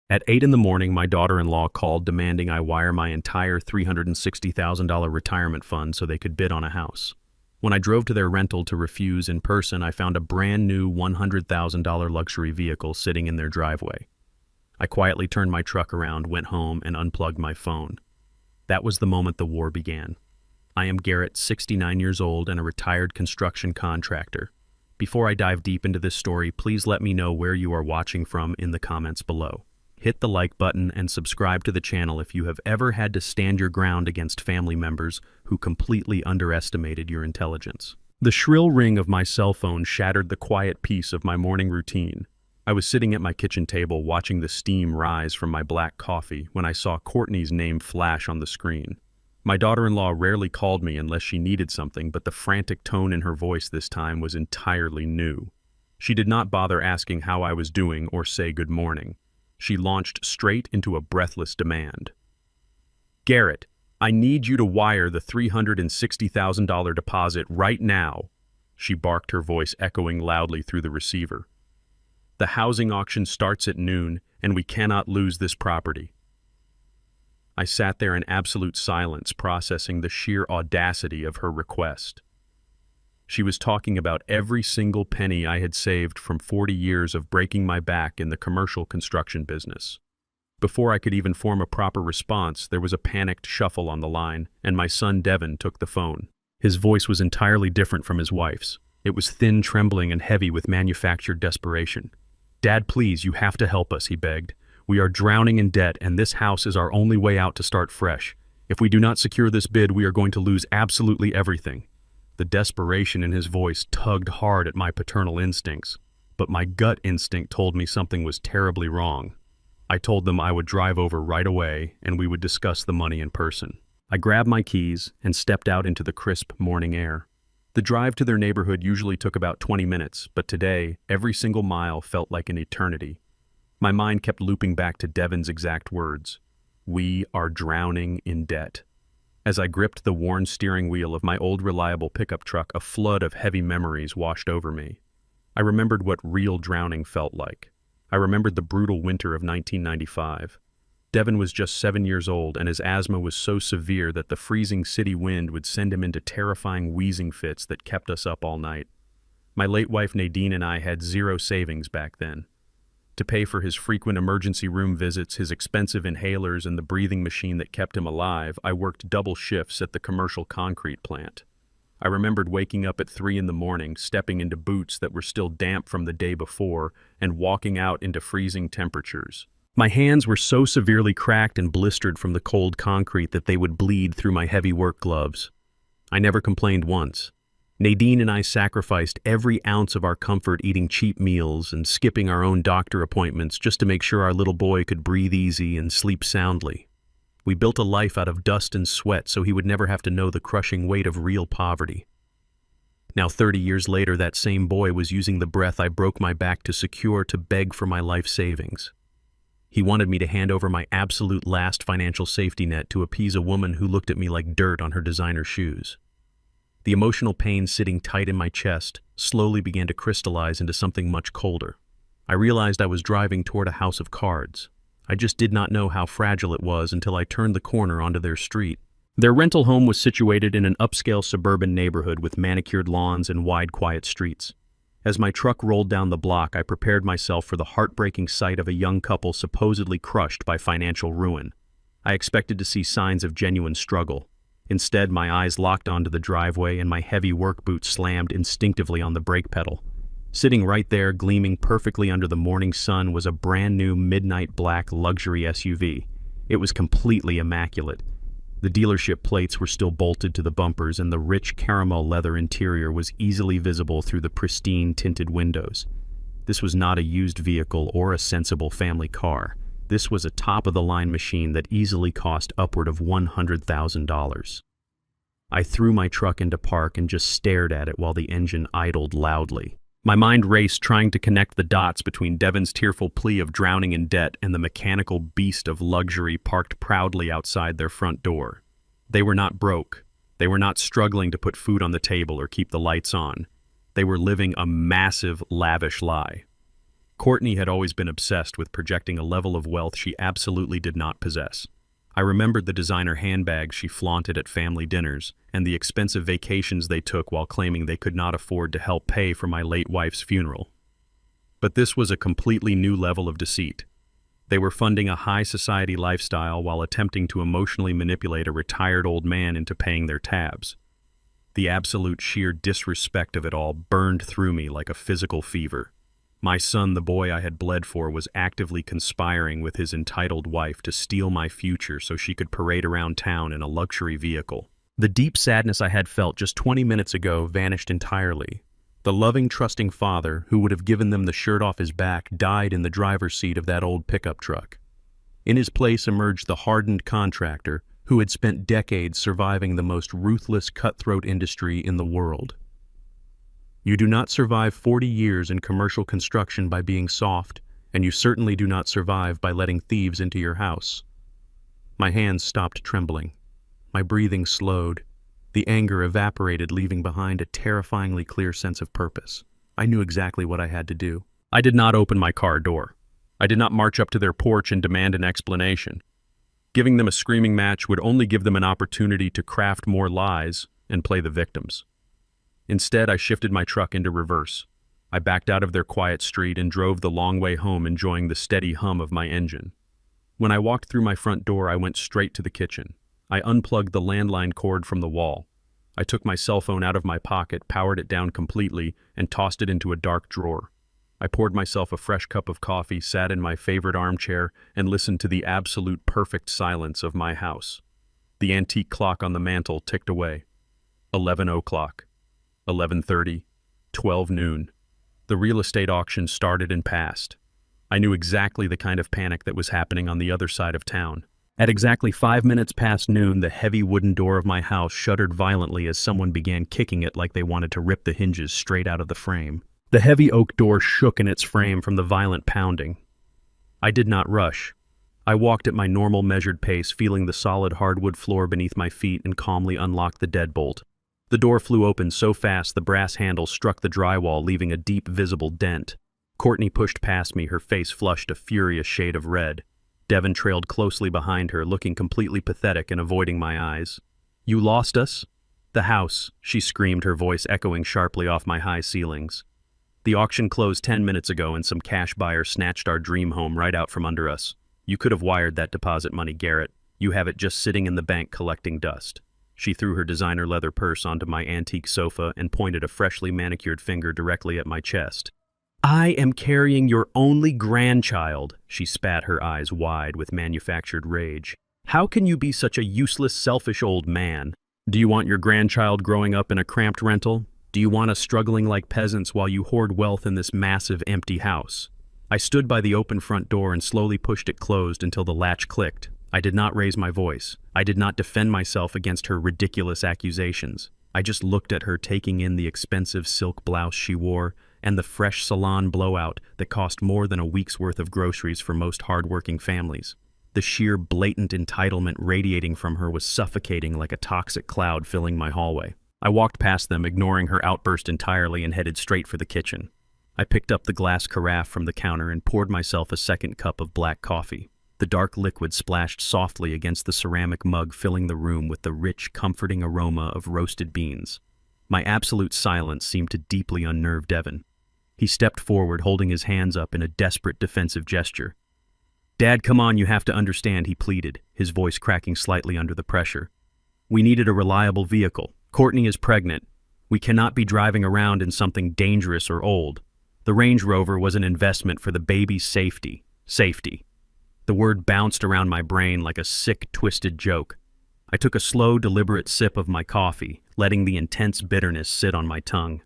At 8 in the morning, my daughter-in-law called demanding I wire my entire $360,000 retirement fund so they could bid on a house. When I drove to their rental to refuse in person, I found a brand new $100,000 luxury vehicle sitting in their driveway. I quietly turned my truck around, went home, and unplugged my phone. That was the moment the war began. I am Garrett, 69 years old, and a retired construction contractor. Before I dive deep into this story, please let me know where you are watching from in the comments below. Hit the like button and subscribe to the channel if you have ever had to stand your ground against family members who completely underestimated your intelligence. The shrill ring of my cell phone shattered the quiet peace of my morning routine. I was sitting at my kitchen table watching the steam rise from my black coffee when I saw Courtney's name flash on the screen. My daughter-in-law rarely called me unless she needed something, but the frantic tone in her voice this time was entirely new. She did not bother asking how I was doing or say good morning. She launched straight into a breathless demand. "Garrett, I need you to wire the $360,000 deposit right now," she barked, her voice echoing loudly through the receiver. "The housing auction starts at noon, and we cannot lose this property." I sat there in absolute silence, processing the sheer audacity of her request. She was talking about every single penny I had saved from 40 years of breaking my back in the commercial construction business. Before I could even form a proper response, there was a panicked shuffle on the line, and my son Devin took the phone. His voice was entirely different from his wife's. It was thin, trembling, and heavy with manufactured desperation. "Dad, please, you have to help us," he begged. "We are drowning in debt, and this house is our only way out to start fresh. If we do not secure this bid, we are going to lose absolutely everything." The desperation in his voice tugged hard at my paternal instincts, but my gut instinct told me something was terribly wrong. I told them I would drive over right away and we would discuss the money in person. I grabbed my keys and stepped out into the crisp morning air. The drive to their neighborhood usually took about 20 minutes, but today, every single mile felt like an eternity. My mind kept looping back to Devin's exact words. "We are drowning in debt." As I gripped the worn steering wheel of my old reliable pickup truck, a flood of heavy memories washed over me. I remembered what real drowning felt like. I remembered the brutal winter of 1995. Devin was just 7 years old, and his asthma was so severe that the freezing city wind would send him into terrifying wheezing fits that kept us up all night. My late wife Nadine and I had zero savings back then. To pay for his frequent emergency room visits, his expensive inhalers, and the breathing machine that kept him alive, I worked double shifts at the commercial concrete plant. I remembered waking up at 3 in the morning, stepping into boots that were still damp from the day before, and walking out into freezing temperatures. My hands were so severely cracked and blistered from the cold concrete that they would bleed through my heavy work gloves. I never complained once. Nadine and I sacrificed every ounce of our comfort eating cheap meals and skipping our own doctor appointments just to make sure our little boy could breathe easy and sleep soundly. We built a life out of dust and sweat so he would never have to know the crushing weight of real poverty. Now, 30 years later, that same boy was using the breath I broke my back to secure to beg for my life savings. He wanted me to hand over my absolute last financial safety net to appease a woman who looked at me like dirt on her designer shoes. The emotional pain sitting tight in my chest slowly began to crystallize into something much colder. I realized I was driving toward a house of cards. I just did not know how fragile it was until I turned the corner onto their street. Their rental home was situated in an upscale suburban neighborhood with manicured lawns and wide, quiet streets. As my truck rolled down the block, I prepared myself for the heartbreaking sight of a young couple supposedly crushed by financial ruin. I expected to see signs of genuine struggle. Instead, my eyes locked onto the driveway and my heavy work boots slammed instinctively on the brake pedal. Sitting right there, gleaming perfectly under the morning sun, was a brand new midnight black luxury SUV. It was completely immaculate. The dealership plates were still bolted to the bumpers, and the rich caramel leather interior was easily visible through the pristine tinted windows. This was not a used vehicle or a sensible family car. This was a top-of-the-line machine that easily cost upward of $100,000. I threw my truck into park and just stared at it while the engine idled loudly. My mind raced, trying to connect the dots between Devin's tearful plea of drowning in debt and the mechanical beast of luxury parked proudly outside their front door. They were not broke. They were not struggling to put food on the table or keep the lights on. They were living a massive, lavish lie. Courtney had always been obsessed with projecting a level of wealth she absolutely did not possess. I remembered the designer handbags she flaunted at family dinners and the expensive vacations they took while claiming they could not afford to help pay for my late wife's funeral. But this was a completely new level of deceit. They were funding a high society lifestyle while attempting to emotionally manipulate a retired old man into paying their tabs. The absolute sheer disrespect of it all burned through me like a physical fever. My son, the boy I had bled for, was actively conspiring with his entitled wife to steal my future so she could parade around town in a luxury vehicle. The deep sadness I had felt just 20 minutes ago vanished entirely. The loving, trusting father who would have given them the shirt off his back died in the driver's seat of that old pickup truck. In his place emerged the hardened contractor who had spent decades surviving the most ruthless, cutthroat industry in the world. You do not survive 40 years in commercial construction by being soft, and you certainly do not survive by letting thieves into your house. My hands stopped trembling. My breathing slowed. The anger evaporated, leaving behind a terrifyingly clear sense of purpose. I knew exactly what I had to do. I did not open my car door. I did not march up to their porch and demand an explanation. Giving them a screaming match would only give them an opportunity to craft more lies and play the victims. Instead, I shifted my truck into reverse. I backed out of their quiet street and drove the long way home, enjoying the steady hum of my engine. When I walked through my front door, I went straight to the kitchen. I unplugged the landline cord from the wall. I took my cell phone out of my pocket, powered it down completely, and tossed it into a dark drawer. I poured myself a fresh cup of coffee, sat in my favorite armchair, and listened to the absolute perfect silence of my house. The antique clock on the mantel ticked away. 11 o'clock. 11:30, 12 noon. The real estate auction started and passed. I knew exactly the kind of panic that was happening on the other side of town. At exactly 5 minutes past noon, the heavy wooden door of my house shuddered violently as someone began kicking it like they wanted to rip the hinges straight out of the frame. The heavy oak door shook in its frame from the violent pounding. I did not rush. I walked at my normal measured pace, feeling the solid hardwood floor beneath my feet, and calmly unlocked the deadbolt. The door flew open so fast the brass handle struck the drywall, leaving a deep, visible dent. Courtney pushed past me, her face flushed a furious shade of red. Devin trailed closely behind her, looking completely pathetic and avoiding my eyes. "You lost us?" "The house," she screamed, her voice echoing sharply off my high ceilings. "The auction closed 10 minutes ago and some cash buyer snatched our dream home right out from under us. You could have wired that deposit money, Garrett. You have it just sitting in the bank collecting dust." She threw her designer leather purse onto my antique sofa and pointed a freshly manicured finger directly at my chest. "I am carrying your only grandchild," she spat, her eyes wide with manufactured rage. "How can you be such a useless, selfish old man? Do you want your grandchild growing up in a cramped rental? Do you want us struggling like peasants while you hoard wealth in this massive, empty house?" I stood by the open front door and slowly pushed it closed until the latch clicked. I did not raise my voice. I did not defend myself against her ridiculous accusations. I just looked at her, taking in the expensive silk blouse she wore and the fresh salon blowout that cost more than a week's worth of groceries for most hardworking families. The sheer blatant entitlement radiating from her was suffocating like a toxic cloud filling my hallway. I walked past them, ignoring her outburst entirely, and headed straight for the kitchen. I picked up the glass carafe from the counter and poured myself a second cup of black coffee. The dark liquid splashed softly against the ceramic mug, filling the room with the rich, comforting aroma of roasted beans. My absolute silence seemed to deeply unnerve Devin. He stepped forward, holding his hands up in a desperate defensive gesture. "Dad, come on, you have to understand," he pleaded, his voice cracking slightly under the pressure. "We needed a reliable vehicle. Courtney is pregnant. We cannot be driving around in something dangerous or old. The Range Rover was an investment for the baby's safety. Safety." The word bounced around my brain like a sick, twisted joke. I took a slow, deliberate sip of my coffee, letting the intense bitterness sit on my tongue.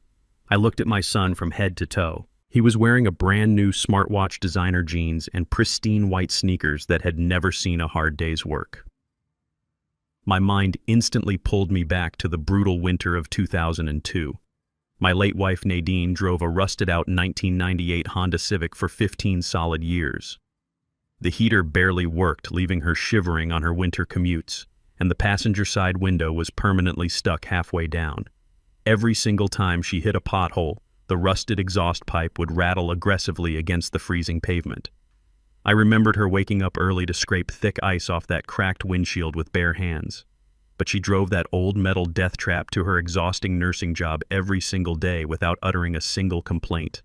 I looked at my son from head to toe. He was wearing a brand new smartwatch designer jeans and pristine white sneakers that had never seen a hard day's work. My mind instantly pulled me back to the brutal winter of 2002. My late wife Nadine drove a rusted-out 1998 Honda Civic for 15 solid years. The heater barely worked, leaving her shivering on her winter commutes, and the passenger side window was permanently stuck halfway down. Every single time she hit a pothole, The rusted exhaust pipe would rattle aggressively against the freezing pavement. I remembered her waking up early to scrape thick ice off that cracked windshield with bare hands. But she drove that old metal death trap to her exhausting nursing job every single day without uttering a single complaint.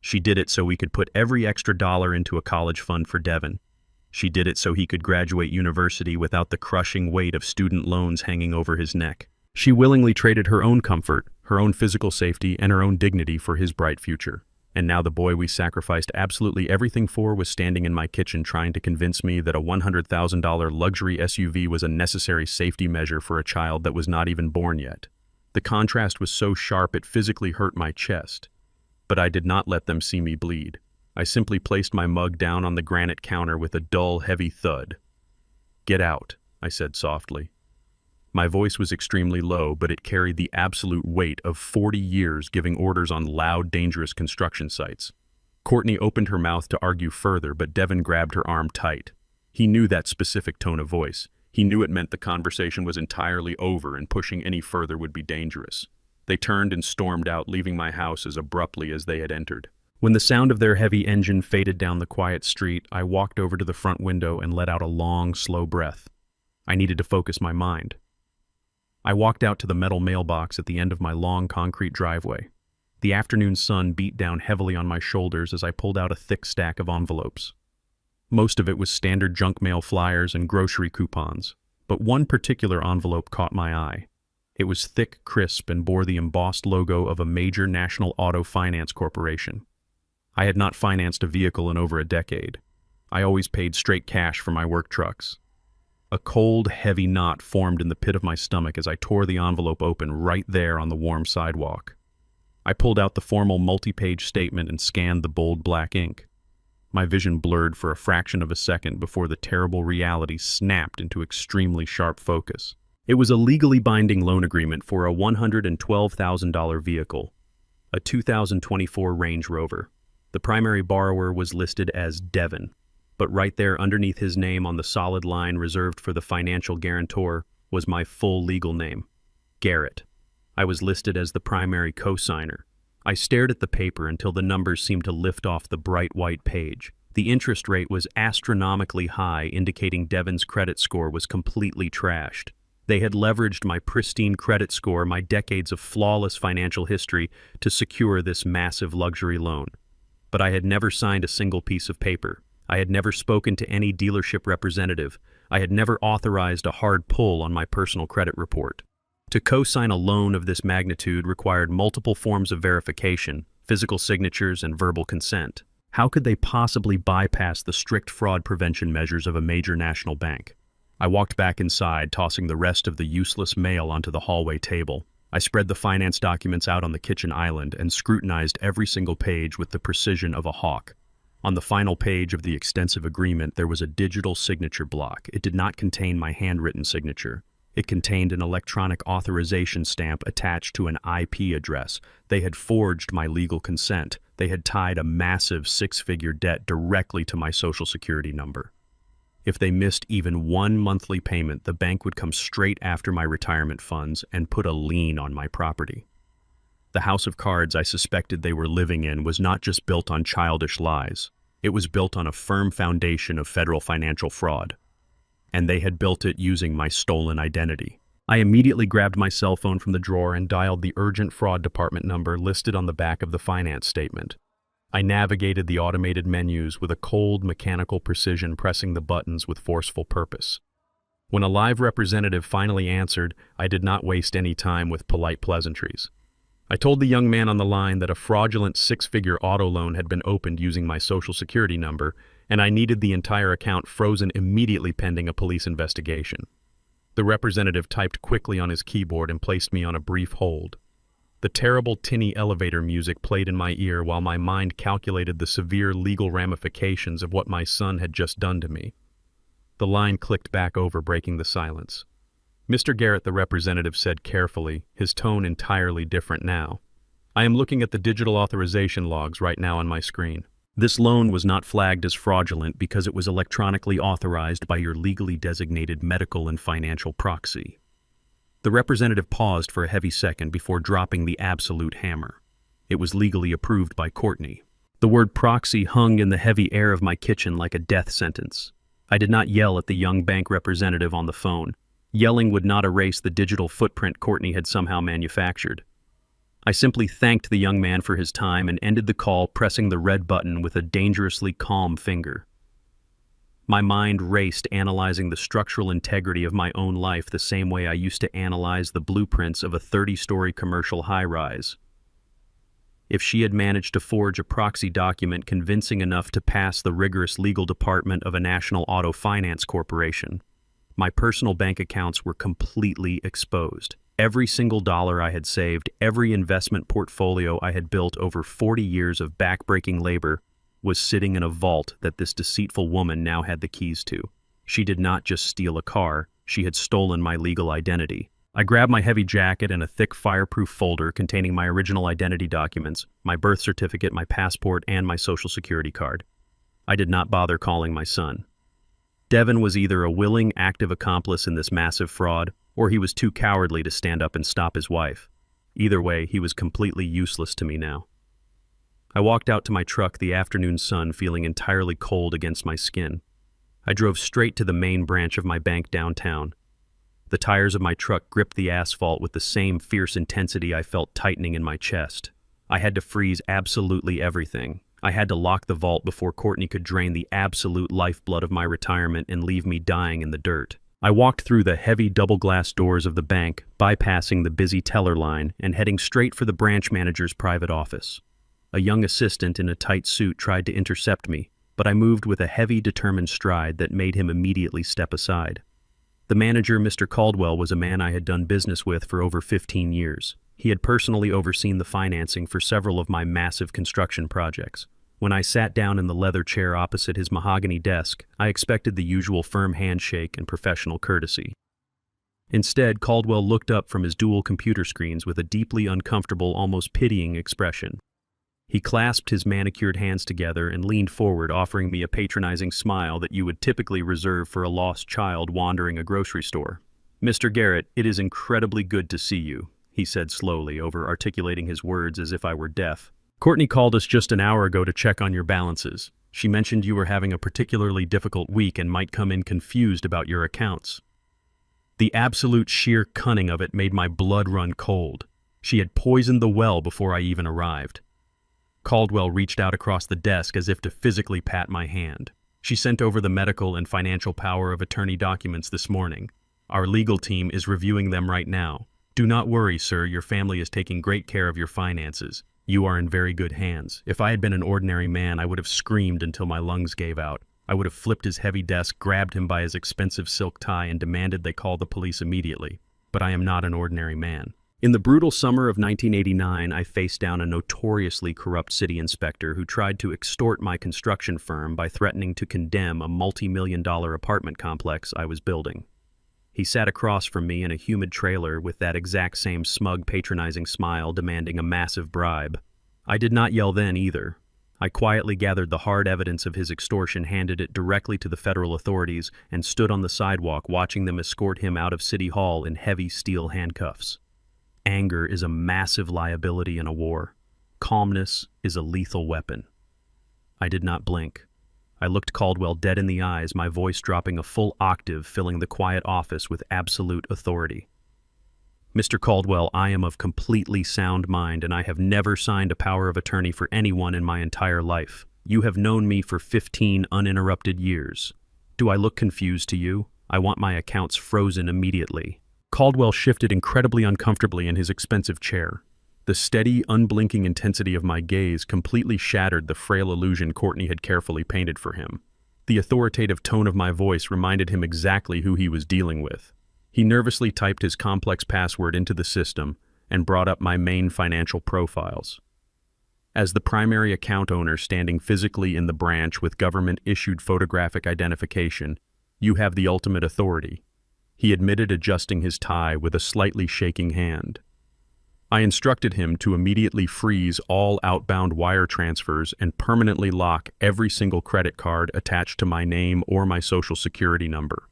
She did it so we could put every extra dollar into a college fund for Devin. She did it so he could graduate university without the crushing weight of student loans hanging over his neck. She willingly traded her own comfort, her own physical safety, and her own dignity for his bright future. And now the boy we sacrificed absolutely everything for was standing in my kitchen trying to convince me that a $100,000 luxury SUV was a necessary safety measure for a child that was not even born yet. The contrast was so sharp it physically hurt my chest. But I did not let them see me bleed. I simply placed my mug down on the granite counter with a dull, heavy thud. "Get out," I said softly. My voice was extremely low, but it carried the absolute weight of 40 years giving orders on loud, dangerous construction sites. Courtney opened her mouth to argue further, but Devin grabbed her arm tight. He knew that specific tone of voice. He knew it meant the conversation was entirely over and pushing any further would be dangerous. They turned and stormed out, leaving my house as abruptly as they had entered. When the sound of their heavy engine faded down the quiet street, I walked over to the front window and let out a long, slow breath. I needed to focus my mind. I walked out to the metal mailbox at the end of my long concrete driveway. The afternoon sun beat down heavily on my shoulders as I pulled out a thick stack of envelopes. Most of it was standard junk mail flyers and grocery coupons, but one particular envelope caught my eye. It was thick, crisp, and bore the embossed logo of a major national auto finance corporation. I had not financed a vehicle in over a decade. I always paid straight cash for my work trucks. A cold, heavy knot formed in the pit of my stomach as I tore the envelope open right there on the warm sidewalk. I pulled out the formal multi-page statement and scanned the bold black ink. My vision blurred for a fraction of a second before the terrible reality snapped into extremely sharp focus. It was a legally binding loan agreement for a $112,000 vehicle, a 2024 Range Rover. The primary borrower was listed as Devin, but right there underneath his name on the solid line reserved for the financial guarantor was my full legal name, Garrett. I was listed as the primary co-signer. I stared at the paper until the numbers seemed to lift off the bright white page. The interest rate was astronomically high, indicating Devin's credit score was completely trashed. They had leveraged my pristine credit score, my decades of flawless financial history, to secure this massive luxury loan. But I had never signed a single piece of paper. I had never spoken to any dealership representative. I had never authorized a hard pull on my personal credit report. To co-sign a loan of this magnitude required multiple forms of verification, physical signatures, and verbal consent. How could they possibly bypass the strict fraud prevention measures of a major national bank? I walked back inside, tossing the rest of the useless mail onto the hallway table. I spread the finance documents out on the kitchen island and scrutinized every single page with the precision of a hawk. On the final page of the extensive agreement, there was a digital signature block. It did not contain my handwritten signature. It contained an electronic authorization stamp attached to an IP address. They had forged my legal consent. They had tied a massive six-figure debt directly to my Social Security number. If they missed even one monthly payment, the bank would come straight after my retirement funds and put a lien on my property. The house of cards I suspected they were living in was not just built on childish lies. It was built on a firm foundation of federal financial fraud. And they had built it using my stolen identity. I immediately grabbed my cell phone from the drawer and dialed the urgent fraud department number listed on the back of the finance statement. I navigated the automated menus with a cold, mechanical precision, pressing the buttons with forceful purpose. When a live representative finally answered, I did not waste any time with polite pleasantries. I told the young man on the line that a fraudulent six-figure auto loan had been opened using my Social Security number, and I needed the entire account frozen immediately pending a police investigation. The representative typed quickly on his keyboard and placed me on a brief hold. The terrible tinny elevator music played in my ear while my mind calculated the severe legal ramifications of what my son had just done to me. The line clicked back over, breaking the silence. Mr. Garrett, the representative said carefully, his tone entirely different now. I am looking at the digital authorization logs right now on my screen. This loan was not flagged as fraudulent because it was electronically authorized by your legally designated medical and financial proxy. The representative paused for a heavy second before dropping the absolute hammer. It was legally approved by Courtney. The word proxy hung in the heavy air of my kitchen like a death sentence. I did not yell at the young bank representative on the phone. Yelling would not erase the digital footprint Courtney had somehow manufactured. I simply thanked the young man for his time and ended the call, pressing the red button with a dangerously calm finger. My mind raced, analyzing the structural integrity of my own life the same way I used to analyze the blueprints of a 30-story commercial high-rise. If she had managed to forge a proxy document convincing enough to pass the rigorous legal department of a national auto finance corporation, my personal bank accounts were completely exposed. Every single dollar I had saved, every investment portfolio I had built over 40 years of backbreaking labor was sitting in a vault that this deceitful woman now had the keys to. She did not just steal a car, she had stolen my legal identity. I grabbed my heavy jacket and a thick fireproof folder containing my original identity documents, my birth certificate, my passport, and my social security card. I did not bother calling my son. Devin was either a willing, active accomplice in this massive fraud, or he was too cowardly to stand up and stop his wife. Either way, he was completely useless to me now. I walked out to my truck, the afternoon sun feeling entirely cold against my skin. I drove straight to the main branch of my bank downtown. The tires of my truck gripped the asphalt with the same fierce intensity I felt tightening in my chest. I had to freeze absolutely everything. I had to lock the vault before Courtney could drain the absolute lifeblood of my retirement and leave me dying in the dirt. I walked through the heavy double-glass doors of the bank, bypassing the busy teller line and heading straight for the branch manager's private office. A young assistant in a tight suit tried to intercept me, but I moved with a heavy, determined stride that made him immediately step aside. The manager, Mr. Caldwell, was a man I had done business with for over 15 years. He had personally overseen the financing for several of my massive construction projects. When I sat down in the leather chair opposite his mahogany desk, I expected the usual firm handshake and professional courtesy. Instead, Caldwell looked up from his dual computer screens with a deeply uncomfortable, almost pitying expression. He clasped his manicured hands together and leaned forward, offering me a patronizing smile that you would typically reserve for a lost child wandering a grocery store. "Mr. Garrett, it is incredibly good to see you," he said slowly, over-articulating his words as if I were deaf. "Courtney called us just an hour ago to check on your balances. She mentioned you were having a particularly difficult week and might come in confused about your accounts." The absolute sheer cunning of it made my blood run cold. She had poisoned the well before I even arrived. Caldwell reached out across the desk as if to physically pat my hand. "She sent over the medical and financial power of attorney documents this morning. Our legal team is reviewing them right now. Do not worry, sir, your family is taking great care of your finances. You are in very good hands. If I had been an ordinary man, I would have screamed until my lungs gave out. I would have flipped his heavy desk, grabbed him by his expensive silk tie, and demanded they call the police immediately. But I am not an ordinary man. In the brutal summer of 1989, I faced down a notoriously corrupt city inspector who tried to extort my construction firm by threatening to condemn a multi-million-dollar apartment complex I was building. He sat across from me in a humid trailer with that exact same smug, patronizing smile demanding a massive bribe. I did not yell then either. I quietly gathered the hard evidence of his extortion, handed it directly to the federal authorities, and stood on the sidewalk watching them escort him out of City Hall in heavy steel handcuffs. Anger is a massive liability in a war. Calmness is a lethal weapon. I did not blink. I looked Caldwell dead in the eyes, my voice dropping a full octave, filling the quiet office with absolute authority. "Mr. Caldwell, I am of completely sound mind, and I have never signed a power of attorney for anyone in my entire life. You have known me for 15 uninterrupted years. Do I look confused to you? I want my accounts frozen immediately." Caldwell shifted incredibly uncomfortably in his expensive chair. The steady, unblinking intensity of my gaze completely shattered the frail illusion Courtney had carefully painted for him. The authoritative tone of my voice reminded him exactly who he was dealing with. He nervously typed his complex password into the system and brought up my main financial profiles. As the primary account owner standing physically in the branch with government-issued photographic identification, you have the ultimate authority. He admitted, adjusting his tie with a slightly shaking hand. I instructed him to immediately freeze all outbound wire transfers and permanently lock every single credit card attached to my name or my social security number.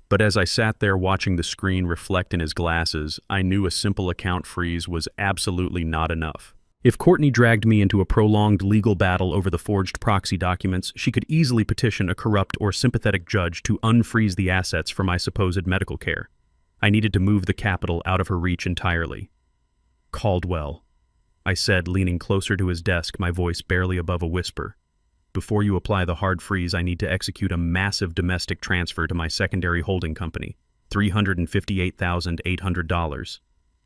But as I sat there watching the screen reflect in his glasses, I knew a simple account freeze was absolutely not enough. If Courtney dragged me into a prolonged legal battle over the forged proxy documents, she could easily petition a corrupt or sympathetic judge to unfreeze the assets for my supposed medical care. I needed to move the capital out of her reach entirely. "Caldwell," I said, leaning closer to his desk, my voice barely above a whisper. "Before you apply the hard freeze, I need to execute a massive domestic transfer to my secondary holding company, $358,800.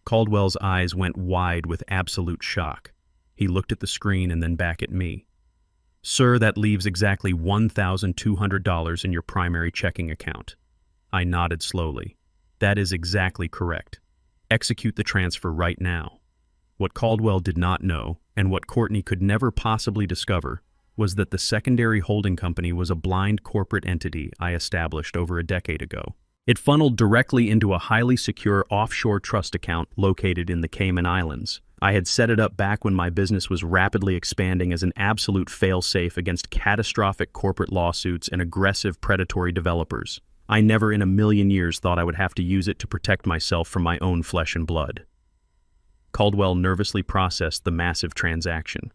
Caldwell's eyes went wide with absolute shock. He looked at the screen and then back at me. "Sir, that leaves exactly $1,200 in your primary checking account." I nodded slowly. "That is exactly correct. Execute the transfer right now." What Caldwell did not know, and what Courtney could never possibly discover, was that the secondary holding company was a blind corporate entity I established over a decade ago. It funneled directly into a highly secure offshore trust account located in the Cayman Islands. I had set it up back when my business was rapidly expanding as an absolute fail-safe against catastrophic corporate lawsuits and aggressive predatory developers. I never in a million years thought I would have to use it to protect myself from my own flesh and blood. Caldwell nervously processed the massive transaction.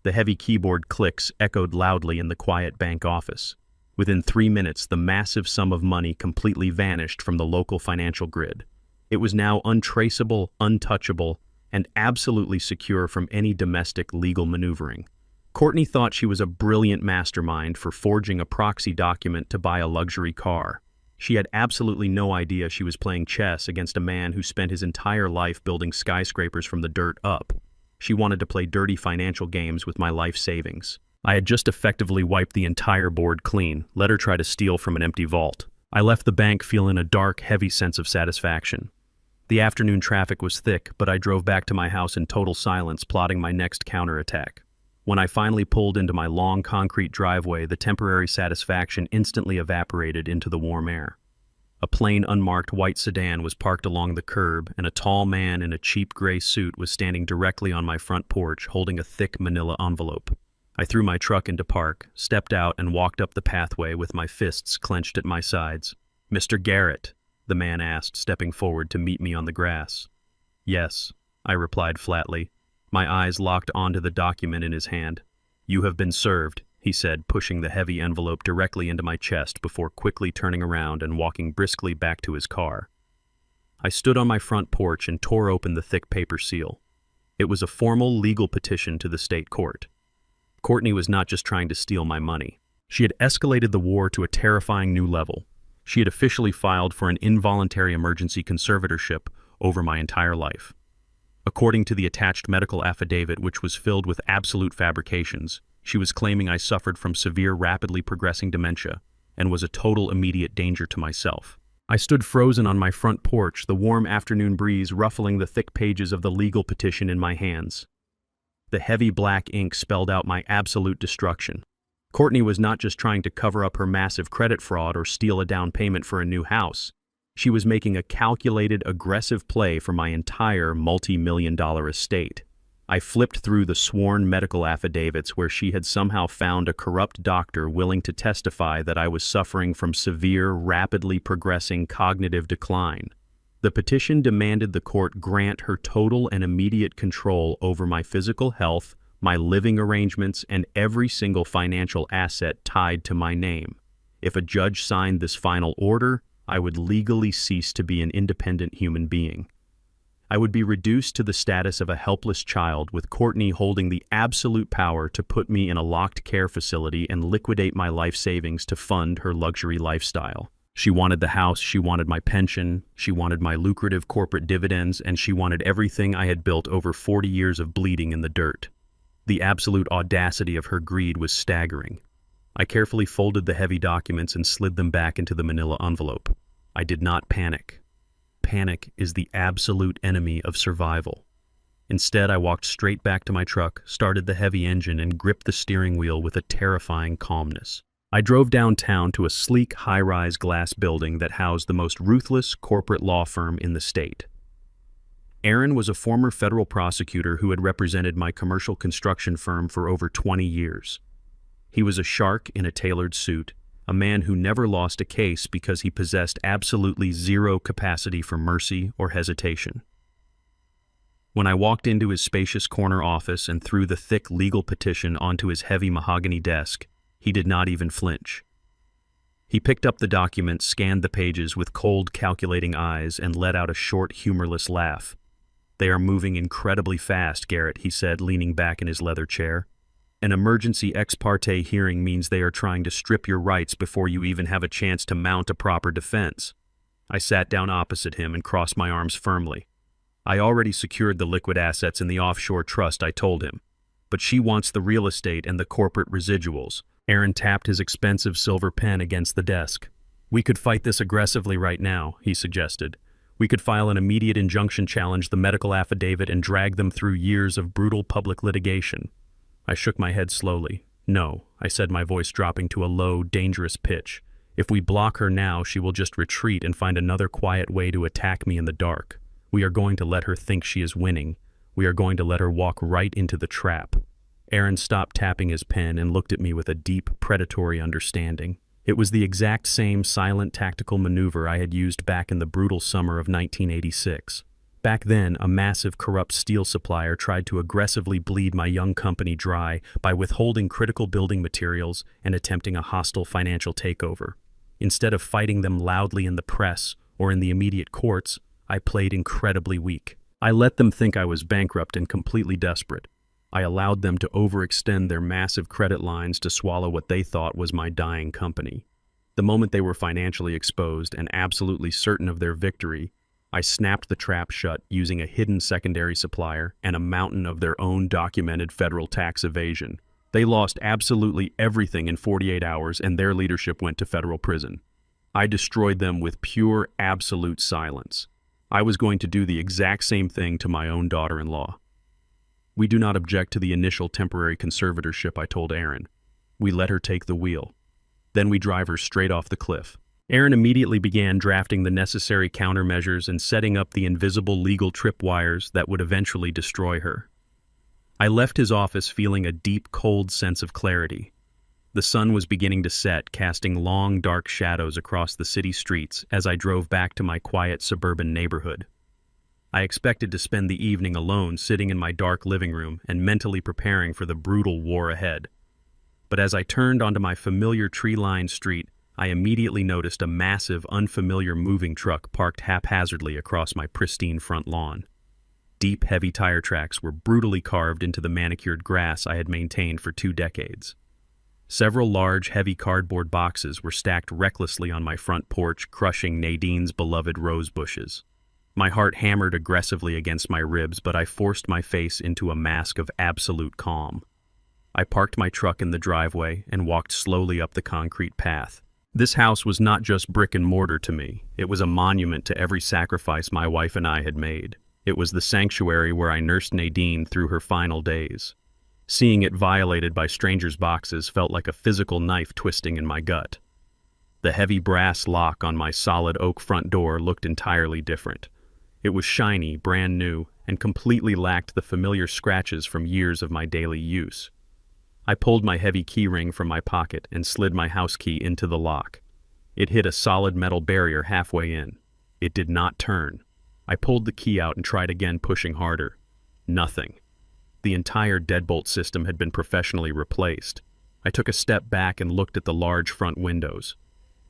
The heavy keyboard clicks echoed loudly in the quiet bank office. Within 3 minutes, the massive sum of money completely vanished from the local financial grid. It was now untraceable, untouchable, and absolutely secure from any domestic legal maneuvering. Courtney thought she was a brilliant mastermind for forging a proxy document to buy a luxury car. She had absolutely no idea she was playing chess against a man who spent his entire life building skyscrapers from the dirt up. She wanted to play dirty financial games with my life savings. I had just effectively wiped the entire board clean, let her try to steal from an empty vault. I left the bank feeling a dark, heavy sense of satisfaction. The afternoon traffic was thick, but I drove back to my house in total silence, plotting my next counterattack. When I finally pulled into my long concrete driveway, the temporary satisfaction instantly evaporated into the warm air. A plain, unmarked white sedan was parked along the curb, and a tall man in a cheap gray suit was standing directly on my front porch, holding a thick manila envelope. I threw my truck into park, stepped out, and walked up the pathway with my fists clenched at my sides. "Mr. Garrett?" the man asked, stepping forward to meet me on the grass. "Yes," I replied flatly. My eyes locked onto the document in his hand. "You have been served," he said, pushing the heavy envelope directly into my chest before quickly turning around and walking briskly back to his car. I stood on my front porch and tore open the thick paper seal. It was a formal legal petition to the state court. Courtney was not just trying to steal my money. She had escalated the war to a terrifying new level. She had officially filed for an involuntary emergency conservatorship over my entire life. According to the attached medical affidavit, which was filled with absolute fabrications, she was claiming I suffered from severe, rapidly progressing dementia and was a total immediate danger to myself. I stood frozen on my front porch, the warm afternoon breeze ruffling the thick pages of the legal petition in my hands. The heavy black ink spelled out my absolute destruction. Courtney was not just trying to cover up her massive credit fraud or steal a down payment for a new house. She was making a calculated, aggressive play for my entire multi-million-dollar estate. I flipped through the sworn medical affidavits where she had somehow found a corrupt doctor willing to testify that I was suffering from severe, rapidly progressing cognitive decline. The petition demanded the court grant her total and immediate control over my physical health, my living arrangements, and every single financial asset tied to my name. If a judge signed this final order, I would legally cease to be an independent human being. I would be reduced to the status of a helpless child, with Courtney holding the absolute power to put me in a locked care facility and liquidate my life savings to fund her luxury lifestyle. She wanted the house, she wanted my pension, she wanted my lucrative corporate dividends, and she wanted everything I had built over 40 years of bleeding in the dirt. The absolute audacity of her greed was staggering. I carefully folded the heavy documents and slid them back into the manila envelope. I did not panic. Panic is the absolute enemy of survival. Instead, I walked straight back to my truck, started the heavy engine, and gripped the steering wheel with a terrifying calmness. I drove downtown to a sleek, high-rise glass building that housed the most ruthless corporate law firm in the state. Aaron was a former federal prosecutor who had represented my commercial construction firm for over 20 years. He was a shark in a tailored suit, a man who never lost a case because he possessed absolutely zero capacity for mercy or hesitation. When I walked into his spacious corner office and threw the thick legal petition onto his heavy mahogany desk, he did not even flinch. He picked up the document, scanned the pages with cold, calculating eyes, and let out a short, humorless laugh. "They are moving incredibly fast, Garrett," he said, leaning back in his leather chair. "An emergency ex parte hearing means they are trying to strip your rights before you even have a chance to mount a proper defense." I sat down opposite him and crossed my arms firmly. "I already secured the liquid assets in the offshore trust," I told him. "But she wants the real estate and the corporate residuals." Aaron tapped his expensive silver pen against the desk. "We could fight this aggressively right now," he suggested. "We could file an immediate injunction, challenge the medical affidavit, and drag them through years of brutal public litigation." I shook my head slowly. "No," I said, my voice dropping to a low, dangerous pitch. "If we block her now, she will just retreat and find another quiet way to attack me in the dark. We are going to let her think she is winning. We are going to let her walk right into the trap." Aaron stopped tapping his pen and looked at me with a deep, predatory understanding. It was the exact same silent tactical maneuver I had used back in the brutal summer of 1986. Back then, a massive corrupt steel supplier tried to aggressively bleed my young company dry by withholding critical building materials and attempting a hostile financial takeover. Instead of fighting them loudly in the press or in the immediate courts, I played incredibly weak. I let them think I was bankrupt and completely desperate. I allowed them to overextend their massive credit lines to swallow what they thought was my dying company. The moment they were financially exposed and absolutely certain of their victory, I snapped the trap shut using a hidden secondary supplier and a mountain of their own documented federal tax evasion. They lost absolutely everything in 48 hours, and their leadership went to federal prison. I destroyed them with pure, absolute silence. I was going to do the exact same thing to my own daughter-in-law. "We do not object to the initial temporary conservatorship," I told Aaron. "We let her take the wheel. Then we drive her straight off the cliff." Aaron immediately began drafting the necessary countermeasures and setting up the invisible legal tripwires that would eventually destroy her. I left his office feeling a deep, cold sense of clarity. The sun was beginning to set, casting long, dark shadows across the city streets as I drove back to my quiet suburban neighborhood. I expected to spend the evening alone, sitting in my dark living room and mentally preparing for the brutal war ahead. But as I turned onto my familiar tree-lined street, I immediately noticed a massive, unfamiliar moving truck parked haphazardly across my pristine front lawn. Deep, heavy tire tracks were brutally carved into the manicured grass I had maintained for 2 decades. Several large, heavy cardboard boxes were stacked recklessly on my front porch, crushing Nadine's beloved rose bushes. My heart hammered aggressively against my ribs, but I forced my face into a mask of absolute calm. I parked my truck in the driveway and walked slowly up the concrete path. This house was not just brick and mortar to me. It was a monument to every sacrifice my wife and I had made. It was the sanctuary where I nursed Nadine through her final days. Seeing it violated by strangers' boxes felt like a physical knife twisting in my gut. The heavy brass lock on my solid oak front door looked entirely different. It was shiny, brand new, and completely lacked the familiar scratches from years of my daily use. I pulled my heavy key ring from my pocket and slid my house key into the lock. It hit a solid metal barrier halfway in. It did not turn. I pulled the key out and tried again, pushing harder. Nothing. The entire deadbolt system had been professionally replaced. I took a step back and looked at the large front windows.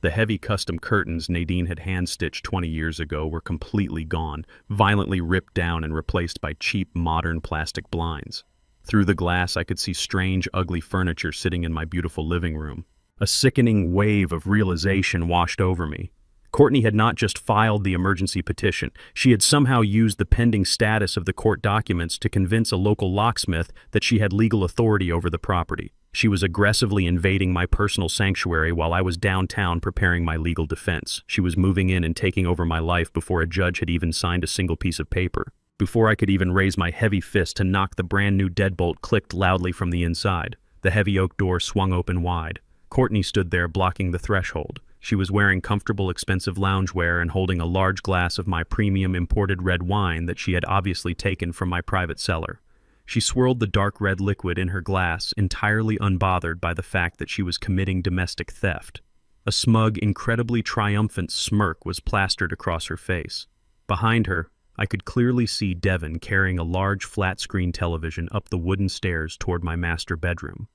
The heavy custom curtains Nadine had hand-stitched 20 years ago were completely gone, violently ripped down and replaced by cheap, modern plastic blinds. Through the glass, I could see strange, ugly furniture sitting in my beautiful living room. A sickening wave of realization washed over me. Courtney had not just filed the emergency petition. She had somehow used the pending status of the court documents to convince a local locksmith that she had legal authority over the property. She was aggressively invading my personal sanctuary while I was downtown preparing my legal defense. She was moving in and taking over my life before a judge had even signed a single piece of paper. Before I could even raise my heavy fist to knock, the brand new deadbolt clicked loudly from the inside. The heavy oak door swung open wide. Courtney stood there blocking the threshold. She was wearing comfortable, expensive loungewear and holding a large glass of my premium imported red wine that she had obviously taken from my private cellar. She swirled the dark red liquid in her glass, entirely unbothered by the fact that she was committing domestic theft. A smug, incredibly triumphant smirk was plastered across her face. Behind her, I could clearly see Devon carrying a large flat-screen television up the wooden stairs toward my master bedroom.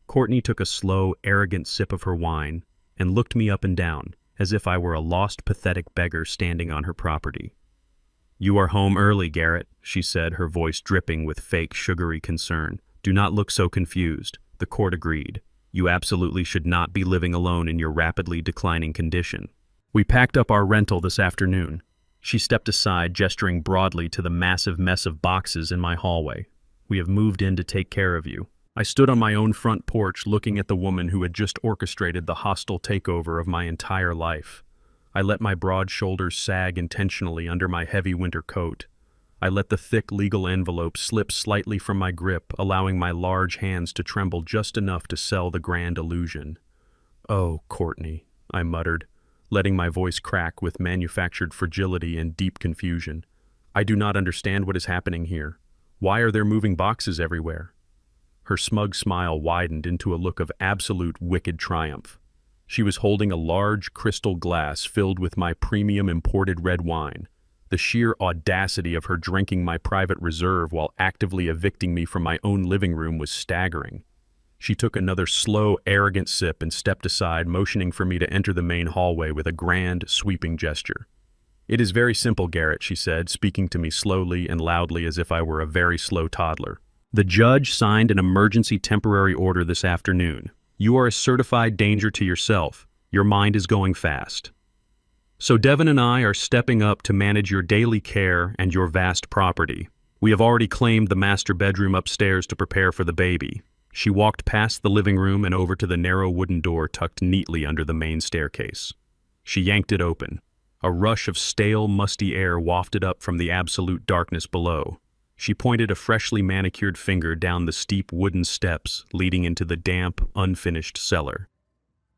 Courtney took a slow, arrogant sip of her wine and looked me up and down, as if I were a lost, pathetic beggar standing on her property. "You are home early, Garrett," she said, her voice dripping with fake, sugary concern. "Do not look so confused." The court agreed. "You absolutely should not be living alone in your rapidly declining condition. We packed up our rental this afternoon." She stepped aside, gesturing broadly to the massive mess of boxes in my hallway. "We have moved in to take care of you." I stood on my own front porch looking at the woman who had just orchestrated the hostile takeover of my entire life. I let my broad shoulders sag intentionally under my heavy winter coat. I let the thick legal envelope slip slightly from my grip, allowing my large hands to tremble just enough to sell the grand illusion. "Oh, Courtney," I muttered, letting my voice crack with manufactured fragility and deep confusion. "I do not understand what is happening here. Why are there moving boxes everywhere?" Her smug smile widened into a look of absolute wicked triumph. She was holding a large crystal glass filled with my premium imported red wine. The sheer audacity of her drinking my private reserve while actively evicting me from my own living room was staggering. She took another slow, arrogant sip and stepped aside, motioning for me to enter the main hallway with a grand, sweeping gesture. "It is very simple, Garrett," she said, speaking to me slowly and loudly as if I were a very slow toddler. "The judge signed an emergency temporary order this afternoon. You are a certified danger to yourself. Your mind is going fast. So Devon and I are stepping up to manage your daily care and your vast property. We have already claimed the master bedroom upstairs to prepare for the baby." She walked past the living room and over to the narrow wooden door tucked neatly under the main staircase. She yanked it open. A rush of stale, musty air wafted up from the absolute darkness below. She pointed a freshly manicured finger down the steep wooden steps leading into the damp, unfinished cellar.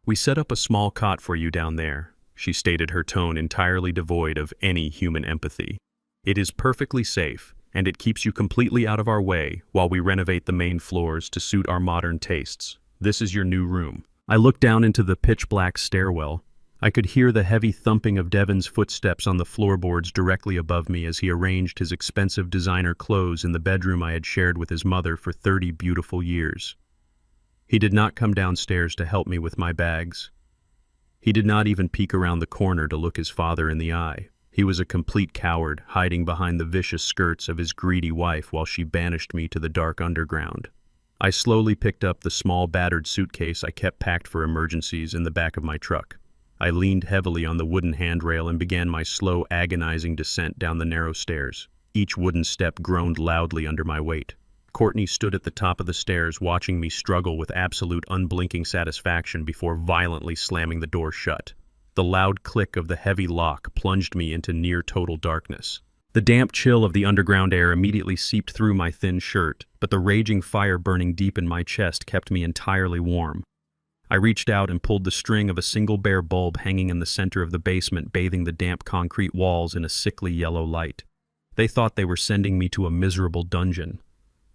"We set up a small cot for you down there," she stated, her tone entirely devoid of any human empathy. "It is perfectly safe, and it keeps you completely out of our way while we renovate the main floors to suit our modern tastes. This is your new room." I looked down into the pitch-black stairwell. I could hear the heavy thumping of Devon's footsteps on the floorboards directly above me as he arranged his expensive designer clothes in the bedroom I had shared with his mother for 30 beautiful years. He did not come downstairs to help me with my bags. He did not even peek around the corner to look his father in the eye. He was a complete coward, hiding behind the vicious skirts of his greedy wife while she banished me to the dark underground. I slowly picked up the small battered suitcase I kept packed for emergencies in the back of my truck. I leaned heavily on the wooden handrail and began my slow, agonizing descent down the narrow stairs. Each wooden step groaned loudly under my weight. Courtney stood at the top of the stairs, watching me struggle with absolute unblinking satisfaction before violently slamming the door shut. The loud click of the heavy lock plunged me into near-total darkness. The damp chill of the underground air immediately seeped through my thin shirt, but the raging fire burning deep in my chest kept me entirely warm. I reached out and pulled the string of a single bare bulb hanging in the center of the basement, bathing the damp concrete walls in a sickly yellow light. They thought they were sending me to a miserable dungeon.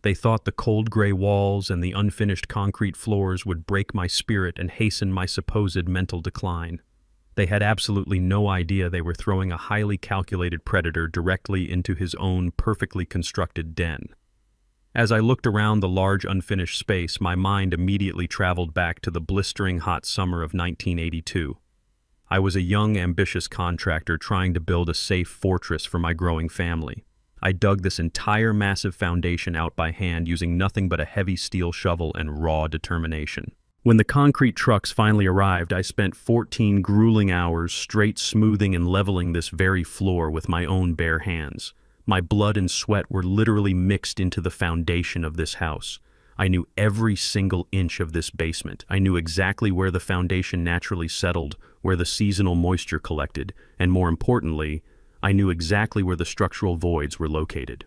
They thought the cold gray walls and the unfinished concrete floors would break my spirit and hasten my supposed mental decline. They had absolutely no idea they were throwing a highly calculated predator directly into his own perfectly constructed den. As I looked around the large unfinished space, my mind immediately traveled back to the blistering hot summer of 1982. I was a young, ambitious contractor trying to build a safe fortress for my growing family. I dug this entire massive foundation out by hand using nothing but a heavy steel shovel and raw determination. When the concrete trucks finally arrived, I spent 14 grueling hours straight smoothing and leveling this very floor with my own bare hands. My blood and sweat were literally mixed into the foundation of this house. I knew every single inch of this basement. I knew exactly where the foundation naturally settled, where the seasonal moisture collected, and more importantly, I knew exactly where the structural voids were located.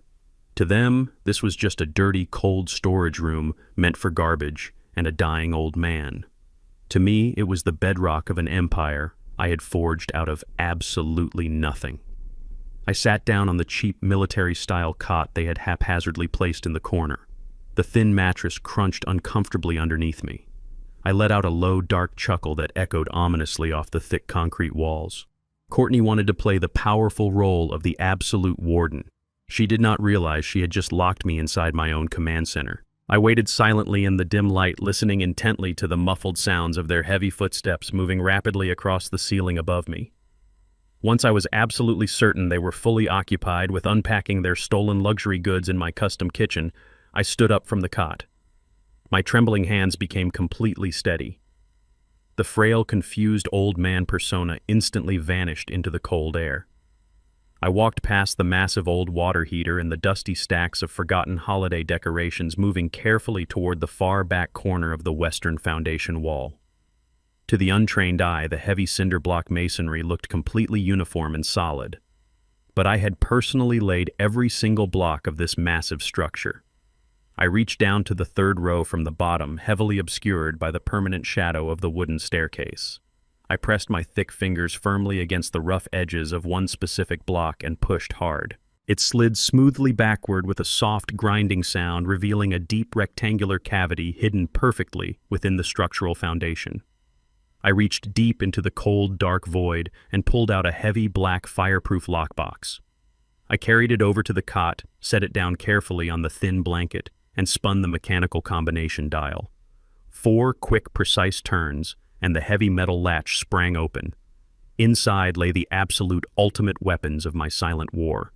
To them, this was just a dirty, cold storage room meant for garbage and a dying old man. To me, it was the bedrock of an empire I had forged out of absolutely nothing. I sat down on the cheap military-style cot they had haphazardly placed in the corner. The thin mattress crunched uncomfortably underneath me. I let out a low, dark chuckle that echoed ominously off the thick concrete walls. Courtney wanted to play the powerful role of the absolute warden. She did not realize she had just locked me inside my own command center. I waited silently in the dim light, listening intently to the muffled sounds of their heavy footsteps moving rapidly across the ceiling above me. Once I was absolutely certain they were fully occupied with unpacking their stolen luxury goods in my custom kitchen, I stood up from the cot. My trembling hands became completely steady. The frail, confused old man persona instantly vanished into the cold air. I walked past the massive old water heater and the dusty stacks of forgotten holiday decorations, moving carefully toward the far back corner of the western foundation wall. To the untrained eye, the heavy cinder block masonry looked completely uniform and solid. But I had personally laid every single block of this massive structure. I reached down to the third row from the bottom, heavily obscured by the permanent shadow of the wooden staircase. I pressed my thick fingers firmly against the rough edges of one specific block and pushed hard. It slid smoothly backward with a soft grinding sound, revealing a deep rectangular cavity hidden perfectly within the structural foundation. I reached deep into the cold, dark void and pulled out a heavy, black, fireproof lockbox. I carried it over to the cot, set it down carefully on the thin blanket, and spun the mechanical combination dial. 4 quick, precise turns, and the heavy metal latch sprang open. Inside lay the absolute ultimate weapons of my silent war.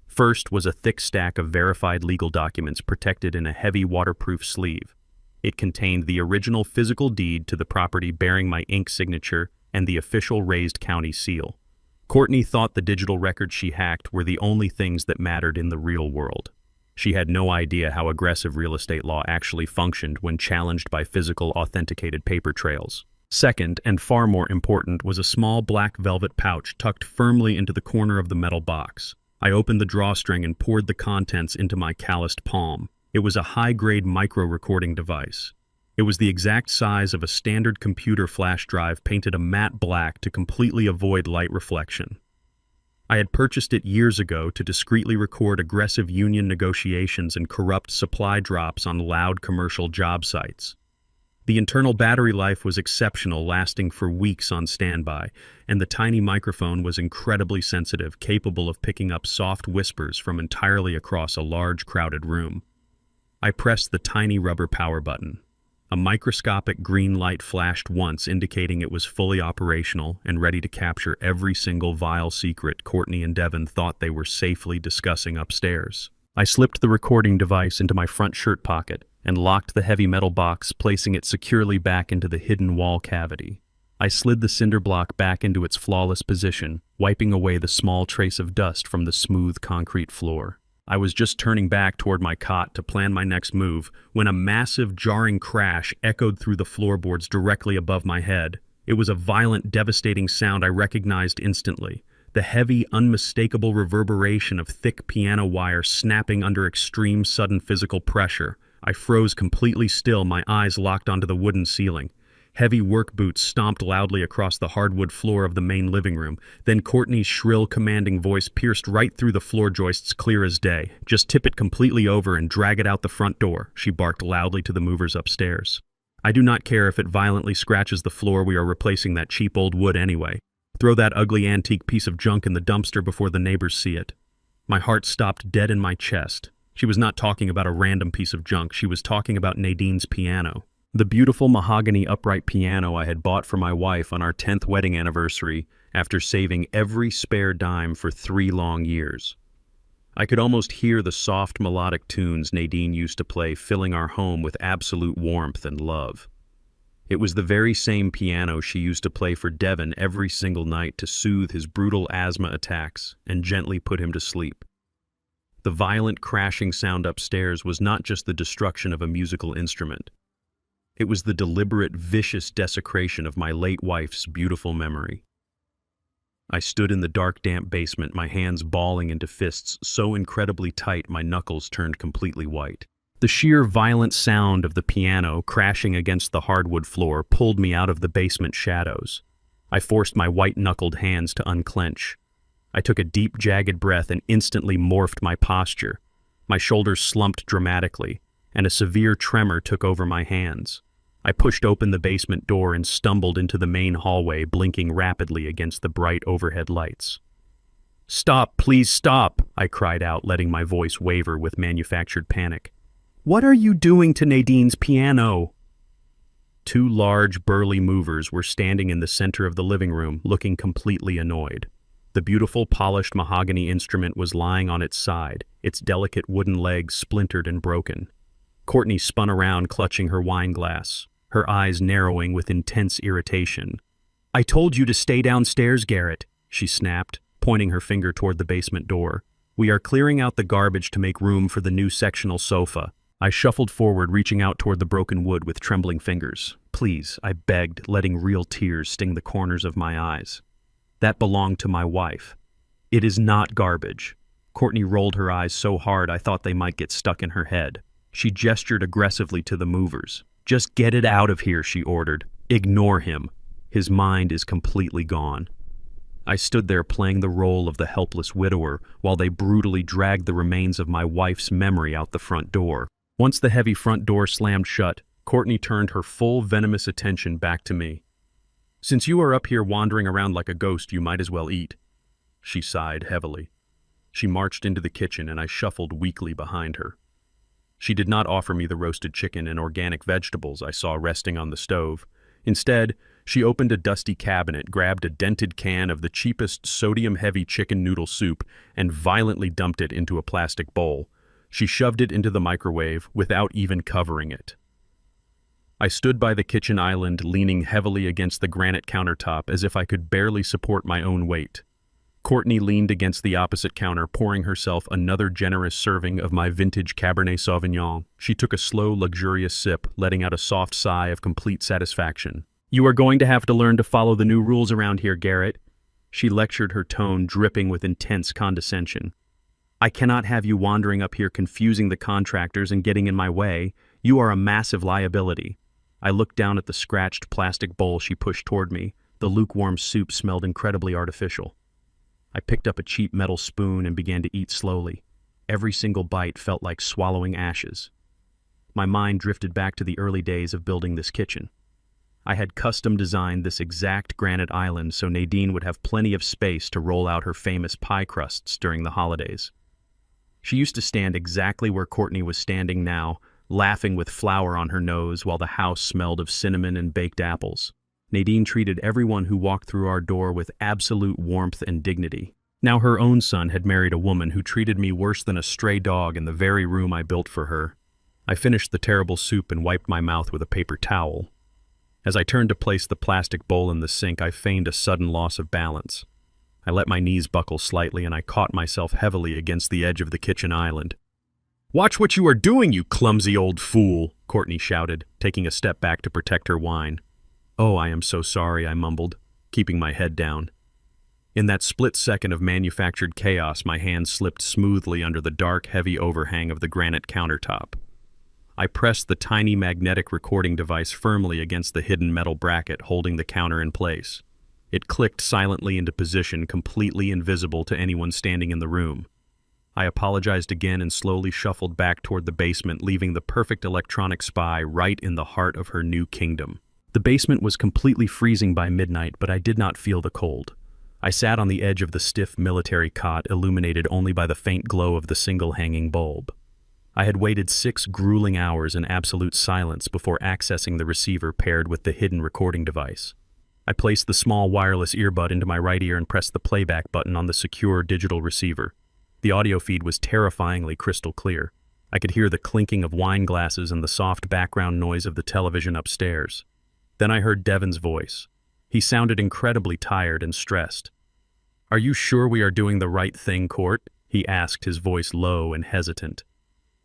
First was a thick stack of verified legal documents protected in a heavy waterproof sleeve. It contained the original physical deed to the property bearing my ink signature and the official raised county seal. Courtney thought the digital records she hacked were the only things that mattered in the real world. She had no idea how aggressive real estate law actually functioned when challenged by physical, authenticated paper trails. Second, and far more important, was a small black velvet pouch tucked firmly into the corner of the metal box. I opened the drawstring and poured the contents into my calloused palm. It was a high-grade micro-recording device. It was the exact size of a standard computer flash drive, painted a matte black to completely avoid light reflection. I had purchased it years ago to discreetly record aggressive union negotiations and corrupt supply drops on loud commercial job sites. The internal battery life was exceptional, lasting for weeks on standby, and the tiny microphone was incredibly sensitive, capable of picking up soft whispers from entirely across a large, crowded room. I pressed the tiny rubber power button. A microscopic green light flashed once, indicating it was fully operational and ready to capture every single vile secret Courtney and Devin thought they were safely discussing upstairs. I slipped the recording device into my front shirt pocket and locked the heavy metal box, placing it securely back into the hidden wall cavity. I slid the cinder block back into its flawless position, wiping away the small trace of dust from the smooth concrete floor. I was just turning back toward my cot to plan my next move when a massive, jarring crash echoed through the floorboards directly above my head. It was a violent, devastating sound I recognized instantly. The heavy, unmistakable reverberation of thick piano wire snapping under extreme, sudden physical pressure. I froze completely still, my eyes locked onto the wooden ceiling. Heavy work boots stomped loudly across the hardwood floor of the main living room. Then Courtney's shrill, commanding voice pierced right through the floor joists, clear as day. "Just tip it completely over and drag it out the front door," she barked loudly to the movers upstairs. "I do not care if it violently scratches the floor. We are replacing that cheap old wood anyway. Throw that ugly antique piece of junk in the dumpster before the neighbors see it." My heart stopped dead in my chest. She was not talking about a random piece of junk. She was talking about Nadine's piano. The beautiful mahogany upright piano I had bought for my wife on our 10th wedding anniversary after saving every spare dime for 3 long years. I could almost hear the soft melodic tunes Nadine used to play, filling our home with absolute warmth and love. It was the very same piano she used to play for Devin every single night to soothe his brutal asthma attacks and gently put him to sleep. The violent crashing sound upstairs was not just the destruction of a musical instrument. It was the deliberate, vicious desecration of my late wife's beautiful memory. I stood in the dark, damp basement, my hands balling into fists so incredibly tight my knuckles turned completely white. The sheer violent sound of the piano crashing against the hardwood floor pulled me out of the basement shadows. I forced my white-knuckled hands to unclench. I took a deep, jagged breath and instantly morphed my posture. My shoulders slumped dramatically, and a severe tremor took over my hands. I pushed open the basement door and stumbled into the main hallway, blinking rapidly against the bright overhead lights. "Stop, please stop," I cried out, letting my voice waver with manufactured panic. "What are you doing to Nadine's piano?" Two large, burly movers were standing in the center of the living room, looking completely annoyed. The beautiful, polished mahogany instrument was lying on its side, its delicate wooden legs splintered and broken. Courtney spun around, clutching her wine glass, her eyes narrowing with intense irritation. "I told you to stay downstairs, Garrett," she snapped, pointing her finger toward the basement door. "We are clearing out the garbage to make room for the new sectional sofa." I shuffled forward, reaching out toward the broken wood with trembling fingers. "Please," I begged, letting real tears sting the corners of my eyes. "That belonged to my wife. It is not garbage." Courtney rolled her eyes so hard I thought they might get stuck in her head. She gestured aggressively to the movers. "Just get it out of here," she ordered. "Ignore him. His mind is completely gone." I stood there playing the role of the helpless widower while they brutally dragged the remains of my wife's memory out the front door. Once the heavy front door slammed shut, Courtney turned her full venomous attention back to me. "Since you are up here wandering around like a ghost, you might as well eat." She sighed heavily. She marched into the kitchen and I shuffled weakly behind her. She did not offer me the roasted chicken and organic vegetables I saw resting on the stove. Instead, she opened a dusty cabinet, grabbed a dented can of the cheapest sodium-heavy chicken noodle soup, and violently dumped it into a plastic bowl. She shoved it into the microwave without even covering it. I stood by the kitchen island, leaning heavily against the granite countertop as if I could barely support my own weight. Courtney leaned against the opposite counter, pouring herself another generous serving of my vintage Cabernet Sauvignon. She took a slow, luxurious sip, letting out a soft sigh of complete satisfaction. "You are going to have to learn to follow the new rules around here, Garrett," she lectured, her tone dripping with intense condescension. "I cannot have you wandering up here confusing the contractors and getting in my way. You are a massive liability." I looked down at the scratched plastic bowl she pushed toward me. The lukewarm soup smelled incredibly artificial. I picked up a cheap metal spoon and began to eat slowly. Every single bite felt like swallowing ashes. My mind drifted back to the early days of building this kitchen. I had custom designed this exact granite island so Nadine would have plenty of space to roll out her famous pie crusts during the holidays. She used to stand exactly where Courtney was standing now, laughing with flour on her nose while the house smelled of cinnamon and baked apples. Nadine treated everyone who walked through our door with absolute warmth and dignity. Now her own son had married a woman who treated me worse than a stray dog in the very room I built for her. I finished the terrible soup and wiped my mouth with a paper towel. As I turned to place the plastic bowl in the sink, I feigned a sudden loss of balance. I let my knees buckle slightly and I caught myself heavily against the edge of the kitchen island. "Watch what you are doing, you clumsy old fool," Courtney shouted, taking a step back to protect her wine. "Oh, I am so sorry," I mumbled, keeping my head down. In that split second of manufactured chaos, my hand slipped smoothly under the dark, heavy overhang of the granite countertop. I pressed the tiny magnetic recording device firmly against the hidden metal bracket holding the counter in place. It clicked silently into position, completely invisible to anyone standing in the room. I apologized again and slowly shuffled back toward the basement, leaving the perfect electronic spy right in the heart of her new kingdom. The basement was completely freezing by midnight, but I did not feel the cold. I sat on the edge of the stiff military cot, illuminated only by the faint glow of the single hanging bulb. I had waited 6 grueling hours in absolute silence before accessing the receiver paired with the hidden recording device. I placed the small wireless earbud into my right ear and pressed the playback button on the secure digital receiver. The audio feed was terrifyingly crystal clear. I could hear the clinking of wine glasses and the soft background noise of the television upstairs. Then I heard Devin's voice. He sounded incredibly tired and stressed. "Are you sure we are doing the right thing, Court?" he asked, his voice low and hesitant.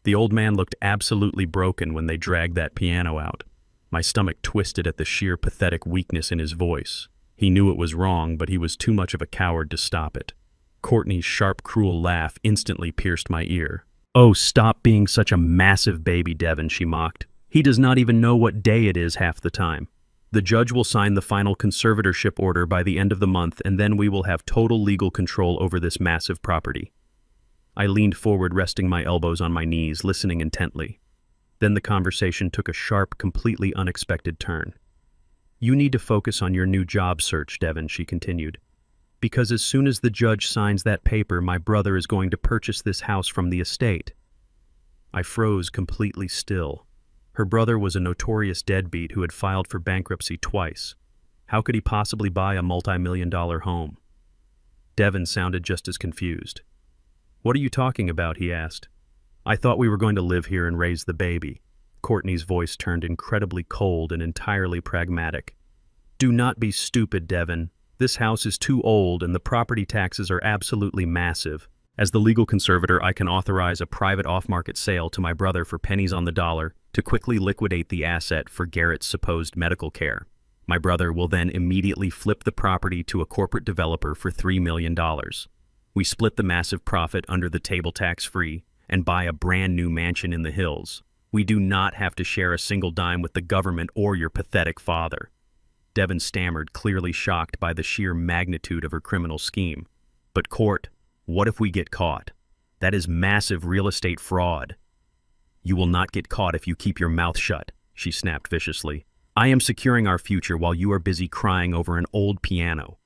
The old man looked absolutely broken when they dragged that piano out. My stomach twisted at the sheer pathetic weakness in his voice. He knew it was wrong, but he was too much of a coward to stop it. Courtney's sharp, cruel laugh instantly pierced my ear. "Oh, stop being such a massive baby, Devin," she mocked. "He does not even know what day it is half the time. The judge will sign the final conservatorship order by the end of the month, and then we will have total legal control over this massive property." I leaned forward, resting my elbows on my knees, listening intently. Then the conversation took a sharp, completely unexpected turn. "You need to focus on your new job search, Devin," she continued. "Because as soon as the judge signs that paper, my brother is going to purchase this house from the estate." I froze completely still. Her brother was a notorious deadbeat who had filed for bankruptcy twice. How could he possibly buy a multi-million-dollar home? Devin sounded just as confused. "What are you talking about?" he asked. "I thought we were going to live here and raise the baby." Courtney's voice turned incredibly cold and entirely pragmatic. "Do not be stupid, Devin. This house is too old and the property taxes are absolutely massive. As the legal conservator, I can authorize a private off-market sale to my brother for pennies on the dollar to quickly liquidate the asset for Garrett's supposed medical care. My brother will then immediately flip the property to a corporate developer for $3 million. We split the massive profit under the table tax-free and buy a brand new mansion in the hills. We do not have to share a single dime with the government or your pathetic father." Devin stammered, clearly shocked by the sheer magnitude of her criminal scheme. "But Court, what if we get caught? That is massive real estate fraud." "You will not get caught if you keep your mouth shut," she snapped viciously. "I am securing our future while you are busy crying over an old piano."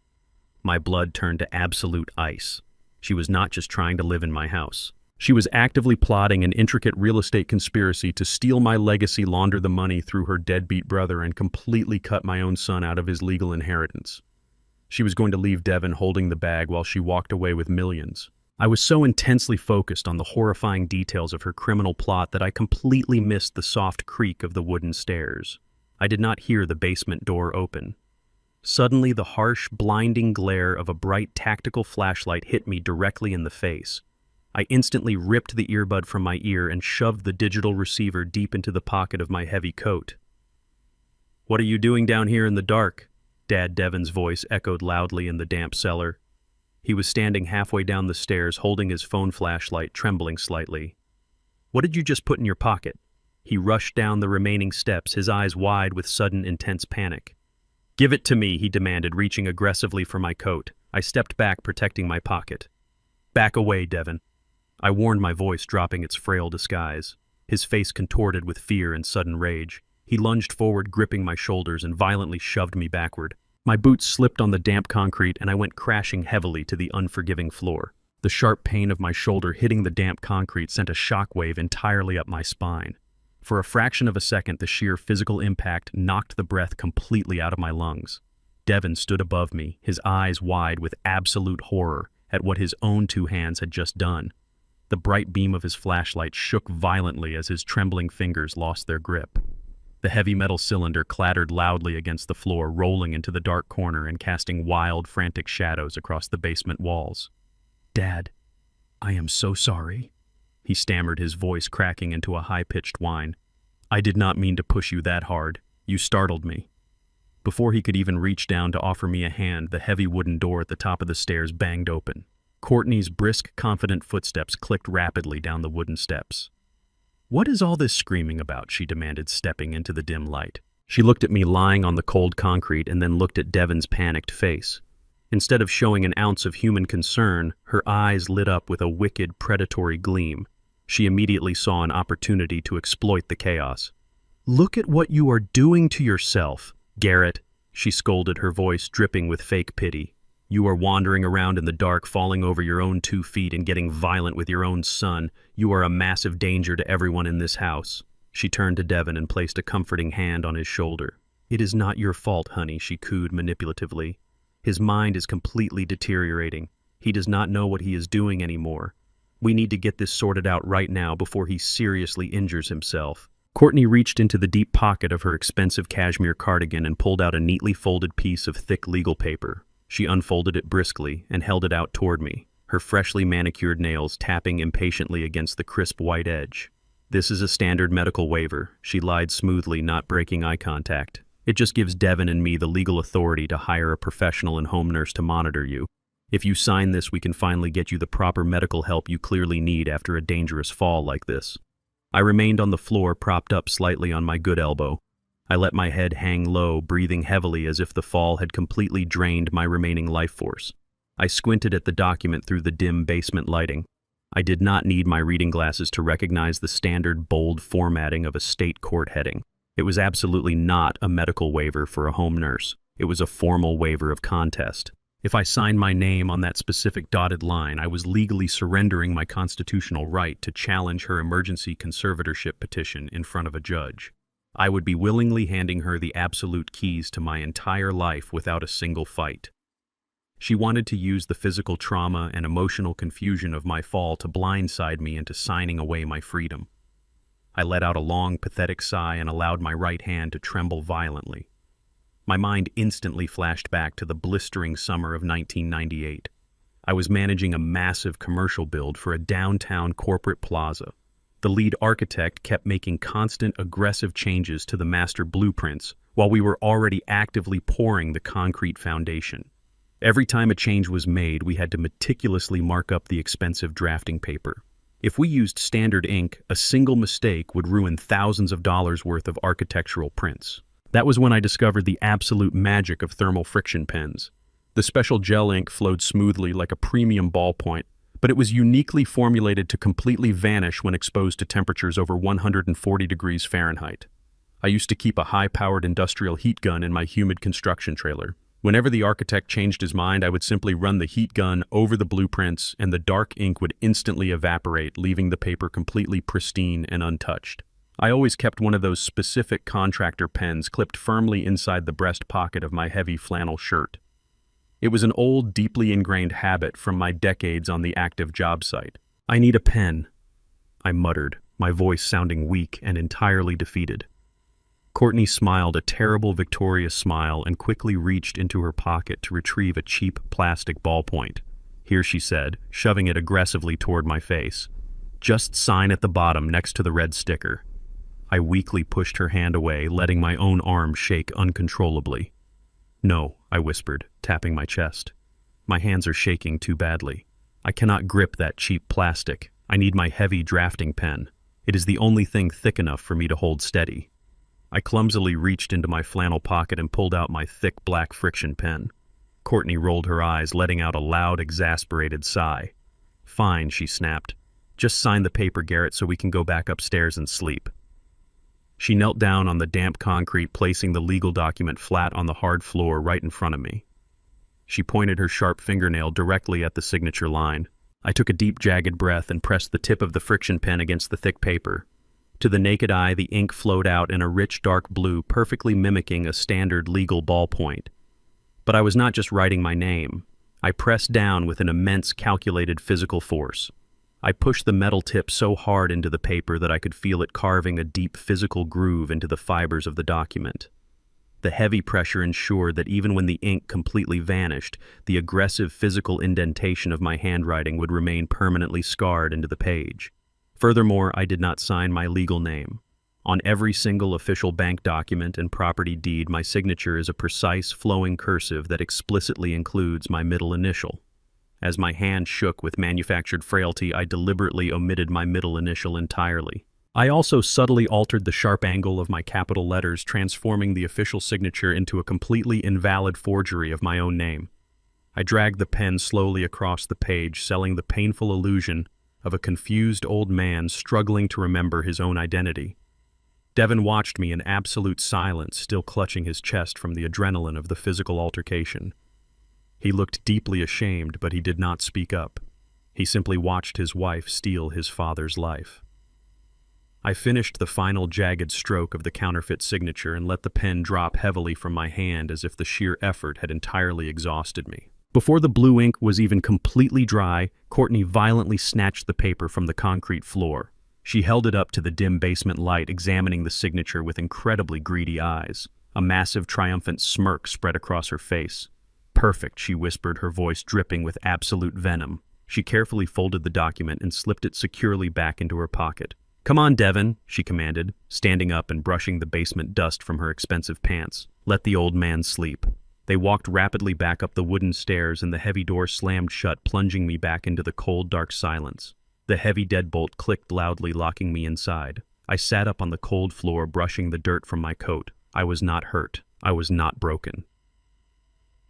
My blood turned to absolute ice. She was not just trying to live in my house. She was actively plotting an intricate real estate conspiracy to steal my legacy, launder the money through her deadbeat brother, and completely cut my own son out of his legal inheritance. She was going to leave Devin holding the bag while she walked away with millions. I was so intensely focused on the horrifying details of her criminal plot that I completely missed the soft creak of the wooden stairs. I did not hear the basement door open. Suddenly, the harsh, blinding glare of a bright tactical flashlight hit me directly in the face. I instantly ripped the earbud from my ear and shoved the digital receiver deep into the pocket of my heavy coat. "What are you doing down here in the dark?" Dad Devin's voice echoed loudly in the damp cellar. He was standing halfway down the stairs, holding his phone flashlight, trembling slightly. "What did you just put in your pocket?" He rushed down the remaining steps, his eyes wide with sudden, intense panic. "Give it to me," he demanded, reaching aggressively for my coat. I stepped back, protecting my pocket. "Back away, Devin." I warned, my voice dropping its frail disguise. His face contorted with fear and sudden rage. He lunged forward, gripping my shoulders, and violently shoved me backward. My boots slipped on the damp concrete, and I went crashing heavily to the unforgiving floor. The sharp pain of my shoulder hitting the damp concrete sent a shockwave entirely up my spine. For a fraction of a second, the sheer physical impact knocked the breath completely out of my lungs. Devin stood above me, his eyes wide with absolute horror at what his own two hands had just done. The bright beam of his flashlight shook violently as his trembling fingers lost their grip. The heavy metal cylinder clattered loudly against the floor, rolling into the dark corner and casting wild, frantic shadows across the basement walls. "Dad, I am so sorry," he stammered, his voice cracking into a high-pitched whine. "I did not mean to push you that hard. You startled me." Before he could even reach down to offer me a hand, the heavy wooden door at the top of the stairs banged open. Courtney's brisk, confident footsteps clicked rapidly down the wooden steps. "What is all this screaming about?" she demanded, stepping into the dim light. She looked at me lying on the cold concrete and then looked at Devin's panicked face. Instead of showing an ounce of human concern, her eyes lit up with a wicked, predatory gleam. She immediately saw an opportunity to exploit the chaos. "Look at what you are doing to yourself, Garrett," she scolded, her voice dripping with fake pity. "You are wandering around in the dark, falling over your own 2 feet and getting violent with your own son. You are a massive danger to everyone in this house." She turned to Devin and placed a comforting hand on his shoulder. "It is not your fault, honey," she cooed manipulatively. "His mind is completely deteriorating. He does not know what he is doing anymore. We need to get this sorted out right now before he seriously injures himself." Courtney reached into the deep pocket of her expensive cashmere cardigan and pulled out a neatly folded piece of thick legal paper. She unfolded it briskly and held it out toward me, her freshly manicured nails tapping impatiently against the crisp white edge. "This is a standard medical waiver," she lied smoothly, not breaking eye contact. "It just gives Devin and me the legal authority to hire a professional and home nurse to monitor you. If you sign this, we can finally get you the proper medical help you clearly need after a dangerous fall like this." I remained on the floor, propped up slightly on my good elbow. I let my head hang low, breathing heavily as if the fall had completely drained my remaining life force. I squinted at the document through the dim basement lighting. I did not need my reading glasses to recognize the standard bold formatting of a state court heading. It was absolutely not a medical waiver for a home nurse. It was a formal waiver of contest. If I signed my name on that specific dotted line, I was legally surrendering my constitutional right to challenge her emergency conservatorship petition in front of a judge. I would be willingly handing her the absolute keys to my entire life without a single fight. She wanted to use the physical trauma and emotional confusion of my fall to blindside me into signing away my freedom. I let out a long, pathetic sigh and allowed my right hand to tremble violently. My mind instantly flashed back to the blistering summer of 1998. I was managing a massive commercial build for a downtown corporate plaza. The lead architect kept making constant, aggressive changes to the master blueprints while we were already actively pouring the concrete foundation. Every time a change was made, we had to meticulously mark up the expensive drafting paper. If we used standard ink, a single mistake would ruin thousands of dollars worth of architectural prints. That was when I discovered the absolute magic of thermal friction pens. The special gel ink flowed smoothly like a premium ballpoint, but it was uniquely formulated to completely vanish when exposed to temperatures over 140 degrees Fahrenheit. I used to keep a high-powered industrial heat gun in my humid construction trailer. Whenever the architect changed his mind, I would simply run the heat gun over the blueprints and the dark ink would instantly evaporate, leaving the paper completely pristine and untouched. I always kept one of those specific contractor pens clipped firmly inside the breast pocket of my heavy flannel shirt. It was an old, deeply ingrained habit from my decades on the active job site. "I need a pen," I muttered, my voice sounding weak and entirely defeated. Courtney smiled a terrible, victorious smile and quickly reached into her pocket to retrieve a cheap plastic ballpoint. "Here," she said, shoving it aggressively toward my face. "Just sign at the bottom next to the red sticker." I weakly pushed her hand away, letting my own arm shake uncontrollably. "No," I whispered, tapping my chest. "My hands are shaking too badly. I cannot grip that cheap plastic. I need my heavy drafting pen. It is the only thing thick enough for me to hold steady." I clumsily reached into my flannel pocket and pulled out my thick black friction pen. Courtney rolled her eyes, letting out a loud, exasperated sigh. "Fine," she snapped. "Just sign the paper, Garrett, so we can go back upstairs and sleep." She knelt down on the damp concrete, placing the legal document flat on the hard floor right in front of me. She pointed her sharp fingernail directly at the signature line. I took a deep, jagged breath and pressed the tip of the friction pen against the thick paper. To the naked eye, the ink flowed out in a rich, dark blue, perfectly mimicking a standard legal ballpoint. But I was not just writing my name. I pressed down with an immense, calculated physical force. I pushed the metal tip so hard into the paper that I could feel it carving a deep physical groove into the fibers of the document. The heavy pressure ensured that even when the ink completely vanished, the aggressive physical indentation of my handwriting would remain permanently scarred into the page. Furthermore, I did not sign my legal name. On every single official bank document and property deed, my signature is a precise, flowing cursive that explicitly includes my middle initial. As my hand shook with manufactured frailty, I deliberately omitted my middle initial entirely. I also subtly altered the sharp angle of my capital letters, transforming the official signature into a completely invalid forgery of my own name. I dragged the pen slowly across the page, selling the painful illusion of a confused old man struggling to remember his own identity. Devin watched me in absolute silence, still clutching his chest from the adrenaline of the physical altercation. He looked deeply ashamed, but he did not speak up. He simply watched his wife steal his father's life. I finished the final jagged stroke of the counterfeit signature and let the pen drop heavily from my hand as if the sheer effort had entirely exhausted me. Before the blue ink was even completely dry, Courtney violently snatched the paper from the concrete floor. She held it up to the dim basement light, examining the signature with incredibly greedy eyes. A massive, triumphant smirk spread across her face. "Perfect," she whispered, her voice dripping with absolute venom. She carefully folded the document and slipped it securely back into her pocket. "Come on, Devin," she commanded, standing up and brushing the basement dust from her expensive pants. "Let the old man sleep." They walked rapidly back up the wooden stairs and the heavy door slammed shut, plunging me back into the cold, dark silence. The heavy deadbolt clicked loudly, locking me inside. I sat up on the cold floor, brushing the dirt from my coat. I was not hurt. I was not broken.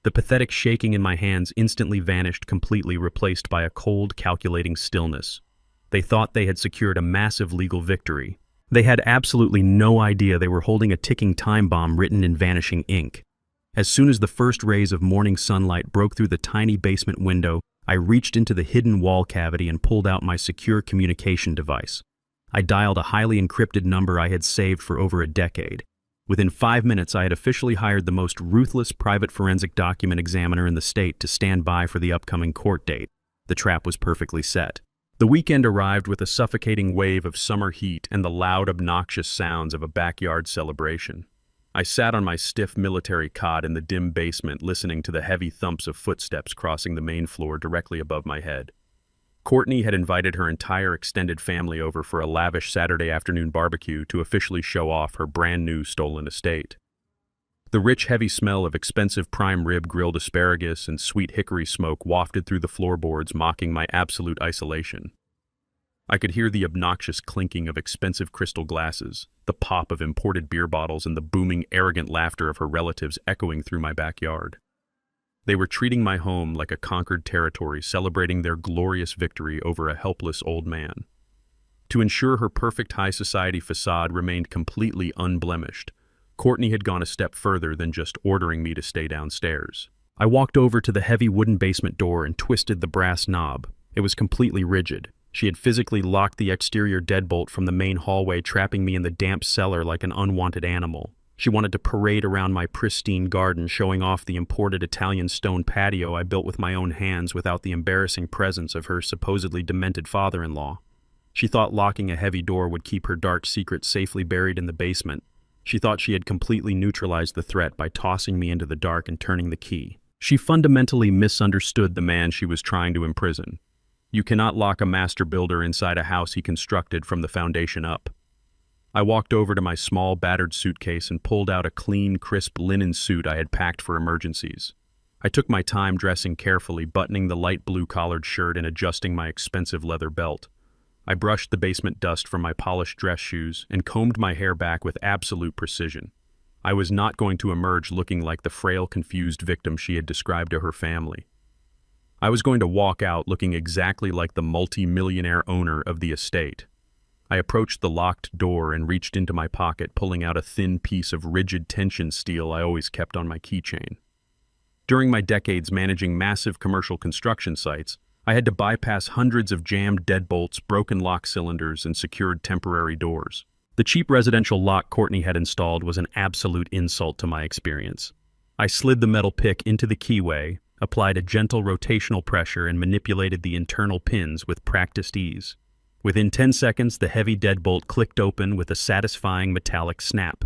The pathetic shaking in my hands instantly vanished completely, replaced by a cold, calculating stillness. They thought they had secured a massive legal victory. They had absolutely no idea they were holding a ticking time bomb written in vanishing ink. As soon as the first rays of morning sunlight broke through the tiny basement window, I reached into the hidden wall cavity and pulled out my secure communication device. I dialed a highly encrypted number I had saved for over a decade. Within 5 minutes, I had officially hired the most ruthless private forensic document examiner in the state to stand by for the upcoming court date. The trap was perfectly set. The weekend arrived with a suffocating wave of summer heat and the loud, obnoxious sounds of a backyard celebration. I sat on my stiff military cot in the dim basement, listening to the heavy thumps of footsteps crossing the main floor directly above my head. Courtney had invited her entire extended family over for a lavish Saturday afternoon barbecue to officially show off her brand-new stolen estate. The rich, heavy smell of expensive prime rib grilled asparagus and sweet hickory smoke wafted through the floorboards, mocking my absolute isolation. I could hear the obnoxious clinking of expensive crystal glasses, the pop of imported beer bottles, and the booming, arrogant laughter of her relatives echoing through my backyard. They were treating my home like a conquered territory, celebrating their glorious victory over a helpless old man. To ensure her perfect high society facade remained completely unblemished, Courtney had gone a step further than just ordering me to stay downstairs. I walked over to the heavy wooden basement door and twisted the brass knob. It was completely rigid. She had physically locked the exterior deadbolt from the main hallway, trapping me in the damp cellar like an unwanted animal. She wanted to parade around my pristine garden, showing off the imported Italian stone patio I built with my own hands without the embarrassing presence of her supposedly demented father-in-law. She thought locking a heavy door would keep her dark secret safely buried in the basement. She thought she had completely neutralized the threat by tossing me into the dark and turning the key. She fundamentally misunderstood the man she was trying to imprison. You cannot lock a master builder inside a house he constructed from the foundation up. I walked over to my small, battered suitcase and pulled out a clean, crisp linen suit I had packed for emergencies. I took my time dressing carefully, buttoning the light blue collared shirt and adjusting my expensive leather belt. I brushed the basement dust from my polished dress shoes and combed my hair back with absolute precision. I was not going to emerge looking like the frail, confused victim she had described to her family. I was going to walk out looking exactly like the multi-millionaire owner of the estate. I approached the locked door and reached into my pocket, pulling out a thin piece of rigid tension steel I always kept on my keychain. During my decades managing massive commercial construction sites, I had to bypass hundreds of jammed deadbolts, broken lock cylinders, and secured temporary doors. The cheap residential lock Courtney had installed was an absolute insult to my experience. I slid the metal pick into the keyway, applied a gentle rotational pressure, and manipulated the internal pins with practiced ease. Within 10 seconds, the heavy deadbolt clicked open with a satisfying metallic snap.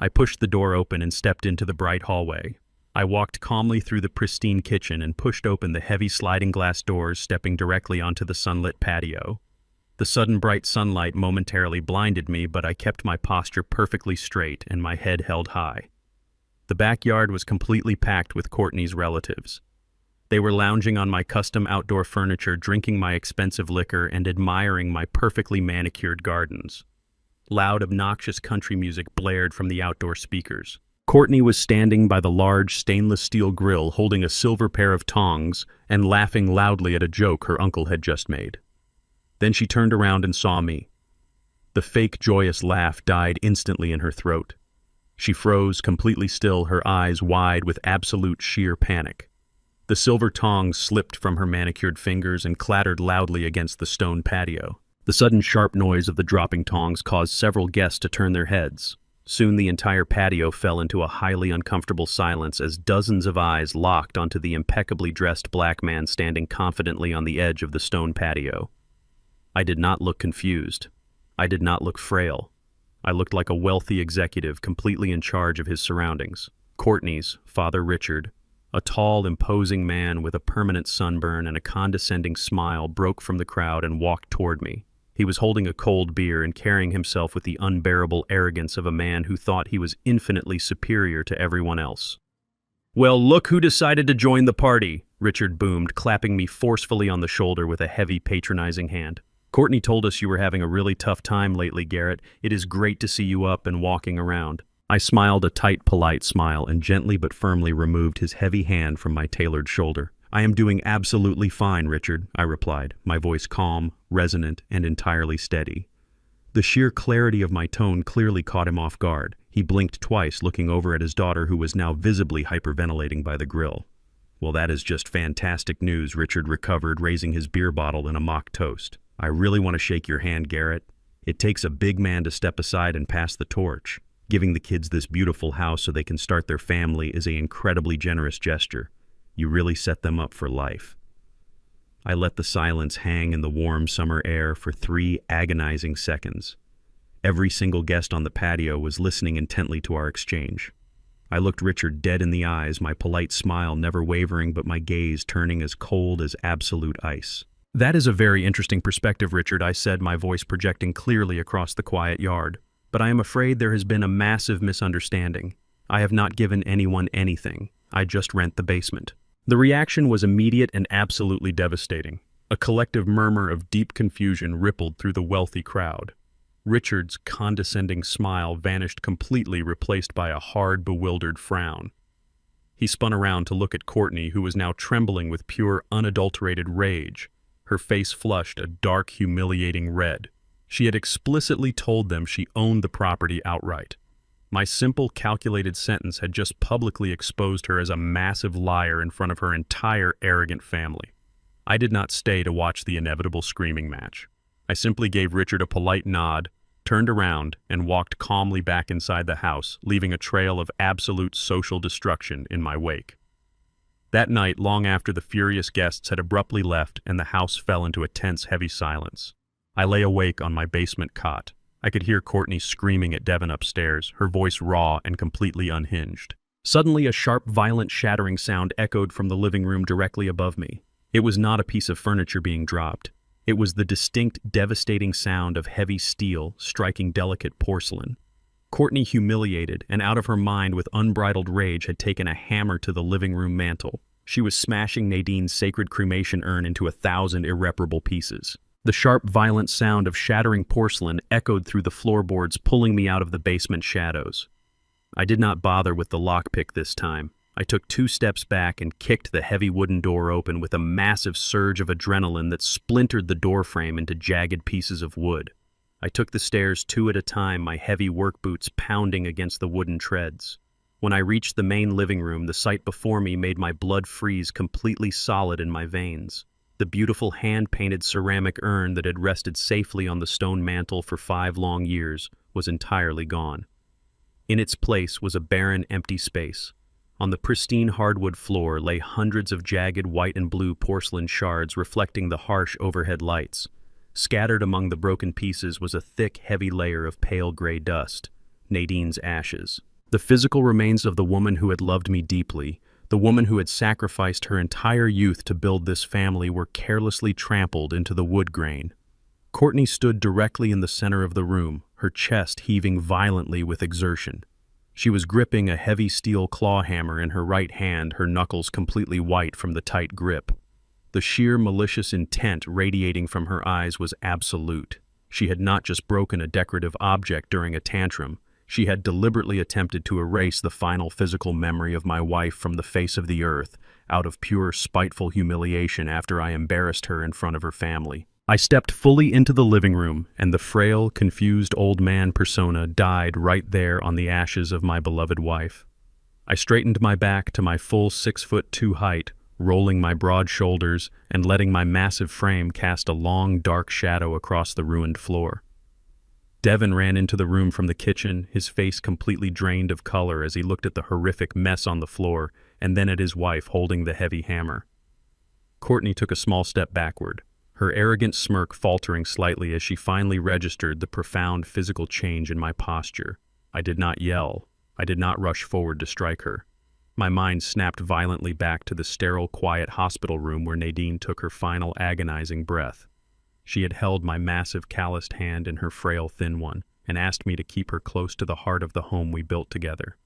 I pushed the door open and stepped into the bright hallway. I walked calmly through the pristine kitchen and pushed open the heavy sliding glass doors, stepping directly onto the sunlit patio. The sudden bright sunlight momentarily blinded me, but I kept my posture perfectly straight and my head held high. The backyard was completely packed with Courtney's relatives. They were lounging on my custom outdoor furniture, drinking my expensive liquor and admiring my perfectly manicured gardens. Loud, obnoxious country music blared from the outdoor speakers. Courtney was standing by the large stainless steel grill, holding a silver pair of tongs and laughing loudly at a joke her uncle had just made. Then she turned around and saw me. The fake joyous laugh died instantly in her throat. She froze, completely still, her eyes wide with absolute sheer panic. The silver tongs slipped from her manicured fingers and clattered loudly against the stone patio. The sudden sharp noise of the dropping tongs caused several guests to turn their heads. Soon the entire patio fell into a highly uncomfortable silence as dozens of eyes locked onto the impeccably dressed black man standing confidently on the edge of the stone patio. I did not look confused. I did not look frail. I looked like a wealthy executive completely in charge of his surroundings. Courtney's father, Richard, a tall, imposing man with a permanent sunburn and a condescending smile, broke from the crowd and walked toward me. He was holding a cold beer and carrying himself with the unbearable arrogance of a man who thought he was infinitely superior to everyone else. "Well, look who decided to join the party," Richard boomed, clapping me forcefully on the shoulder with a heavy, patronizing hand. "Courtney told us you were having a really tough time lately, Garrett. It is great to see you up and walking around." I smiled a tight, polite smile and gently but firmly removed his heavy hand from my tailored shoulder. "I am doing absolutely fine, Richard," I replied, my voice calm, resonant, and entirely steady. The sheer clarity of my tone clearly caught him off guard. He blinked twice, looking over at his daughter, who was now visibly hyperventilating by the grill. "Well, that is just fantastic news," Richard recovered, raising his beer bottle in a mock toast. "I really want to shake your hand, Garrett. It takes a big man to step aside and pass the torch. Giving the kids this beautiful house so they can start their family is an incredibly generous gesture. You really set them up for life." I let the silence hang in the warm summer air for 3 agonizing seconds. Every single guest on the patio was listening intently to our exchange. I looked Richard dead in the eyes, my polite smile never wavering but my gaze turning as cold as absolute ice. "That is a very interesting perspective, Richard," I said, my voice projecting clearly across the quiet yard. "But I am afraid there has been a massive misunderstanding. I have not given anyone anything. I just rent the basement." The reaction was immediate and absolutely devastating. A collective murmur of deep confusion rippled through the wealthy crowd. Richard's condescending smile vanished completely, replaced by a hard, bewildered frown. He spun around to look at Courtney, who was now trembling with pure, unadulterated rage. Her face flushed a dark, humiliating red. She had explicitly told them she owned the property outright. My simple, calculated sentence had just publicly exposed her as a massive liar in front of her entire arrogant family. I did not stay to watch the inevitable screaming match. I simply gave Richard a polite nod, turned around, and walked calmly back inside the house, leaving a trail of absolute social destruction in my wake. That night, long after the furious guests had abruptly left and the house fell into a tense, heavy silence, I lay awake on my basement cot. I could hear Courtney screaming at Devin upstairs, her voice raw and completely unhinged. Suddenly, a sharp, violent, shattering sound echoed from the living room directly above me. It was not a piece of furniture being dropped. It was the distinct, devastating sound of heavy steel striking delicate porcelain. Courtney, humiliated and out of her mind with unbridled rage, had taken a hammer to the living room mantel. She was smashing Nadine's sacred cremation urn into 1,000 irreparable pieces. The sharp, violent sound of shattering porcelain echoed through the floorboards, pulling me out of the basement shadows. I did not bother with the lockpick this time. I took 2 steps back and kicked the heavy wooden door open with a massive surge of adrenaline that splintered the doorframe into jagged pieces of wood. I took the stairs 2 at a time, my heavy work boots pounding against the wooden treads. When I reached the main living room, the sight before me made my blood freeze completely solid in my veins. The beautiful hand-painted ceramic urn that had rested safely on the stone mantel for 5 long years was entirely gone. In its place was a barren, empty space. On the pristine hardwood floor lay hundreds of jagged white and blue porcelain shards reflecting the harsh overhead lights. Scattered among the broken pieces was a thick, heavy layer of pale gray dust, Nadine's ashes. The physical remains of the woman who had loved me deeply, the woman who had sacrificed her entire youth to build this family, were carelessly trampled into the wood grain. Courtney stood directly in the center of the room, her chest heaving violently with exertion. She was gripping a heavy steel claw hammer in her right hand, her knuckles completely white from the tight grip. The sheer malicious intent radiating from her eyes was absolute. She had not just broken a decorative object during a tantrum. She had deliberately attempted to erase the final physical memory of my wife from the face of the earth, out of pure spiteful humiliation after I embarrassed her in front of her family. I stepped fully into the living room, and the frail, confused old man persona died right there on the ashes of my beloved wife. I straightened my back to my full 6'2" height, rolling my broad shoulders and letting my massive frame cast a long, dark shadow across the ruined floor. Devin ran into the room from the kitchen, his face completely drained of color as he looked at the horrific mess on the floor and then at his wife holding the heavy hammer. Courtney took a small step backward, her arrogant smirk faltering slightly as she finally registered the profound physical change in my posture. I did not yell. I did not rush forward to strike her. My mind snapped violently back to the sterile, quiet hospital room where Nadine took her final agonizing breath. She had held my massive, calloused hand in her frail, thin one and asked me to keep her close to the heart of the home we built together.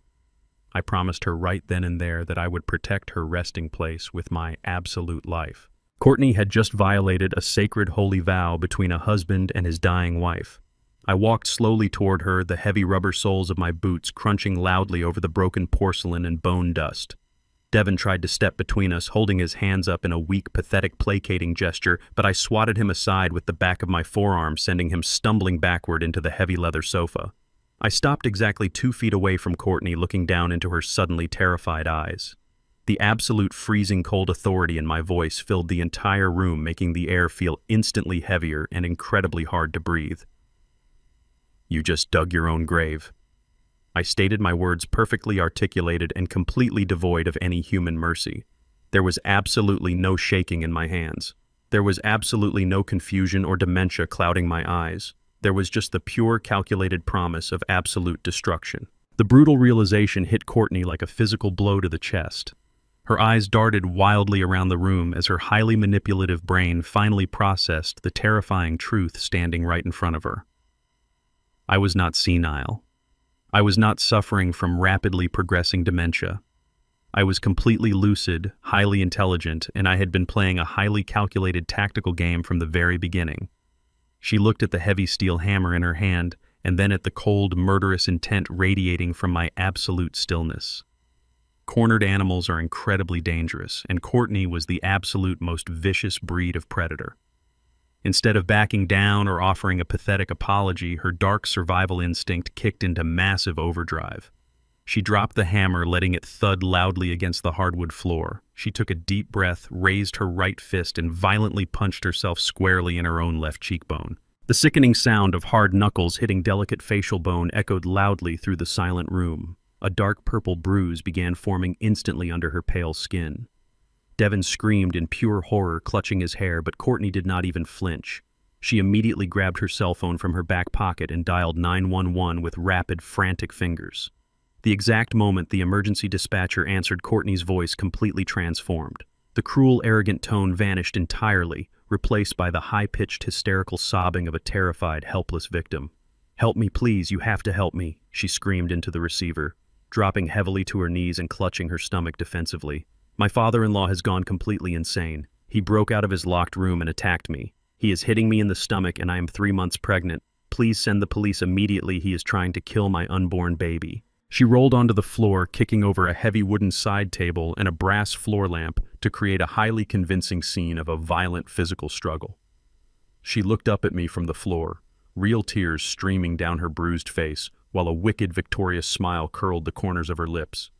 I promised her right then and there that I would protect her resting place with my absolute life. Courtney had just violated a sacred holy vow between a husband and his dying wife. I walked slowly toward her, the heavy rubber soles of my boots crunching loudly over the broken porcelain and bone dust. Devin tried to step between us, holding his hands up in a weak, pathetic, placating gesture, but I swatted him aside with the back of my forearm, sending him stumbling backward into the heavy leather sofa. I stopped exactly 2 feet away from Courtney, looking down into her suddenly terrified eyes. The absolute freezing cold authority in my voice filled the entire room, making the air feel instantly heavier and incredibly hard to breathe. "You just dug your own grave." I stated my words perfectly articulated and completely devoid of any human mercy. There was absolutely no shaking in my hands. There was absolutely no confusion or dementia clouding my eyes. There was just the pure, calculated promise of absolute destruction. The brutal realization hit Courtney like a physical blow to the chest. Her eyes darted wildly around the room as her highly manipulative brain finally processed the terrifying truth standing right in front of her. I was not senile. I was not suffering from rapidly progressing dementia. I was completely lucid, highly intelligent, and I had been playing a highly calculated tactical game from the very beginning. She looked at the heavy steel hammer in her hand, and then at the cold, murderous intent radiating from my absolute stillness. Cornered animals are incredibly dangerous, and Courtney was the absolute most vicious breed of predator. Instead of backing down or offering a pathetic apology, her dark survival instinct kicked into massive overdrive. She dropped the hammer, letting it thud loudly against the hardwood floor. She took a deep breath, raised her right fist, and violently punched herself squarely in her own left cheekbone. The sickening sound of hard knuckles hitting delicate facial bone echoed loudly through the silent room. A dark purple bruise began forming instantly under her pale skin. Devin screamed in pure horror, clutching his hair, but Courtney did not even flinch. She immediately grabbed her cell phone from her back pocket and dialed 911 with rapid, frantic fingers. The exact moment the emergency dispatcher answered, Courtney's voice completely transformed. The cruel, arrogant tone vanished entirely, replaced by the high-pitched, hysterical sobbing of a terrified, helpless victim. "Help me, please, you have to help me," she screamed into the receiver, dropping heavily to her knees and clutching her stomach defensively. "My father-in-law has gone completely insane. He broke out of his locked room and attacked me. He is hitting me in the stomach and I am 3 months pregnant. Please send the police immediately. He is trying to kill my unborn baby." She rolled onto the floor, kicking over a heavy wooden side table and a brass floor lamp to create a highly convincing scene of a violent physical struggle. She looked up at me from the floor, real tears streaming down her bruised face, while a wicked, victorious smile curled the corners of her lips.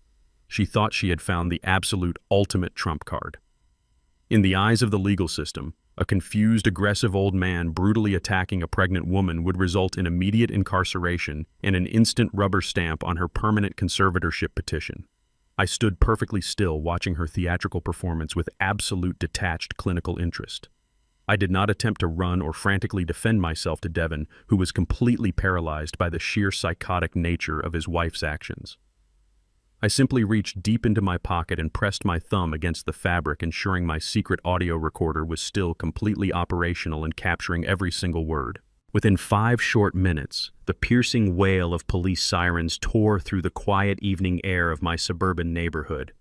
She thought she had found the absolute ultimate trump card. In the eyes of the legal system, a confused, aggressive old man brutally attacking a pregnant woman would result in immediate incarceration and an instant rubber stamp on her permanent conservatorship petition. I stood perfectly still, watching her theatrical performance with absolute detached clinical interest. I did not attempt to run or frantically defend myself to Devin, who was completely paralyzed by the sheer psychotic nature of his wife's actions. I simply reached deep into my pocket and pressed my thumb against the fabric, ensuring my secret audio recorder was still completely operational and capturing every single word. Within 5 short minutes, the piercing wail of police sirens tore through the quiet evening air of my suburban neighborhood.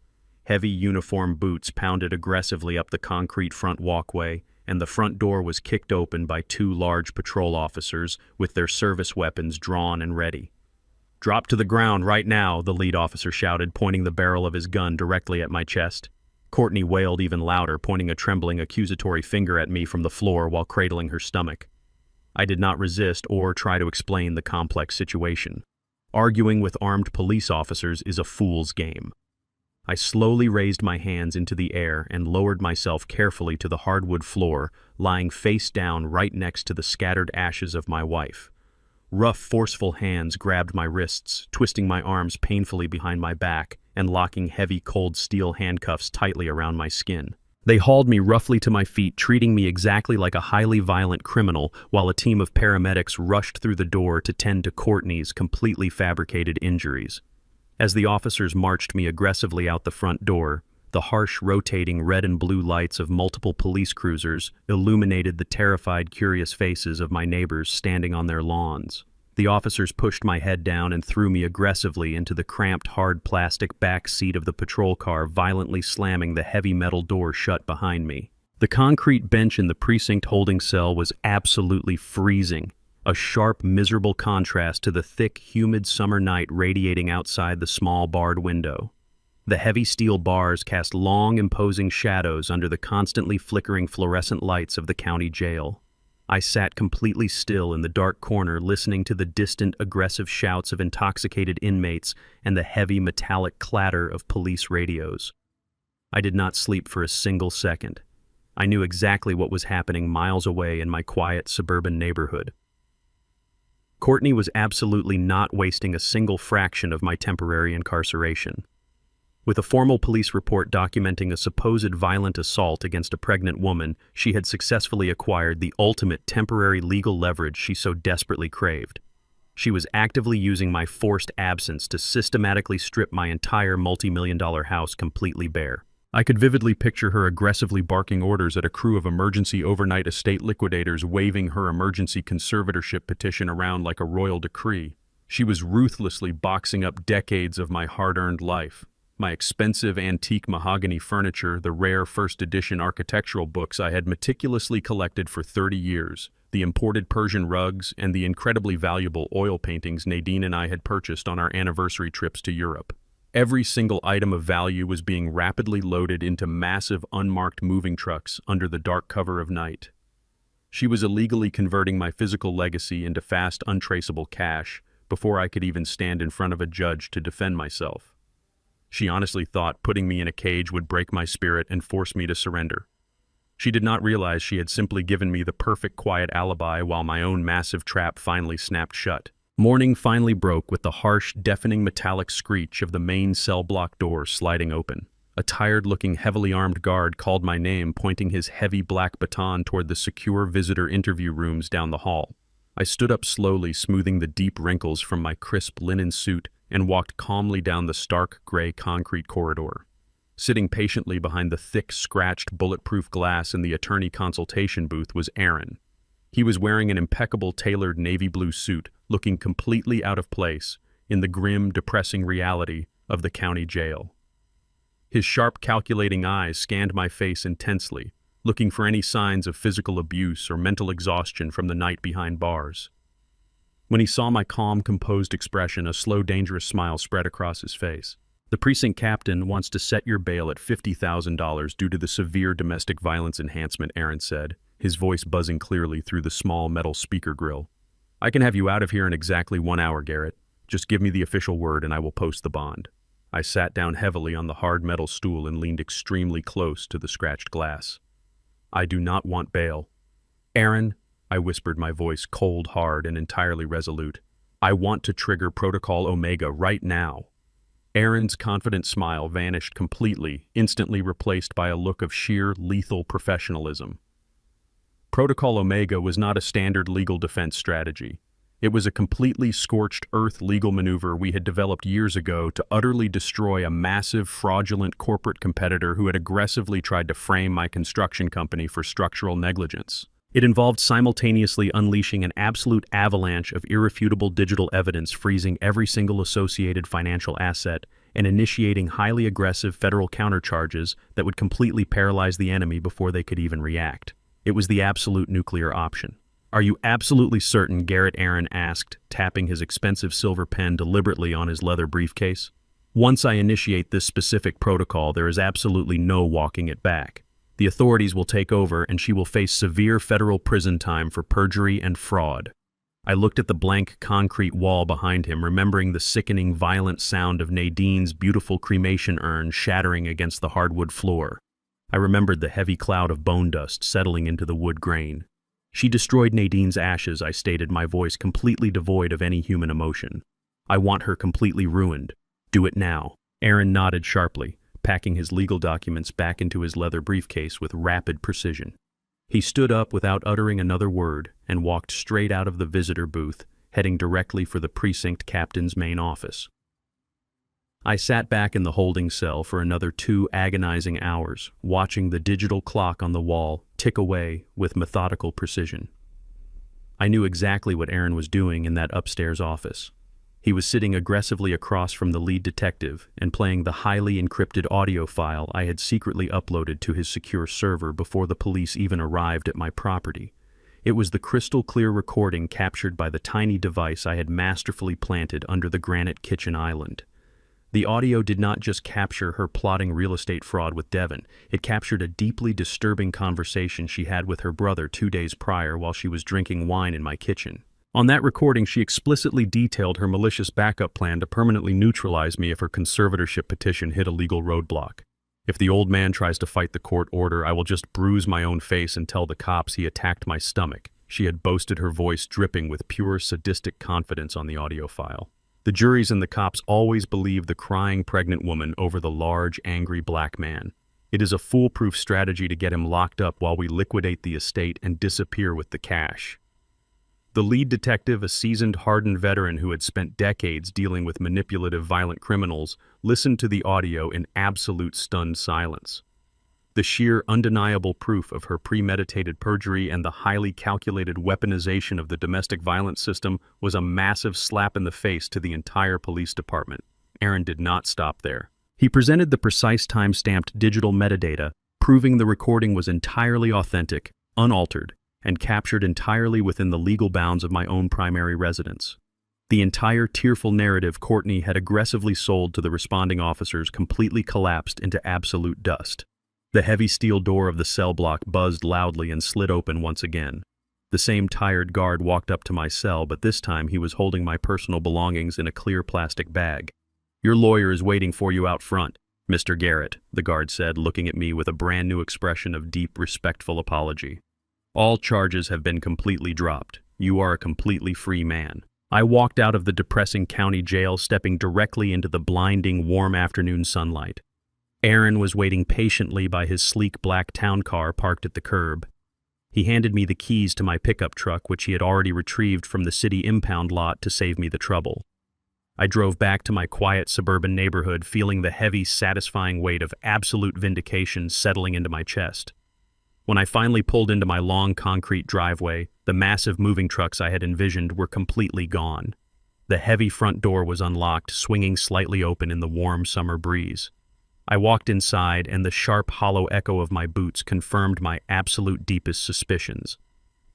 Heavy uniform boots pounded aggressively up the concrete front walkway, and the front door was kicked open by 2 large patrol officers with their service weapons drawn and ready. "Drop to the ground right now," the lead officer shouted, pointing the barrel of his gun directly at my chest. Courtney wailed even louder, pointing a trembling, accusatory finger at me from the floor while cradling her stomach. I did not resist or try to explain the complex situation. Arguing with armed police officers is a fool's game. I slowly raised my hands into the air and lowered myself carefully to the hardwood floor, lying face down right next to the scattered ashes of my wife. Rough, forceful hands grabbed my wrists, twisting my arms painfully behind my back and locking heavy, cold steel handcuffs tightly around my skin. They hauled me roughly to my feet, treating me exactly like a highly violent criminal, while a team of paramedics rushed through the door to tend to Courtney's completely fabricated injuries. As the officers marched me aggressively out the front door, the harsh, rotating red and blue lights of multiple police cruisers illuminated the terrified, curious faces of my neighbors standing on their lawns. The officers pushed my head down and threw me aggressively into the cramped, hard plastic back seat of the patrol car, violently slamming the heavy metal door shut behind me. The concrete bench in the precinct holding cell was absolutely freezing, a sharp, miserable contrast to the thick, humid summer night radiating outside the small barred window. The heavy steel bars cast long, imposing shadows under the constantly flickering fluorescent lights of the county jail. I sat completely still in the dark corner, listening to the distant, aggressive shouts of intoxicated inmates and the heavy, metallic clatter of police radios. I did not sleep for a single second. I knew exactly what was happening miles away in my quiet suburban neighborhood. Courtney was absolutely not wasting a single fraction of my temporary incarceration. With a formal police report documenting a supposed violent assault against a pregnant woman, she had successfully acquired the ultimate temporary legal leverage she so desperately craved. She was actively using my forced absence to systematically strip my entire multi-million-dollar house completely bare. I could vividly picture her aggressively barking orders at a crew of emergency overnight estate liquidators, waving her emergency conservatorship petition around like a royal decree. She was ruthlessly boxing up decades of my hard-earned life. My expensive antique mahogany furniture, the rare first edition architectural books I had meticulously collected for 30 years, the imported Persian rugs, and the incredibly valuable oil paintings Nadine and I had purchased on our anniversary trips to Europe. Every single item of value was being rapidly loaded into massive unmarked moving trucks under the dark cover of night. She was illegally converting my physical legacy into fast, untraceable cash before I could even stand in front of a judge to defend myself. She honestly thought putting me in a cage would break my spirit and force me to surrender. She did not realize she had simply given me the perfect quiet alibi while my own massive trap finally snapped shut. Morning finally broke with the harsh, deafening metallic screech of the main cell block door sliding open. A tired-looking, heavily armed guard called my name, pointing his heavy black baton toward the secure visitor interview rooms down the hall. I stood up slowly, smoothing the deep wrinkles from my crisp linen suit, and walked calmly down the stark gray concrete corridor. Sitting patiently behind the thick, scratched, bulletproof glass in the attorney consultation booth was Aaron. He was wearing an impeccable tailored navy blue suit, looking completely out of place in the grim, depressing reality of the county jail. His sharp, calculating eyes scanned my face intensely, looking for any signs of physical abuse or mental exhaustion from the night behind bars. When he saw my calm, composed expression, a slow, dangerous smile spread across his face. "The precinct captain wants to set your bail at $50,000 due to the severe domestic violence enhancement," Aaron said, his voice buzzing clearly through the small metal speaker grill. "I can have you out of here in exactly 1 hour, Garrett. Just give me the official word and I will post the bond." I sat down heavily on the hard metal stool and leaned extremely close to the scratched glass. "I do not want bail." "Aaron," I whispered, my voice cold, hard, and entirely resolute, "I want to trigger Protocol Omega right now." Aaron's confident smile vanished completely, instantly replaced by a look of sheer, lethal professionalism. Protocol Omega was not a standard legal defense strategy. It was a completely scorched earth legal maneuver we had developed years ago to utterly destroy a massive, fraudulent corporate competitor who had aggressively tried to frame my construction company for structural negligence. It involved simultaneously unleashing an absolute avalanche of irrefutable digital evidence, freezing every single associated financial asset, and initiating highly aggressive federal countercharges that would completely paralyze the enemy before they could even react. It was the absolute nuclear option. "Are you absolutely certain?" Garrett Aaron asked, tapping his expensive silver pen deliberately on his leather briefcase. "Once I initiate this specific protocol, there is absolutely no walking it back. The authorities will take over and she will face severe federal prison time for perjury and fraud." I looked at the blank concrete wall behind him, remembering the sickening, violent sound of Nadine's beautiful cremation urn shattering against the hardwood floor. I remembered the heavy cloud of bone dust settling into the wood grain. "She destroyed Nadine's ashes," I stated, my voice completely devoid of any human emotion. "I want her completely ruined. Do it now." Aaron nodded sharply, packing his legal documents back into his leather briefcase with rapid precision. He stood up without uttering another word and walked straight out of the visitor booth, heading directly for the precinct captain's main office. I sat back in the holding cell for another 2 agonizing hours, watching the digital clock on the wall tick away with methodical precision. I knew exactly what Aaron was doing in that upstairs office. He was sitting aggressively across from the lead detective and playing the highly encrypted audio file I had secretly uploaded to his secure server before the police even arrived at my property. It was the crystal-clear recording captured by the tiny device I had masterfully planted under the granite kitchen island. The audio did not just capture her plotting real estate fraud with Devin, it captured a deeply disturbing conversation she had with her brother 2 days prior while she was drinking wine in my kitchen. On that recording, she explicitly detailed her malicious backup plan to permanently neutralize me if her conservatorship petition hit a legal roadblock. If the old man tries to fight the court order, I will just bruise my own face and tell the cops he attacked my stomach. She had boasted, her voice dripping with pure sadistic confidence on the audio file. The juries and the cops always believe the crying pregnant woman over the large, angry black man. It is a foolproof strategy to get him locked up while we liquidate the estate and disappear with the cash. The lead detective, a seasoned, hardened veteran who had spent decades dealing with manipulative, violent criminals, listened to the audio in absolute stunned silence. The sheer, undeniable proof of her premeditated perjury and the highly calculated weaponization of the domestic violence system was a massive slap in the face to the entire police department. Aaron did not stop there. He presented the precise time-stamped digital metadata, proving the recording was entirely authentic, unaltered, and captured entirely within the legal bounds of my own primary residence. The entire tearful narrative Courtney had aggressively sold to the responding officers completely collapsed into absolute dust. The heavy steel door of the cell block buzzed loudly and slid open once again. The same tired guard walked up to my cell, but this time he was holding my personal belongings in a clear plastic bag. "Your lawyer is waiting for you out front, Mr. Garrett," the guard said, looking at me with a brand new expression of deep, respectful apology. "All charges have been completely dropped. You are a completely free man." I walked out of the depressing county jail, stepping directly into the blinding, warm afternoon sunlight. Aaron was waiting patiently by his sleek black town car parked at the curb. He handed me the keys to my pickup truck, which he had already retrieved from the city impound lot to save me the trouble. I drove back to my quiet suburban neighborhood, feeling the heavy, satisfying weight of absolute vindication settling into my chest. When I finally pulled into my long concrete driveway, the massive moving trucks I had envisioned were completely gone. The heavy front door was unlocked, swinging slightly open in the warm summer breeze. I walked inside, and the sharp, hollow echo of my boots confirmed my absolute deepest suspicions.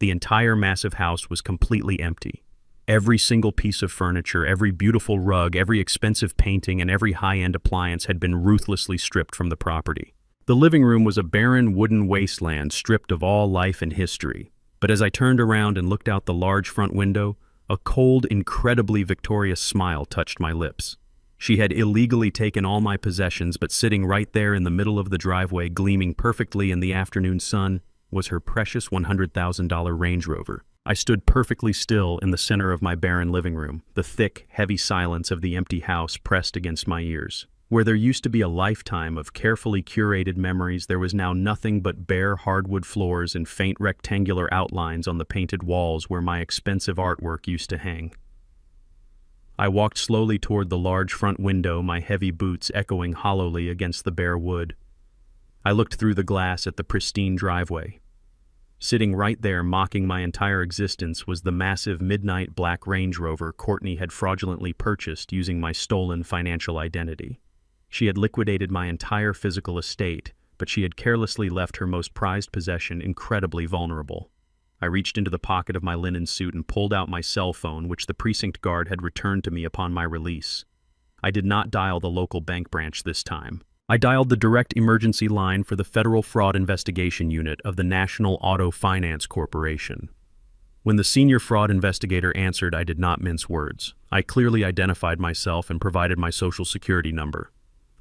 The entire massive house was completely empty. Every single piece of furniture, every beautiful rug, every expensive painting, and every high-end appliance had been ruthlessly stripped from the property. The living room was a barren wooden wasteland stripped of all life and history. But as I turned around and looked out the large front window, a cold, incredibly victorious smile touched my lips. She had illegally taken all my possessions, but sitting right there in the middle of the driveway, gleaming perfectly in the afternoon sun, was her precious $100,000 Range Rover. I stood perfectly still in the center of my barren living room, the thick, heavy silence of the empty house pressed against my ears. Where there used to be a lifetime of carefully curated memories, there was now nothing but bare hardwood floors and faint rectangular outlines on the painted walls where my expensive artwork used to hang. I walked slowly toward the large front window, my heavy boots echoing hollowly against the bare wood. I looked through the glass at the pristine driveway. Sitting right there, mocking my entire existence, was the massive midnight black Range Rover Courtney had fraudulently purchased using my stolen financial identity. She had liquidated my entire physical estate, but she had carelessly left her most prized possession incredibly vulnerable. I reached into the pocket of my linen suit and pulled out my cell phone, which the precinct guard had returned to me upon my release. I did not dial the local bank branch this time. I dialed the direct emergency line for the Federal Fraud Investigation Unit of the National Auto Finance Corporation. When the senior fraud investigator answered, I did not mince words. I clearly identified myself and provided my social security number.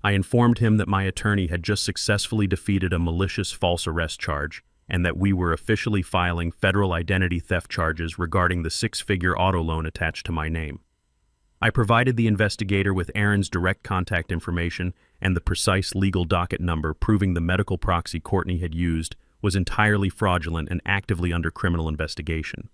I informed him that my attorney had just successfully defeated a malicious false arrest charge and that we were officially filing federal identity theft charges regarding the six-figure auto loan attached to my name. I provided the investigator with Aaron's direct contact information and the precise legal docket number proving the medical proxy Courtney had used was entirely fraudulent and actively under criminal investigation.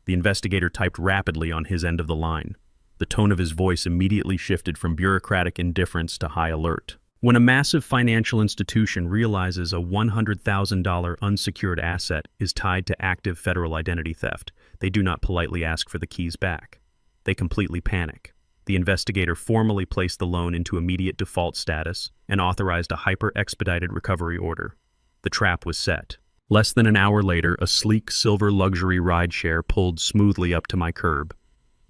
The investigator typed rapidly on his end of the line. The tone of his voice immediately shifted from bureaucratic indifference to high alert. When a massive financial institution realizes a $100,000 unsecured asset is tied to active federal identity theft, they do not politely ask for the keys back. They completely panic. The investigator formally placed the loan into immediate default status and authorized a hyper-expedited recovery order. The trap was set. Less than an hour later, a sleek silver luxury rideshare pulled smoothly up to my curb.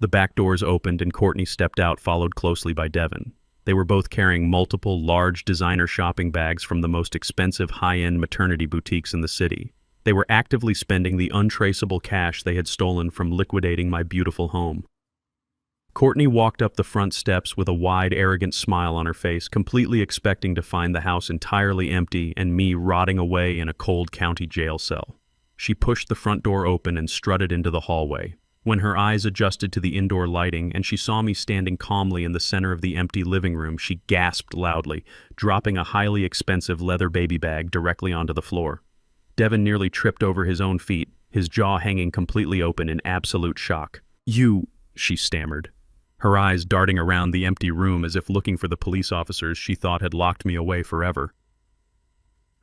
The back doors opened and Courtney stepped out, followed closely by Devin. They were both carrying multiple large designer shopping bags from the most expensive high-end maternity boutiques in the city. They were actively spending the untraceable cash they had stolen from liquidating my beautiful home. Courtney walked up the front steps with a wide, arrogant smile on her face, completely expecting to find the house entirely empty and me rotting away in a cold county jail cell. She pushed the front door open and strutted into the hallway. When her eyes adjusted to the indoor lighting and she saw me standing calmly in the center of the empty living room, she gasped loudly, dropping a highly expensive leather baby bag directly onto the floor. Devin nearly tripped over his own feet, his jaw hanging completely open in absolute shock. "You," she stammered, her eyes darting around the empty room as if looking for the police officers she thought had locked me away forever.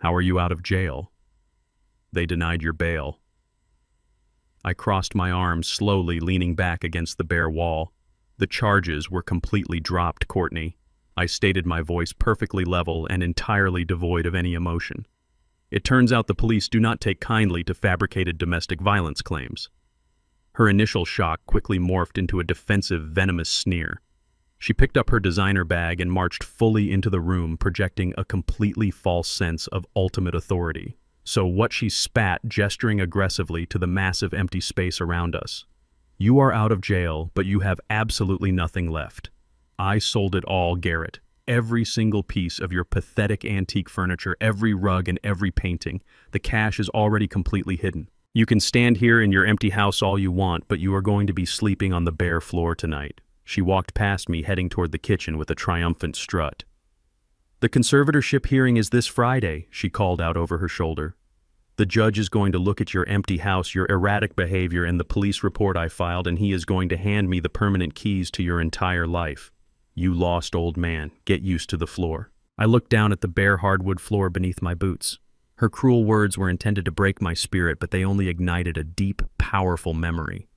"How are you out of jail?" "They denied your bail." I crossed my arms slowly, leaning back against the bare wall. "The charges were completely dropped, Courtney." I stated, my voice perfectly level and entirely devoid of any emotion. "It turns out the police do not take kindly to fabricated domestic violence claims." Her initial shock quickly morphed into a defensive, venomous sneer. She picked up her designer bag and marched fully into the room, projecting a completely false sense of ultimate authority. So what she spat, gesturing aggressively to the massive empty space around us. "You are out of jail, but you have absolutely nothing left. I sold it all, Garrett. Every single piece of your pathetic antique furniture, every rug and every painting. The cash is already completely hidden. You can stand here in your empty house all you want, but you are going to be sleeping on the bare floor tonight." She walked past me, heading toward the kitchen with a triumphant strut. "The conservatorship hearing is this Friday," she called out over her shoulder. "The judge is going to look at your empty house, your erratic behavior, and the police report I filed, and he is going to hand me the permanent keys to your entire life. You lost, old man. Get used to the floor." I looked down at the bare hardwood floor beneath my boots. Her cruel words were intended to break my spirit, but they only ignited a deep, powerful memory.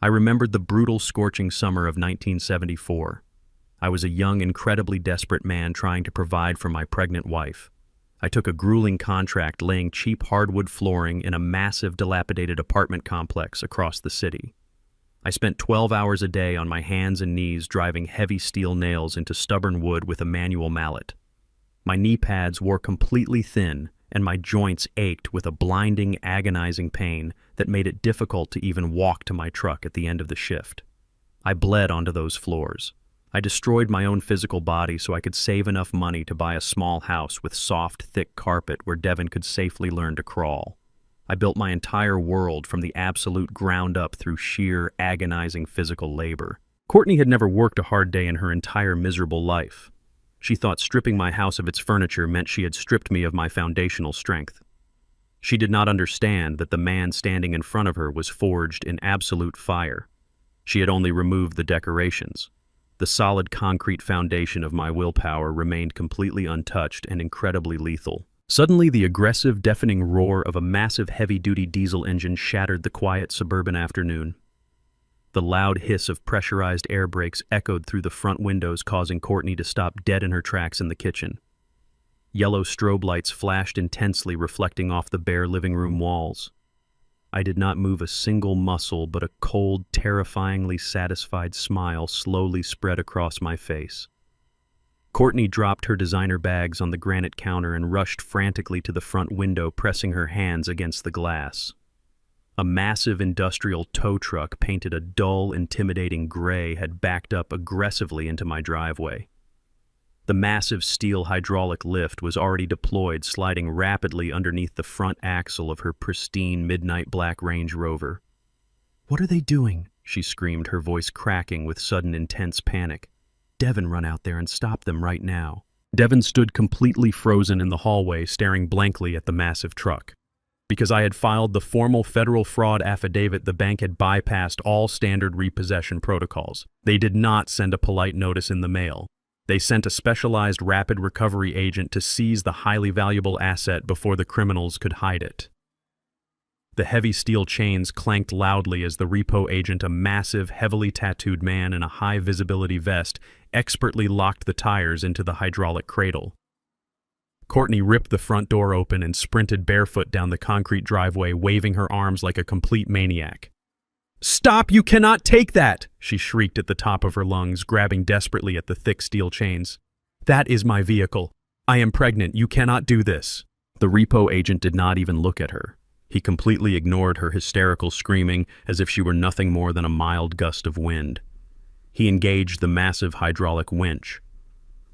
I remembered the brutal, scorching summer of 1974. I was a young, incredibly desperate man trying to provide for my pregnant wife. I took a grueling contract laying cheap hardwood flooring in a massive, dilapidated apartment complex across the city. I spent 12 hours a day on my hands and knees driving heavy steel nails into stubborn wood with a manual mallet. My knee pads wore completely thin, and my joints ached with a blinding, agonizing pain that made it difficult to even walk to my truck at the end of the shift. I bled onto those floors. I destroyed my own physical body so I could save enough money to buy a small house with soft, thick carpet where Devin could safely learn to crawl. I built my entire world from the absolute ground up through sheer, agonizing physical labor. Courtney had never worked a hard day in her entire miserable life. She thought stripping my house of its furniture meant she had stripped me of my foundational strength. She did not understand that the man standing in front of her was forged in absolute fire. She had only removed the decorations. The solid concrete foundation of my willpower remained completely untouched and incredibly lethal. Suddenly, the aggressive, deafening roar of a massive heavy-duty diesel engine shattered the quiet suburban afternoon. The loud hiss of pressurized air brakes echoed through the front windows, causing Courtney to stop dead in her tracks in the kitchen. Yellow strobe lights flashed intensely, reflecting off the bare living room walls. I did not move a single muscle, but a cold, terrifyingly satisfied smile slowly spread across my face. Courtney dropped her designer bags on the granite counter and rushed frantically to the front window, pressing her hands against the glass. A massive industrial tow truck painted a dull, intimidating gray had backed up aggressively into my driveway. The massive steel hydraulic lift was already deployed, sliding rapidly underneath the front axle of her pristine midnight black Range Rover. "What are they doing?" she screamed, her voice cracking with sudden intense panic. "Devin, run out there and stop them right now." Devin stood completely frozen in the hallway, staring blankly at the massive truck. Because I had filed the formal federal fraud affidavit, the bank had bypassed all standard repossession protocols. They did not send a polite notice in the mail. They sent a specialized rapid recovery agent to seize the highly valuable asset before the criminals could hide it. The heavy steel chains clanked loudly as the repo agent, a massive, heavily tattooed man in a high-visibility vest, expertly locked the tires into the hydraulic cradle. Courtney ripped the front door open and sprinted barefoot down the concrete driveway, waving her arms like a complete maniac. "Stop! You cannot take that!" she shrieked at the top of her lungs, grabbing desperately at the thick steel chains. "That is my vehicle. I am pregnant. You cannot do this." The repo agent did not even look at her. He completely ignored her hysterical screaming as if she were nothing more than a mild gust of wind. He engaged the massive hydraulic winch.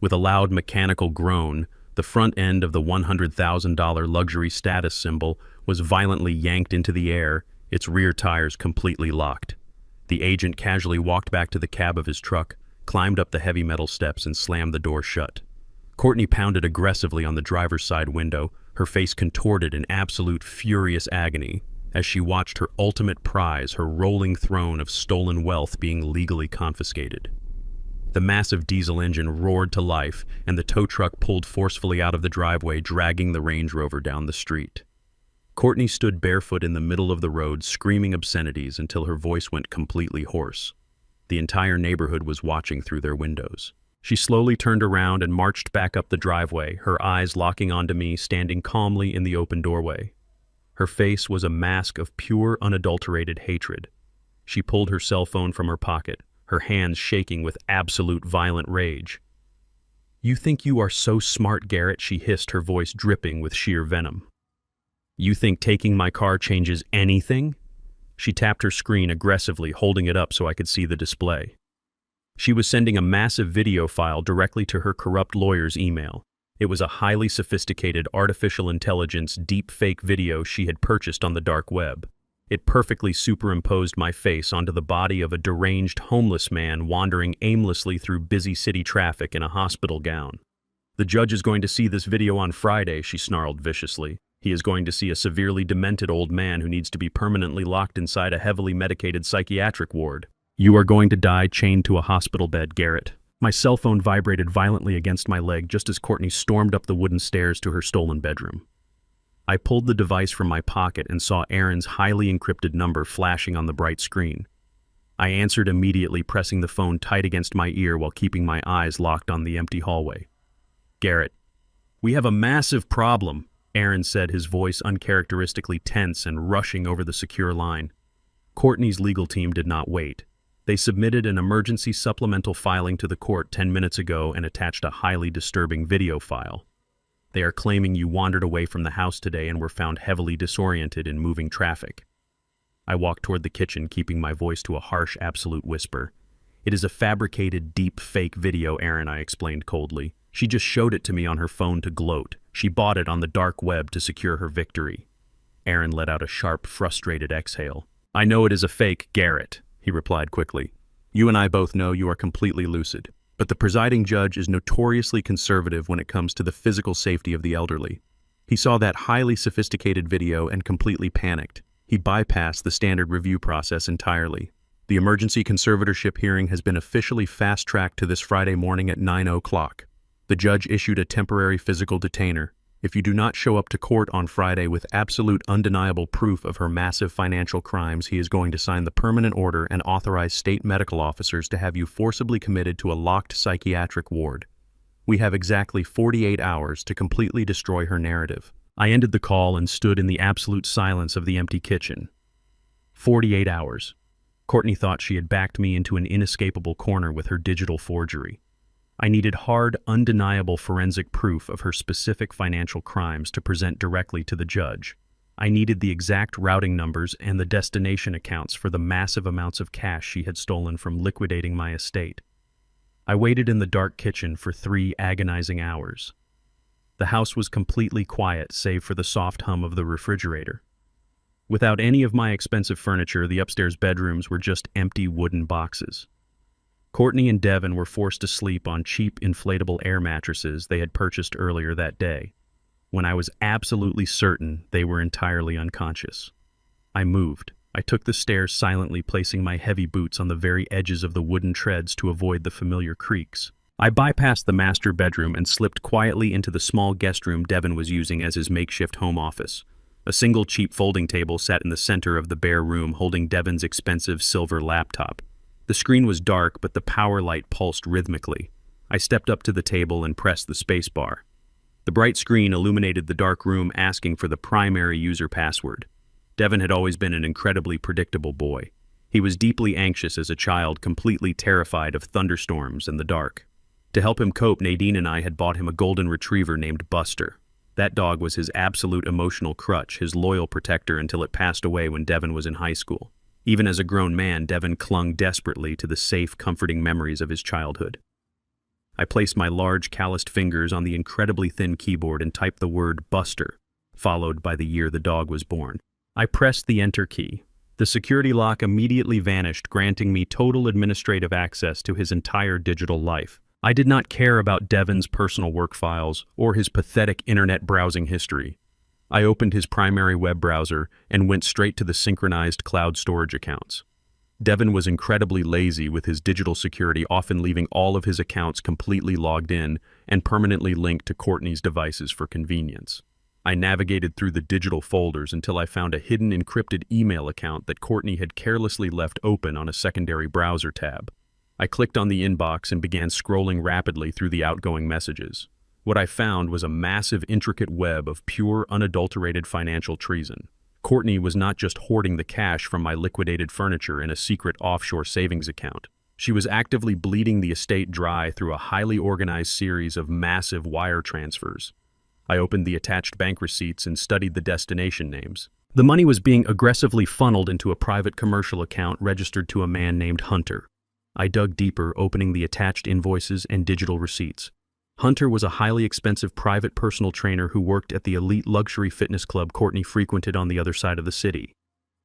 With a loud mechanical groan, the front end of the $100,000 luxury status symbol was violently yanked into the air, its rear tires completely locked. The agent casually walked back to the cab of his truck, climbed up the heavy metal steps, and slammed the door shut. Courtney pounded aggressively on the driver's side window, her face contorted in absolute furious agony as she watched her ultimate prize, her rolling throne of stolen wealth, being legally confiscated. The massive diesel engine roared to life, and the tow truck pulled forcefully out of the driveway, dragging the Range Rover down the street. Courtney stood barefoot in the middle of the road, screaming obscenities until her voice went completely hoarse. The entire neighborhood was watching through their windows. She slowly turned around and marched back up the driveway, her eyes locking onto me, standing calmly in the open doorway. Her face was a mask of pure, unadulterated hatred. She pulled her cell phone from her pocket, her hands shaking with absolute violent rage. "You think you are so smart, Garrett," she hissed, her voice dripping with sheer venom. "You think taking my car changes anything?" She tapped her screen aggressively, holding it up so I could see the display. She was sending a massive video file directly to her corrupt lawyer's email. It was a highly sophisticated artificial intelligence deep-fake video she had purchased on the dark web. It perfectly superimposed my face onto the body of a deranged homeless man wandering aimlessly through busy city traffic in a hospital gown. "The judge is going to see this video on Friday," she snarled viciously. "He is going to see a severely demented old man who needs to be permanently locked inside a heavily medicated psychiatric ward. You are going to die chained to a hospital bed, Garrett." My cell phone vibrated violently against my leg just as Courtney stormed up the wooden stairs to her stolen bedroom. I pulled the device from my pocket and saw Aaron's highly encrypted number flashing on the bright screen. I answered immediately, pressing the phone tight against my ear while keeping my eyes locked on the empty hallway. "Garrett, we have a massive problem," Aaron said, his voice uncharacteristically tense and rushing over the secure line. Courtney's legal team did not wait. They submitted an emergency supplemental filing to the court 10 minutes ago and attached a highly disturbing video file. They are claiming you wandered away from the house today and were found heavily disoriented in moving traffic. I walked toward the kitchen, keeping my voice to a harsh, absolute whisper. "It is a fabricated, deep fake video, Aaron," I explained coldly. "She just showed it to me on her phone to gloat. She bought it on the dark web to secure her victory." Aaron let out a sharp, frustrated exhale. "I know it is a fake, Garrett," he replied quickly. "You and I both know you are completely lucid. But the presiding judge is notoriously conservative when it comes to the physical safety of the elderly. He saw that highly sophisticated video and completely panicked. He bypassed the standard review process entirely. The emergency conservatorship hearing has been officially fast-tracked to this Friday morning at 9 o'clock. The judge issued a temporary physical detainer. If you do not show up to court on Friday with absolute undeniable proof of her massive financial crimes, he is going to sign the permanent order and authorize state medical officers to have you forcibly committed to a locked psychiatric ward. We have exactly 48 hours to completely destroy her narrative." I ended the call and stood in the absolute silence of the empty kitchen. 48 hours. Courtney thought she had backed me into an inescapable corner with her digital forgery. I needed hard, undeniable forensic proof of her specific financial crimes to present directly to the judge. I needed the exact routing numbers and the destination accounts for the massive amounts of cash she had stolen from liquidating my estate. I waited in the dark kitchen for 3 agonizing hours. The house was completely quiet save for the soft hum of the refrigerator. Without any of my expensive furniture, the upstairs bedrooms were just empty wooden boxes. Courtney and Devin were forced to sleep on cheap inflatable air mattresses they had purchased earlier that day, when I was absolutely certain they were entirely unconscious. I moved. I took the stairs silently, placing my heavy boots on the very edges of the wooden treads to avoid the familiar creaks. I bypassed the master bedroom and slipped quietly into the small guest room Devin was using as his makeshift home office. A single cheap folding table sat in the center of the bare room, holding Devin's expensive silver laptop. The screen was dark, but the power light pulsed rhythmically. I stepped up to the table and pressed the space bar. The bright screen illuminated the dark room, asking for the primary user password. Devin had always been an incredibly predictable boy. He was deeply anxious as a child, completely terrified of thunderstorms and the dark. To help him cope, Nadine and I had bought him a golden retriever named Buster. That dog was his absolute emotional crutch, his loyal protector until it passed away when Devin was in high school. Even as a grown man, Devin clung desperately to the safe, comforting memories of his childhood. I placed my large, calloused fingers on the incredibly thin keyboard and typed the word Buster, followed by the year the dog was born. I pressed the Enter key. The security lock immediately vanished, granting me total administrative access to his entire digital life. I did not care about Devin's personal work files or his pathetic internet browsing history. I opened his primary web browser and went straight to the synchronized cloud storage accounts. Devin was incredibly lazy with his digital security, often leaving all of his accounts completely logged in and permanently linked to Courtney's devices for convenience. I navigated through the digital folders until I found a hidden encrypted email account that Courtney had carelessly left open on a secondary browser tab. I clicked on the inbox and began scrolling rapidly through the outgoing messages. What I found was a massive, intricate web of pure, unadulterated financial treason. Courtney was not just hoarding the cash from my liquidated furniture in a secret offshore savings account. She was actively bleeding the estate dry through a highly organized series of massive wire transfers. I opened the attached bank receipts and studied the destination names. The money was being aggressively funneled into a private commercial account registered to a man named Hunter. I dug deeper, opening the attached invoices and digital receipts. Hunter was a highly expensive private personal trainer who worked at the elite luxury fitness club Courtney frequented on the other side of the city.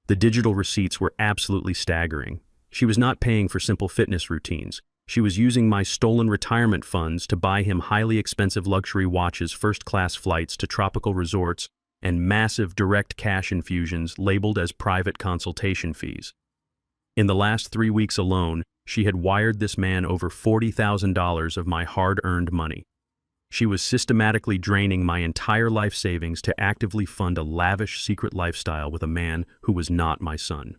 The digital receipts were absolutely staggering. She was not paying for simple fitness routines. She was using my stolen retirement funds to buy him highly expensive luxury watches, first-class flights to tropical resorts, and massive direct cash infusions labeled as private consultation fees. In the last 3 weeks alone, she had wired this man over $40,000 of my hard-earned money. She was systematically draining my entire life savings to actively fund a lavish secret lifestyle with a man who was not my son.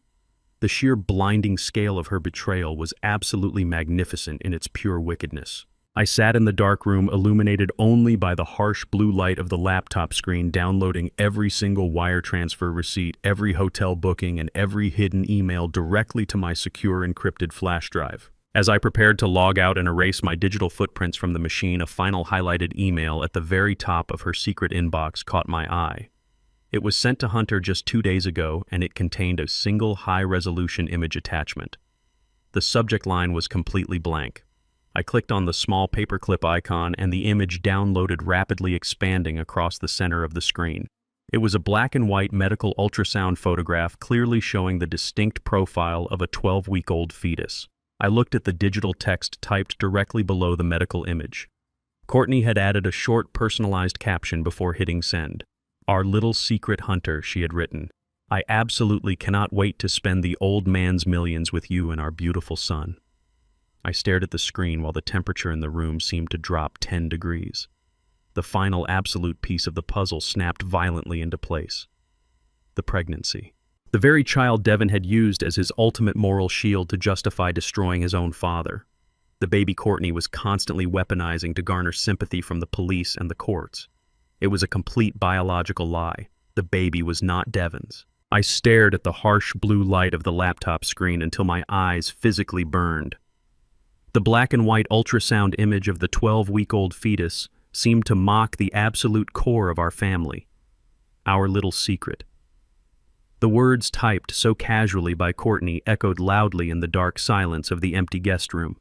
The sheer blinding scale of her betrayal was absolutely magnificent in its pure wickedness. I sat in the dark room, illuminated only by the harsh blue light of the laptop screen, downloading every single wire transfer receipt, every hotel booking, and every hidden email directly to my secure encrypted flash drive. As I prepared to log out and erase my digital footprints from the machine, a final highlighted email at the very top of her secret inbox caught my eye. It was sent to Hunter just 2 days ago, and it contained a single high-resolution image attachment. The subject line was completely blank. I clicked on the small paperclip icon, and the image downloaded, rapidly expanding across the center of the screen. It was a black and white medical ultrasound photograph, clearly showing the distinct profile of a 12-week-old fetus. I looked at the digital text typed directly below the medical image. Courtney had added a short, personalized caption before hitting send. "Our little secret Hunter," she had written. "I absolutely cannot wait to spend the old man's millions with you and our beautiful son." I stared at the screen while the temperature in the room seemed to drop 10 degrees. The final absolute piece of the puzzle snapped violently into place. The pregnancy. The very child Devin had used as his ultimate moral shield to justify destroying his own father. The baby Courtney was constantly weaponizing to garner sympathy from the police and the courts. It was a complete biological lie. The baby was not Devin's. I stared at the harsh blue light of the laptop screen until my eyes physically burned. The black and white ultrasound image of the 12-week-old fetus seemed to mock the absolute core of our family. Our little secret. The words typed so casually by Courtney echoed loudly in the dark silence of the empty guest room.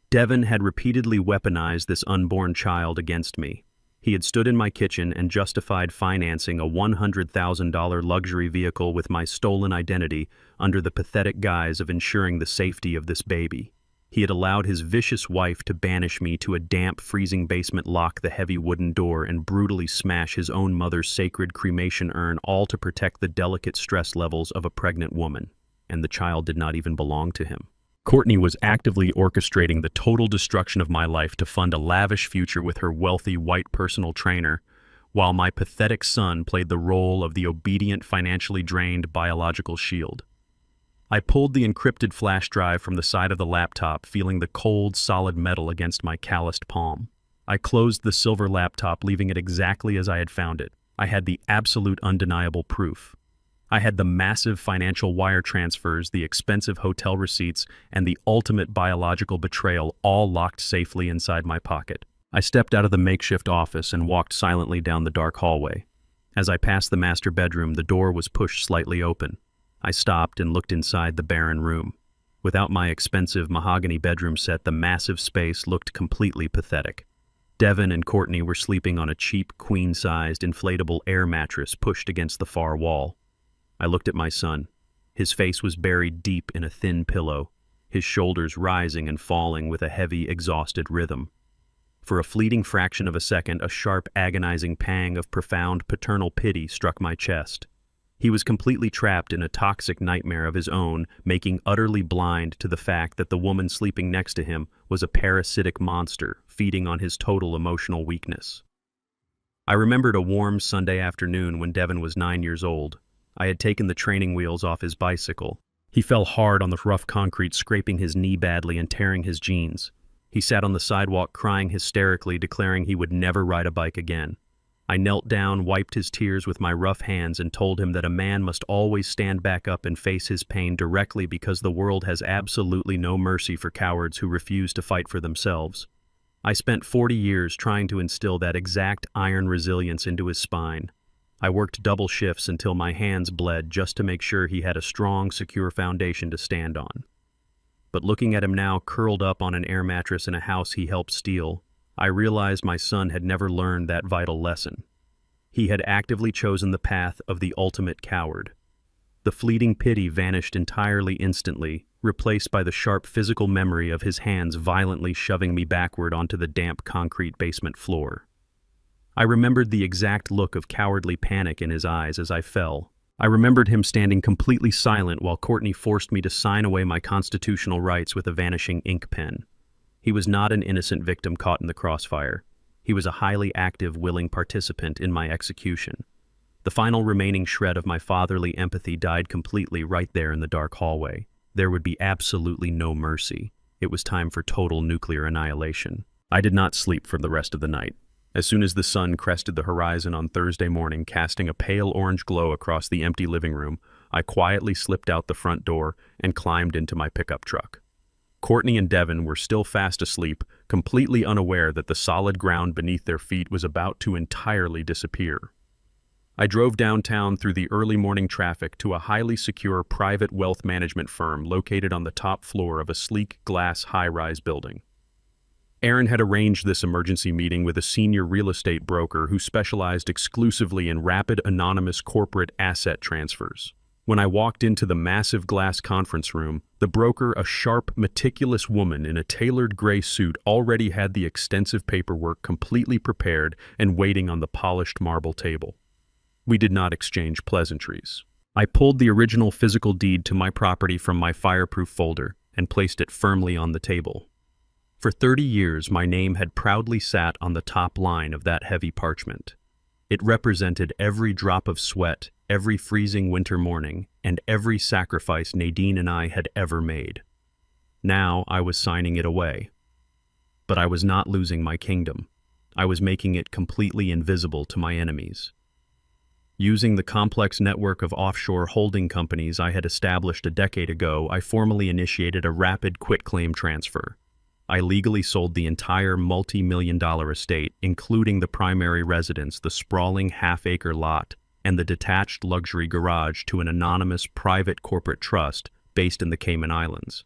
Devin had repeatedly weaponized this unborn child against me. He had stood in my kitchen and justified financing a $100,000 luxury vehicle with my stolen identity under the pathetic guise of ensuring the safety of this baby. He had allowed his vicious wife to banish me to a damp, freezing basement, lock the heavy wooden door, and brutally smash his own mother's sacred cremation urn, all to protect the delicate stress levels of a pregnant woman. And the child did not even belong to him. Courtney was actively orchestrating the total destruction of my life to fund a lavish future with her wealthy white personal trainer, while my pathetic son played the role of the obedient, financially drained biological shield. I pulled the encrypted flash drive from the side of the laptop, feeling the cold, solid metal against my calloused palm. I closed the silver laptop, leaving it exactly as I had found it. I had the absolute undeniable proof. I had the massive financial wire transfers, the expensive hotel receipts, and the ultimate biological betrayal all locked safely inside my pocket. I stepped out of the makeshift office and walked silently down the dark hallway. As I passed the master bedroom, the door was pushed slightly open. I stopped and looked inside the barren room. Without my expensive mahogany bedroom set, the massive space looked completely pathetic. Devin and Courtney were sleeping on a cheap, queen-sized, inflatable air mattress pushed against the far wall. I looked at my son. His face was buried deep in a thin pillow, his shoulders rising and falling with a heavy, exhausted rhythm. For a fleeting fraction of a second, a sharp, agonizing pang of profound paternal pity struck my chest. He was completely trapped in a toxic nightmare of his own, making utterly blind to the fact that the woman sleeping next to him was a parasitic monster, feeding on his total emotional weakness. I remembered a warm Sunday afternoon when Devin was 9 years old. I had taken the training wheels off his bicycle. He fell hard on the rough concrete, scraping his knee badly and tearing his jeans. He sat on the sidewalk crying hysterically, declaring he would never ride a bike again. I knelt down, wiped his tears with my rough hands, and told him that a man must always stand back up and face his pain directly because the world has absolutely no mercy for cowards who refuse to fight for themselves. I spent 40 years trying to instill that exact iron resilience into his spine. I worked double shifts until my hands bled just to make sure he had a strong, secure foundation to stand on. But looking at him now, curled up on an air mattress in a house he helped steal, I realized my son had never learned that vital lesson. He had actively chosen the path of the ultimate coward. The fleeting pity vanished entirely instantly, replaced by the sharp physical memory of his hands violently shoving me backward onto the damp concrete basement floor. I remembered the exact look of cowardly panic in his eyes as I fell. I remembered him standing completely silent while Courtney forced me to sign away my constitutional rights with a vanishing ink pen. He was not an innocent victim caught in the crossfire. He was a highly active, willing participant in my execution. The final remaining shred of my fatherly empathy died completely right there in the dark hallway. There would be absolutely no mercy. It was time for total nuclear annihilation. I did not sleep for the rest of the night. As soon as the sun crested the horizon on Thursday morning, casting a pale orange glow across the empty living room, I quietly slipped out the front door and climbed into my pickup truck. Courtney and Devin were still fast asleep, completely unaware that the solid ground beneath their feet was about to entirely disappear. I drove downtown through the early morning traffic to a highly secure private wealth management firm located on the top floor of a sleek glass high-rise building. Aaron had arranged this emergency meeting with a senior real estate broker who specialized exclusively in rapid, anonymous corporate asset transfers. When I walked into the massive glass conference room, the broker, a sharp, meticulous woman in a tailored gray suit, already had the extensive paperwork completely prepared and waiting on the polished marble table. We did not exchange pleasantries. I pulled the original physical deed to my property from my fireproof folder and placed it firmly on the table. For 30 years, my name had proudly sat on the top line of that heavy parchment. It represented every drop of sweat, every freezing winter morning, and every sacrifice Nadine and I had ever made. Now I was signing it away. But I was not losing my kingdom. I was making it completely invisible to my enemies. Using the complex network of offshore holding companies I had established a decade ago, I formally initiated a rapid quitclaim transfer. I legally sold the entire multi-million-dollar estate, including the primary residence, the sprawling half-acre lot, and the detached luxury garage, to an anonymous private corporate trust based in the Cayman Islands.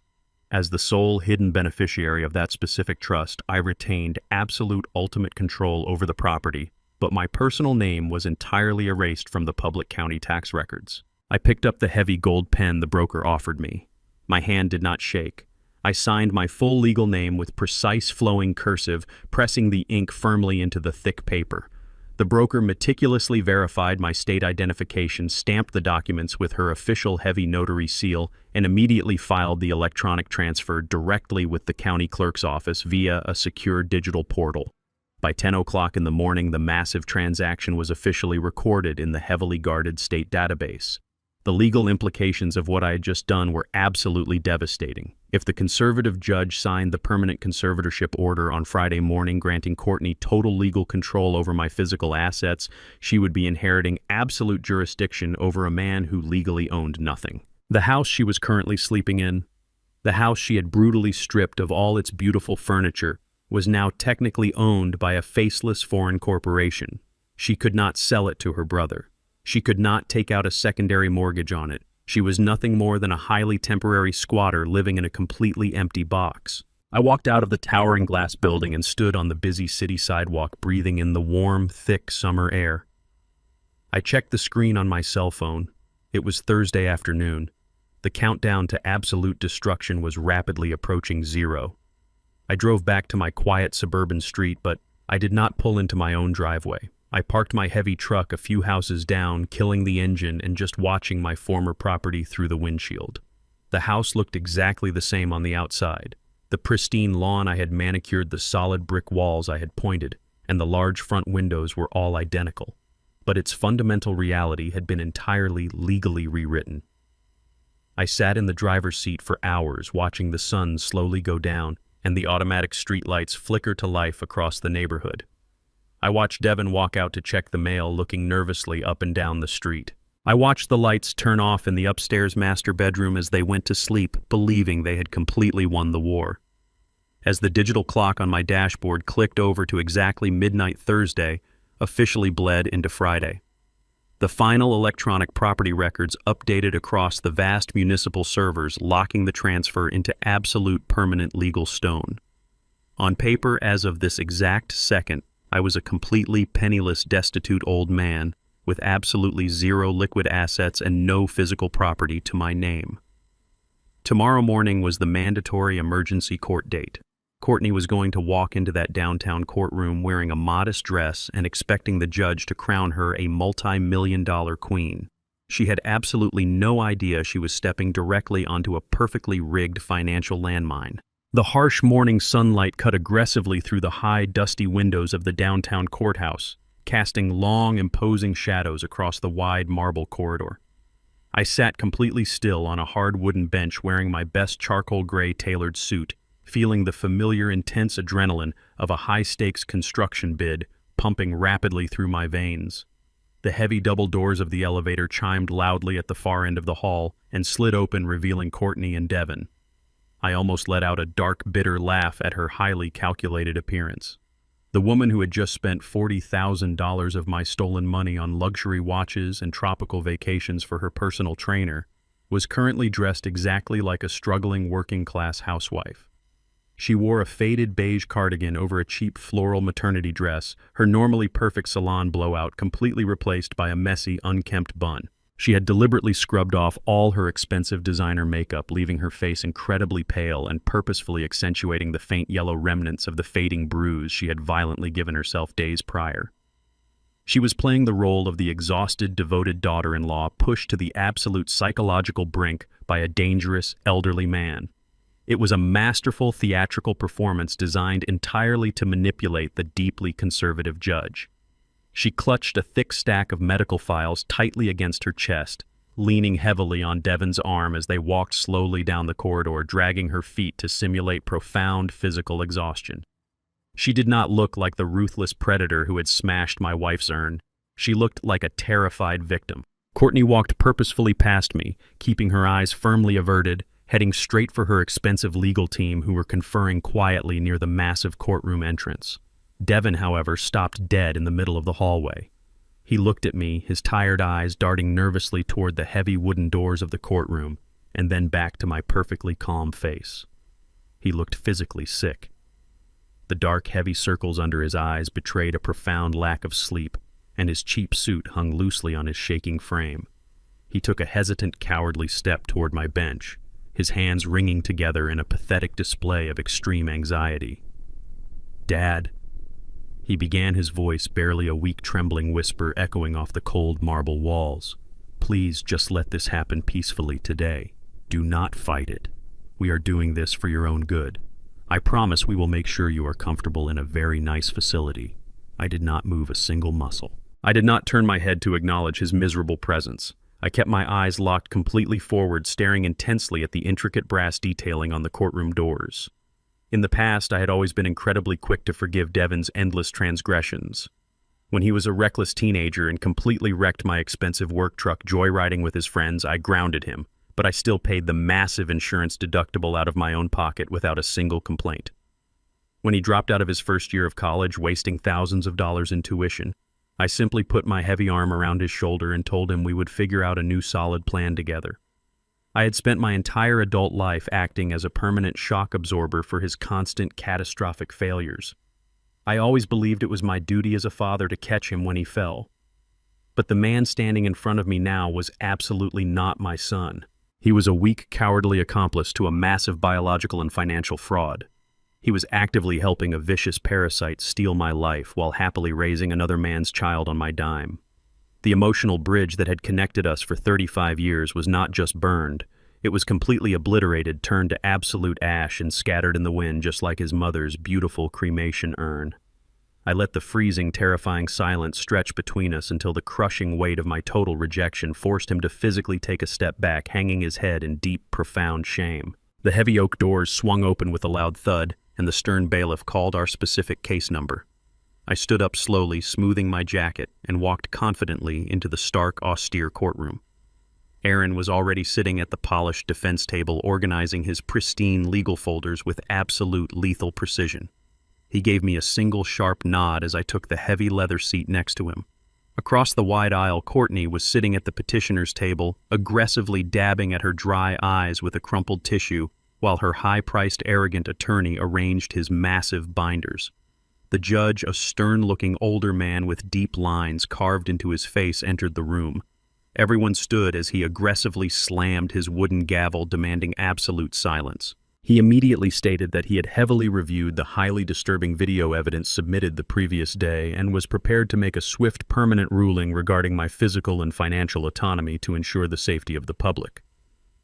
As the sole hidden beneficiary of that specific trust, I retained absolute ultimate control over the property, but my personal name was entirely erased from the public county tax records. I picked up the heavy gold pen the broker offered me. My hand did not shake. I signed my full legal name with precise flowing cursive, pressing the ink firmly into the thick paper. The broker meticulously verified my state identification, stamped the documents with her official heavy notary seal, and immediately filed the electronic transfer directly with the county clerk's office via a secure digital portal. By 10 o'clock in the morning, the massive transaction was officially recorded in the heavily guarded state database. The legal implications of what I had just done were absolutely devastating. If the conservative judge signed the permanent conservatorship order on Friday morning granting Courtney total legal control over my physical assets, she would be inheriting absolute jurisdiction over a man who legally owned nothing. The house she was currently sleeping in, the house she had brutally stripped of all its beautiful furniture, was now technically owned by a faceless foreign corporation. She could not sell it to her brother. She could not take out a secondary mortgage on it. She was nothing more than a highly temporary squatter living in a completely empty box. I walked out of the towering glass building and stood on the busy city sidewalk, breathing in the warm, thick summer air. I checked the screen on my cell phone. It was Thursday afternoon. The countdown to absolute destruction was rapidly approaching zero. I drove back to my quiet suburban street, but I did not pull into my own driveway. I parked my heavy truck a few houses down, killing the engine and just watching my former property through the windshield. The house looked exactly the same on the outside. The pristine lawn I had manicured, the solid brick walls I had pointed, and the large front windows were all identical. But its fundamental reality had been entirely legally rewritten. I sat in the driver's seat for hours, watching the sun slowly go down and the automatic streetlights flicker to life across the neighborhood. I watched Devin walk out to check the mail, looking nervously up and down the street. I watched the lights turn off in the upstairs master bedroom as they went to sleep, believing they had completely won the war. As the digital clock on my dashboard clicked over to exactly midnight Thursday, officially bled into Friday. The final electronic property records updated across the vast municipal servers, locking the transfer into absolute permanent legal stone. On paper, as of this exact second, I was a completely penniless, destitute old man with absolutely zero liquid assets and no physical property to my name. Tomorrow morning was the mandatory emergency court date. Courtney was going to walk into that downtown courtroom wearing a modest dress and expecting the judge to crown her a multi-million-dollar queen. She had absolutely no idea she was stepping directly onto a perfectly rigged financial landmine. The harsh morning sunlight cut aggressively through the high, dusty windows of the downtown courthouse, casting long, imposing shadows across the wide marble corridor. I sat completely still on a hard wooden bench wearing my best charcoal gray tailored suit, feeling the familiar intense adrenaline of a high-stakes construction bid pumping rapidly through my veins. The heavy double doors of the elevator chimed loudly at the far end of the hall and slid open, revealing Courtney and Devin. I almost let out a dark, bitter laugh at her highly calculated appearance. The woman who had just spent $40,000 of my stolen money on luxury watches and tropical vacations for her personal trainer was currently dressed exactly like a struggling working-class housewife. She wore a faded beige cardigan over a cheap floral maternity dress, her normally perfect salon blowout completely replaced by a messy, unkempt bun. She had deliberately scrubbed off all her expensive designer makeup, leaving her face incredibly pale and purposefully accentuating the faint yellow remnants of the fading bruise she had violently given herself days prior. She was playing the role of the exhausted, devoted daughter-in-law pushed to the absolute psychological brink by a dangerous, elderly man. It was a masterful theatrical performance designed entirely to manipulate the deeply conservative judge. She clutched a thick stack of medical files tightly against her chest, leaning heavily on Devin's arm as they walked slowly down the corridor, dragging her feet to simulate profound physical exhaustion. She did not look like the ruthless predator who had smashed my wife's urn. She looked like a terrified victim. Courtney walked purposefully past me, keeping her eyes firmly averted, heading straight for her expensive legal team who were conferring quietly near the massive courtroom entrance. Devin, however, stopped dead in the middle of the hallway. He looked at me, his tired eyes darting nervously toward the heavy wooden doors of the courtroom, and then back to my perfectly calm face. He looked physically sick. The dark, heavy circles under his eyes betrayed a profound lack of sleep, and his cheap suit hung loosely on his shaking frame. He took a hesitant, cowardly step toward my bench, his hands wringing together in a pathetic display of extreme anxiety. "Dad," he began, his voice barely a weak trembling whisper echoing off the cold marble walls. "Please just let this happen peacefully today. Do not fight it. We are doing this for your own good. I promise we will make sure you are comfortable in a very nice facility." I did not move a single muscle. I did not turn my head to acknowledge his miserable presence. I kept my eyes locked completely forward, staring intensely at the intricate brass detailing on the courtroom doors. In the past, I had always been incredibly quick to forgive Devin's endless transgressions. When he was a reckless teenager and completely wrecked my expensive work truck joyriding with his friends, I grounded him, but I still paid the massive insurance deductible out of my own pocket without a single complaint. When he dropped out of his first year of college, wasting thousands of dollars in tuition, I simply put my heavy arm around his shoulder and told him we would figure out a new solid plan together. I had spent my entire adult life acting as a permanent shock absorber for his constant catastrophic failures. I always believed it was my duty as a father to catch him when he fell. But the man standing in front of me now was absolutely not my son. He was a weak, cowardly accomplice to a massive biological and financial fraud. He was actively helping a vicious parasite steal my life while happily raising another man's child on my dime. The emotional bridge that had connected us for 35 years was not just burned, it was completely obliterated, turned to absolute ash and scattered in the wind just like his mother's beautiful cremation urn. I let the freezing, terrifying silence stretch between us until the crushing weight of my total rejection forced him to physically take a step back, hanging his head in deep, profound shame. The heavy oak doors swung open with a loud thud, and the stern bailiff called our specific case number. I stood up slowly, smoothing my jacket, and walked confidently into the stark, austere courtroom. Aaron was already sitting at the polished defense table, organizing his pristine legal folders with absolute lethal precision. He gave me a single sharp nod as I took the heavy leather seat next to him. Across the wide aisle, Courtney was sitting at the petitioner's table, aggressively dabbing at her dry eyes with a crumpled tissue, while her high-priced, arrogant attorney arranged his massive binders. The judge, a stern-looking older man with deep lines carved into his face, entered the room. Everyone stood as he aggressively slammed his wooden gavel, demanding absolute silence. He immediately stated that he had heavily reviewed the highly disturbing video evidence submitted the previous day and was prepared to make a swift, permanent ruling regarding my physical and financial autonomy to ensure the safety of the public.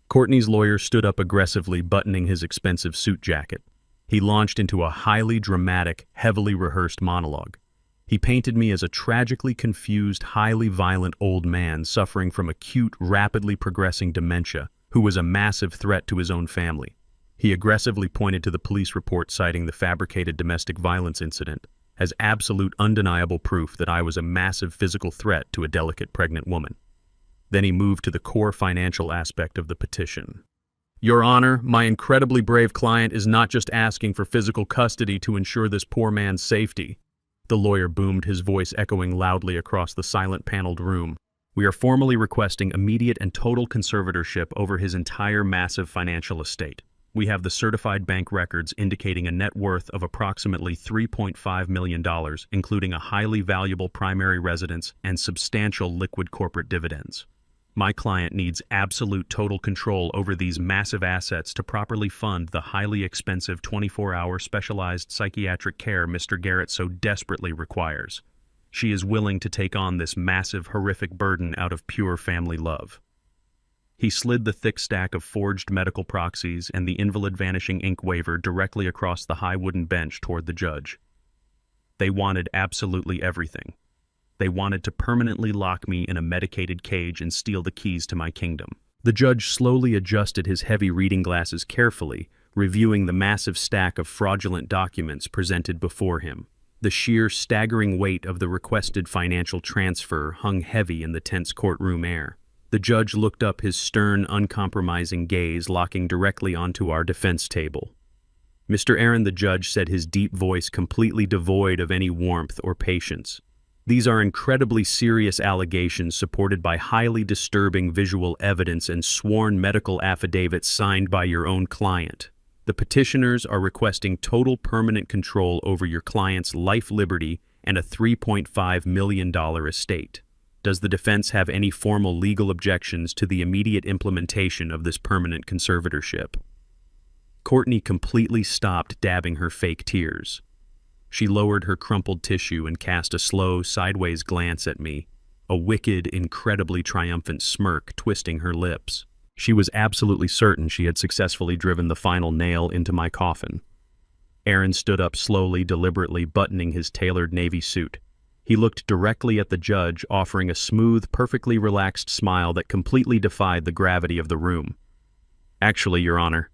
Courtney's lawyer stood up aggressively, buttoning his expensive suit jacket. He launched into a highly dramatic, heavily rehearsed monologue. He painted me as a tragically confused, highly violent old man suffering from acute, rapidly progressing dementia, who was a massive threat to his own family. He aggressively pointed to the police report citing the fabricated domestic violence incident as absolute, undeniable proof that I was a massive physical threat to a delicate pregnant woman. Then he moved to the core financial aspect of the petition. Your Honor, my incredibly brave client is not just asking for physical custody to ensure this poor man's safety. The lawyer boomed, his voice echoing loudly across the silent paneled room. We are formally requesting immediate and total conservatorship over his entire massive financial estate. We have the certified bank records indicating a net worth of approximately $3.5 million, including a highly valuable primary residence and substantial liquid corporate dividends. My client needs absolute total control over these massive assets to properly fund the highly expensive 24-hour specialized psychiatric care Mr. Garrett so desperately requires. She is willing to take on this massive, horrific burden out of pure family love. He slid the thick stack of forged medical proxies and the invalid vanishing ink waiver directly across the high wooden bench toward the judge. They wanted absolutely everything. They wanted to permanently lock me in a medicated cage and steal the keys to my kingdom. The judge slowly adjusted his heavy reading glasses carefully, reviewing the massive stack of fraudulent documents presented before him. The sheer, staggering weight of the requested financial transfer hung heavy in the tense courtroom air. The judge looked up, his stern, uncompromising gaze locking directly onto our defense table. Mr. Aaron, the judge said, his deep voice completely devoid of any warmth or patience. These are incredibly serious allegations supported by highly disturbing visual evidence and sworn medical affidavits signed by your own client. The petitioners are requesting total permanent control over your client's life, liberty, and a $3.5 million estate. Does the defense have any formal legal objections to the immediate implementation of this permanent conservatorship? Courtney completely stopped dabbing her fake tears. She lowered her crumpled tissue and cast a slow, sideways glance at me, a wicked, incredibly triumphant smirk twisting her lips. She was absolutely certain she had successfully driven the final nail into my coffin. Aaron stood up slowly, deliberately buttoning his tailored navy suit. He looked directly at the judge, offering a smooth, perfectly relaxed smile that completely defied the gravity of the room. "Actually, Your Honor,"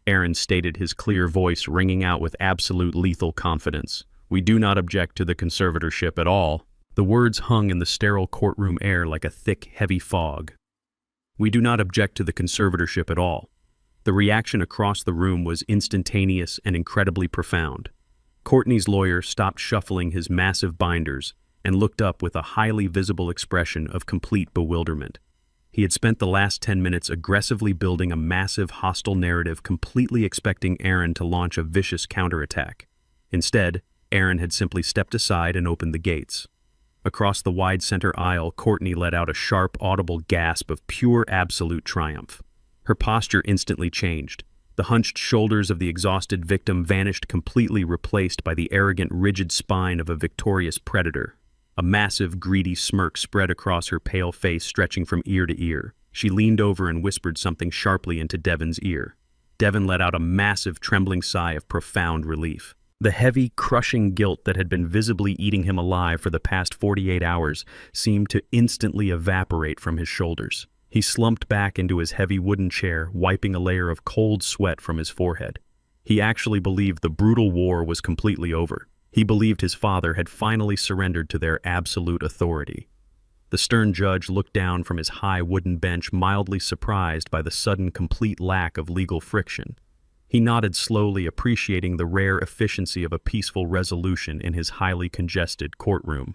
Aaron stated, his clear voice ringing out with absolute lethal confidence, "we do not object to the conservatorship at all." The words hung in the sterile courtroom air like a thick, heavy fog. "We do not object to the conservatorship at all." The reaction across the room was instantaneous and incredibly profound. Courtney's lawyer stopped shuffling his massive binders and looked up with a highly visible expression of complete bewilderment. He had spent the last 10 minutes aggressively building a massive hostile narrative, completely expecting Aaron to launch a vicious counterattack. Instead, Aaron had simply stepped aside and opened the gates. Across the wide center aisle, Courtney let out a sharp, audible gasp of pure absolute triumph. Her posture instantly changed. The hunched shoulders of the exhausted victim vanished completely, replaced by the arrogant, rigid spine of a victorious predator. A massive, greedy smirk spread across her pale face, stretching from ear to ear. She leaned over and whispered something sharply into Devin's ear. Devin let out a massive, trembling sigh of profound relief. The heavy, crushing guilt that had been visibly eating him alive for the past 48 hours seemed to instantly evaporate from his shoulders. He slumped back into his heavy wooden chair, wiping a layer of cold sweat from his forehead. He actually believed the brutal war was completely over. He believed his father had finally surrendered to their absolute authority. The stern judge looked down from his high wooden bench, mildly surprised by the sudden, complete lack of legal friction. He nodded slowly, appreciating the rare efficiency of a peaceful resolution in his highly congested courtroom.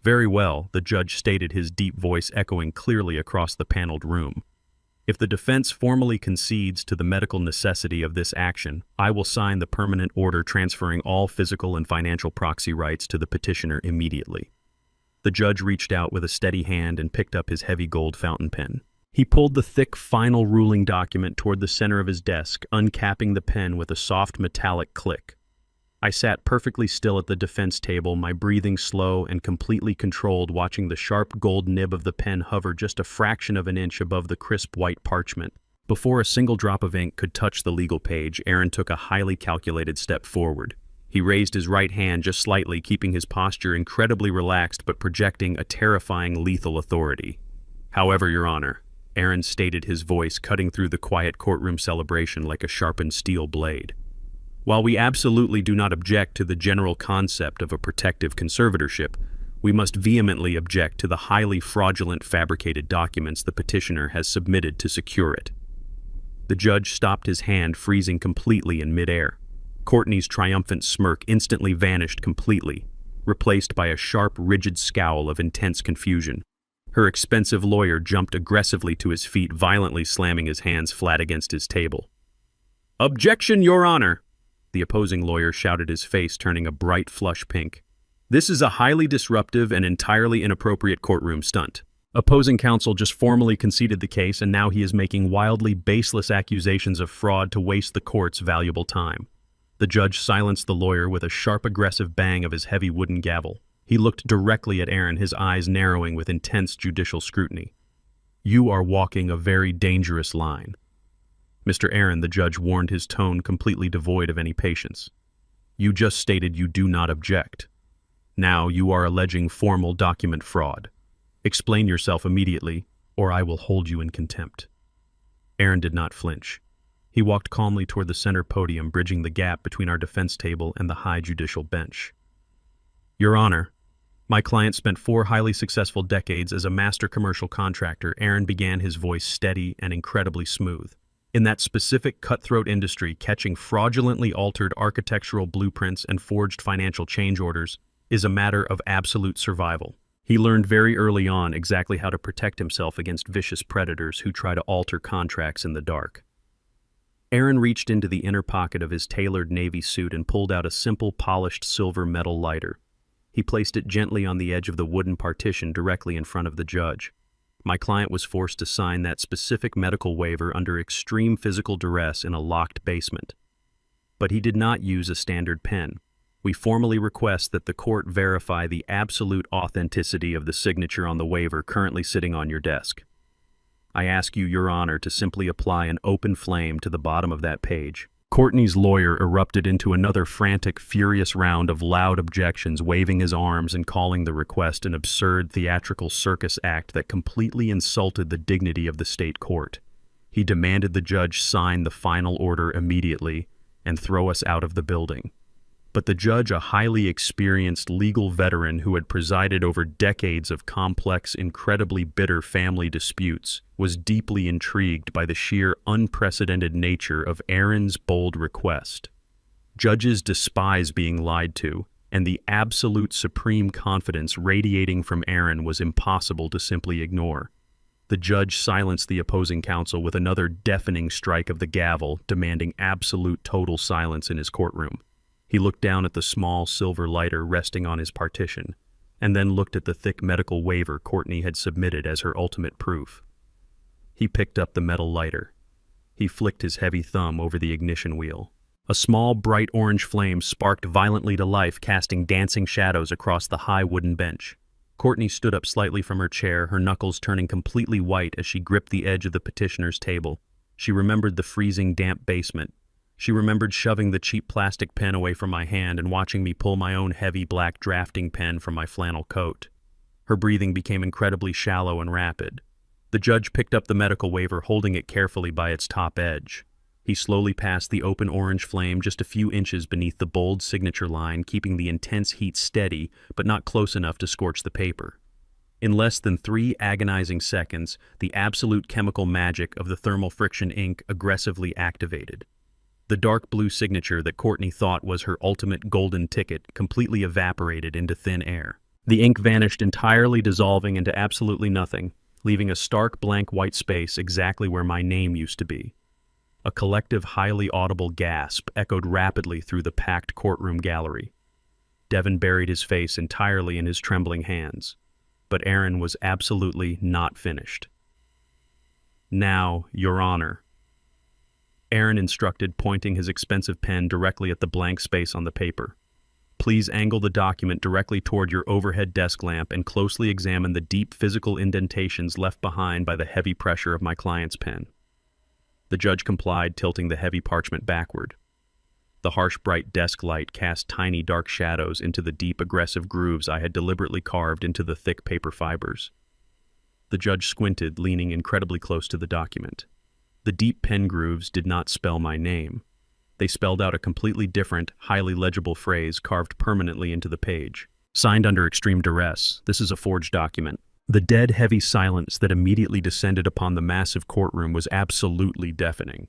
"Very well," the judge stated, his deep voice echoing clearly across the paneled room. "If the defense formally concedes to the medical necessity of this action, I will sign the permanent order transferring all physical and financial proxy rights to the petitioner immediately." The judge reached out with a steady hand and picked up his heavy gold fountain pen. He pulled the thick, final ruling document toward the center of his desk, uncapping the pen with a soft metallic click. I sat perfectly still at the defense table, my breathing slow and completely controlled, watching the sharp gold nib of the pen hover just a fraction of an inch above the crisp white parchment. Before a single drop of ink could touch the legal page, Aaron took a highly calculated step forward. He raised his right hand just slightly, keeping his posture incredibly relaxed but projecting a terrifying, lethal authority. "However, Your Honor," Aaron stated, his voice cutting through the quiet courtroom celebration like a sharpened steel blade. "While we absolutely do not object to the general concept of a protective conservatorship, we must vehemently object to the highly fraudulent fabricated documents the petitioner has submitted to secure it." The judge stopped, his hand freezing completely in midair. Courtney's triumphant smirk instantly vanished completely, replaced by a sharp, rigid scowl of intense confusion. Her expensive lawyer jumped aggressively to his feet, violently slamming his hands flat against his table. "Objection, Your Honor!" The opposing lawyer shouted, his face turning a bright flush pink. "This is a highly disruptive and entirely inappropriate courtroom stunt. Opposing counsel just formally conceded the case, and now he is making wildly baseless accusations of fraud to waste the court's valuable time." The judge silenced the lawyer with a sharp, aggressive bang of his heavy wooden gavel. He looked directly at Aaron, his eyes narrowing with intense judicial scrutiny. "You are walking a very dangerous line." "Mr. Aaron," the judge warned, his tone completely devoid of any patience. "You just stated you do not object. Now you are alleging formal document fraud. Explain yourself immediately, or I will hold you in contempt." Aaron did not flinch. He walked calmly toward the center podium, bridging the gap between our defense table and the high judicial bench. "Your Honor, my client spent 4 highly successful decades as a master commercial contractor." Aaron began, his voice steady and incredibly smooth. "In that specific cutthroat industry, catching fraudulently altered architectural blueprints and forged financial change orders is a matter of absolute survival." He learned very early on exactly how to protect himself against vicious predators who try to alter contracts in the dark. Aaron reached into the inner pocket of his tailored navy suit and pulled out a simple, polished silver metal lighter. He placed it gently on the edge of the wooden partition directly in front of the judge. My client was forced to sign that specific medical waiver under extreme physical duress in a locked basement. But he did not use a standard pen. We formally request that the court verify the absolute authenticity of the signature on the waiver currently sitting on your desk. I ask you, Your Honor, to simply apply an open flame to the bottom of that page. Courtney's lawyer erupted into another frantic, furious round of loud objections, waving his arms and calling the request an absurd theatrical circus act that completely insulted the dignity of the state court. He demanded the judge sign the final order immediately and throw us out of the building. But the judge, a highly experienced legal veteran who had presided over decades of complex, incredibly bitter family disputes, was deeply intrigued by the sheer unprecedented nature of Aaron's bold request. Judges despise being lied to, and the absolute supreme confidence radiating from Aaron was impossible to simply ignore. The judge silenced the opposing counsel with another deafening strike of the gavel, demanding absolute total silence in his courtroom. He looked down at the small silver lighter resting on his partition, and then looked at the thick medical waiver Courtney had submitted as her ultimate proof. He picked up the metal lighter. He flicked his heavy thumb over the ignition wheel. A small, bright orange flame sparked violently to life, casting dancing shadows across the high wooden bench. Courtney stood up slightly from her chair, her knuckles turning completely white as she gripped the edge of the petitioner's table. She remembered the freezing, damp basement. She remembered shoving the cheap plastic pen away from my hand and watching me pull my own heavy black drafting pen from my flannel coat. Her breathing became incredibly shallow and rapid. The judge picked up the medical waiver, holding it carefully by its top edge. He slowly passed the open orange flame just a few inches beneath the bold signature line, keeping the intense heat steady, but not close enough to scorch the paper. In less than 3 agonizing seconds, the absolute chemical magic of the thermal friction ink aggressively activated. The dark blue signature that Courtney thought was her ultimate golden ticket completely evaporated into thin air. The ink vanished entirely, dissolving into absolutely nothing, leaving a stark blank white space exactly where my name used to be. A collective, highly audible gasp echoed rapidly through the packed courtroom gallery. Devin buried his face entirely in his trembling hands, but Aaron was absolutely not finished. "Now, Your Honor," Aaron instructed, pointing his expensive pen directly at the blank space on the paper. "Please angle the document directly toward your overhead desk lamp and closely examine the deep physical indentations left behind by the heavy pressure of my client's pen." The judge complied, tilting the heavy parchment backward. The harsh, bright desk light cast tiny, dark shadows into the deep, aggressive grooves I had deliberately carved into the thick paper fibers. The judge squinted, leaning incredibly close to the document. The deep pen grooves did not spell my name. They spelled out a completely different, highly legible phrase carved permanently into the page. "Signed under extreme duress. This is a forged document." The dead, heavy silence that immediately descended upon the massive courtroom was absolutely deafening.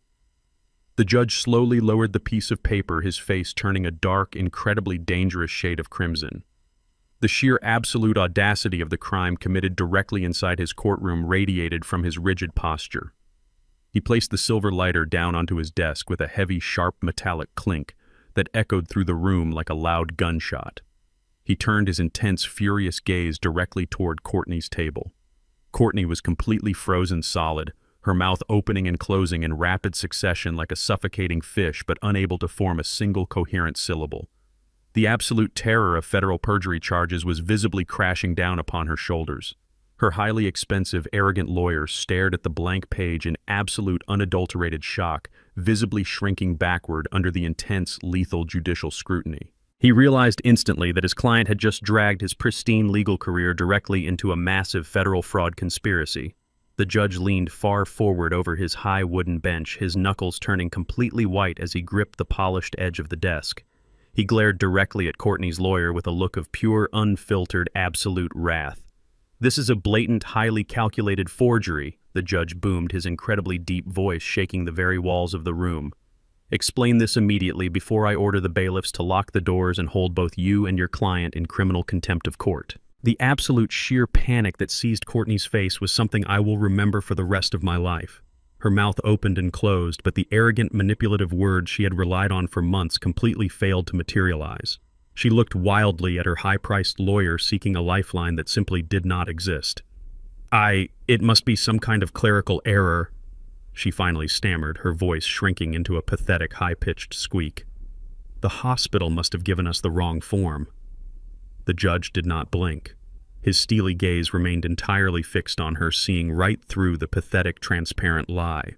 The judge slowly lowered the piece of paper, his face turning a dark, incredibly dangerous shade of crimson. The sheer absolute audacity of the crime committed directly inside his courtroom radiated from his rigid posture. He placed the silver lighter down onto his desk with a heavy, sharp, metallic clink that echoed through the room like a loud gunshot. He turned his intense, furious gaze directly toward Courtney's table. Courtney was completely frozen solid, her mouth opening and closing in rapid succession like a suffocating fish, but unable to form a single coherent syllable. The absolute terror of federal perjury charges was visibly crashing down upon her shoulders. Her highly expensive, arrogant lawyer stared at the blank page in absolute, unadulterated shock, visibly shrinking backward under the intense, lethal judicial scrutiny. He realized instantly that his client had just dragged his pristine legal career directly into a massive federal fraud conspiracy. The judge leaned far forward over his high wooden bench, his knuckles turning completely white as he gripped the polished edge of the desk. He glared directly at Courtney's lawyer with a look of pure, unfiltered, absolute wrath. "This is a blatant, highly calculated forgery," the judge boomed, his incredibly deep voice shaking the very walls of the room. "Explain this immediately before I order the bailiffs to lock the doors and hold both you and your client in criminal contempt of court." The absolute sheer panic that seized Courtney's face was something I will remember for the rest of my life. Her mouth opened and closed, but the arrogant, manipulative words she had relied on for months completely failed to materialize. She looked wildly at her high-priced lawyer, seeking a lifeline that simply did not exist. It must be some kind of clerical error," she finally stammered, her voice shrinking into a pathetic, high-pitched squeak. "The hospital must have given us the wrong form." The judge did not blink. His steely gaze remained entirely fixed on her, seeing right through the pathetic, transparent lie.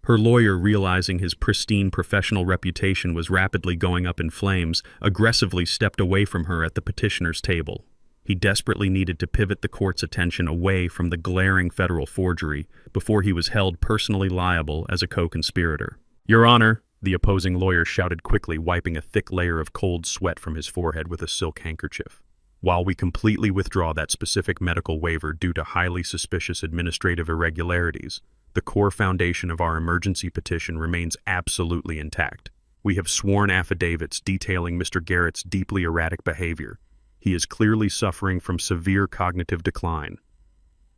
Her lawyer, realizing his pristine professional reputation was rapidly going up in flames, aggressively stepped away from her at the petitioner's table. He desperately needed to pivot the court's attention away from the glaring federal forgery before he was held personally liable as a co-conspirator. "Your Honor," the opposing lawyer shouted quickly, wiping a thick layer of cold sweat from his forehead with a silk handkerchief. "While we completely withdraw that specific medical waiver due to highly suspicious administrative irregularities, the core foundation of our emergency petition remains absolutely intact. We have sworn affidavits detailing Mr. Garrett's deeply erratic behavior. He is clearly suffering from severe cognitive decline.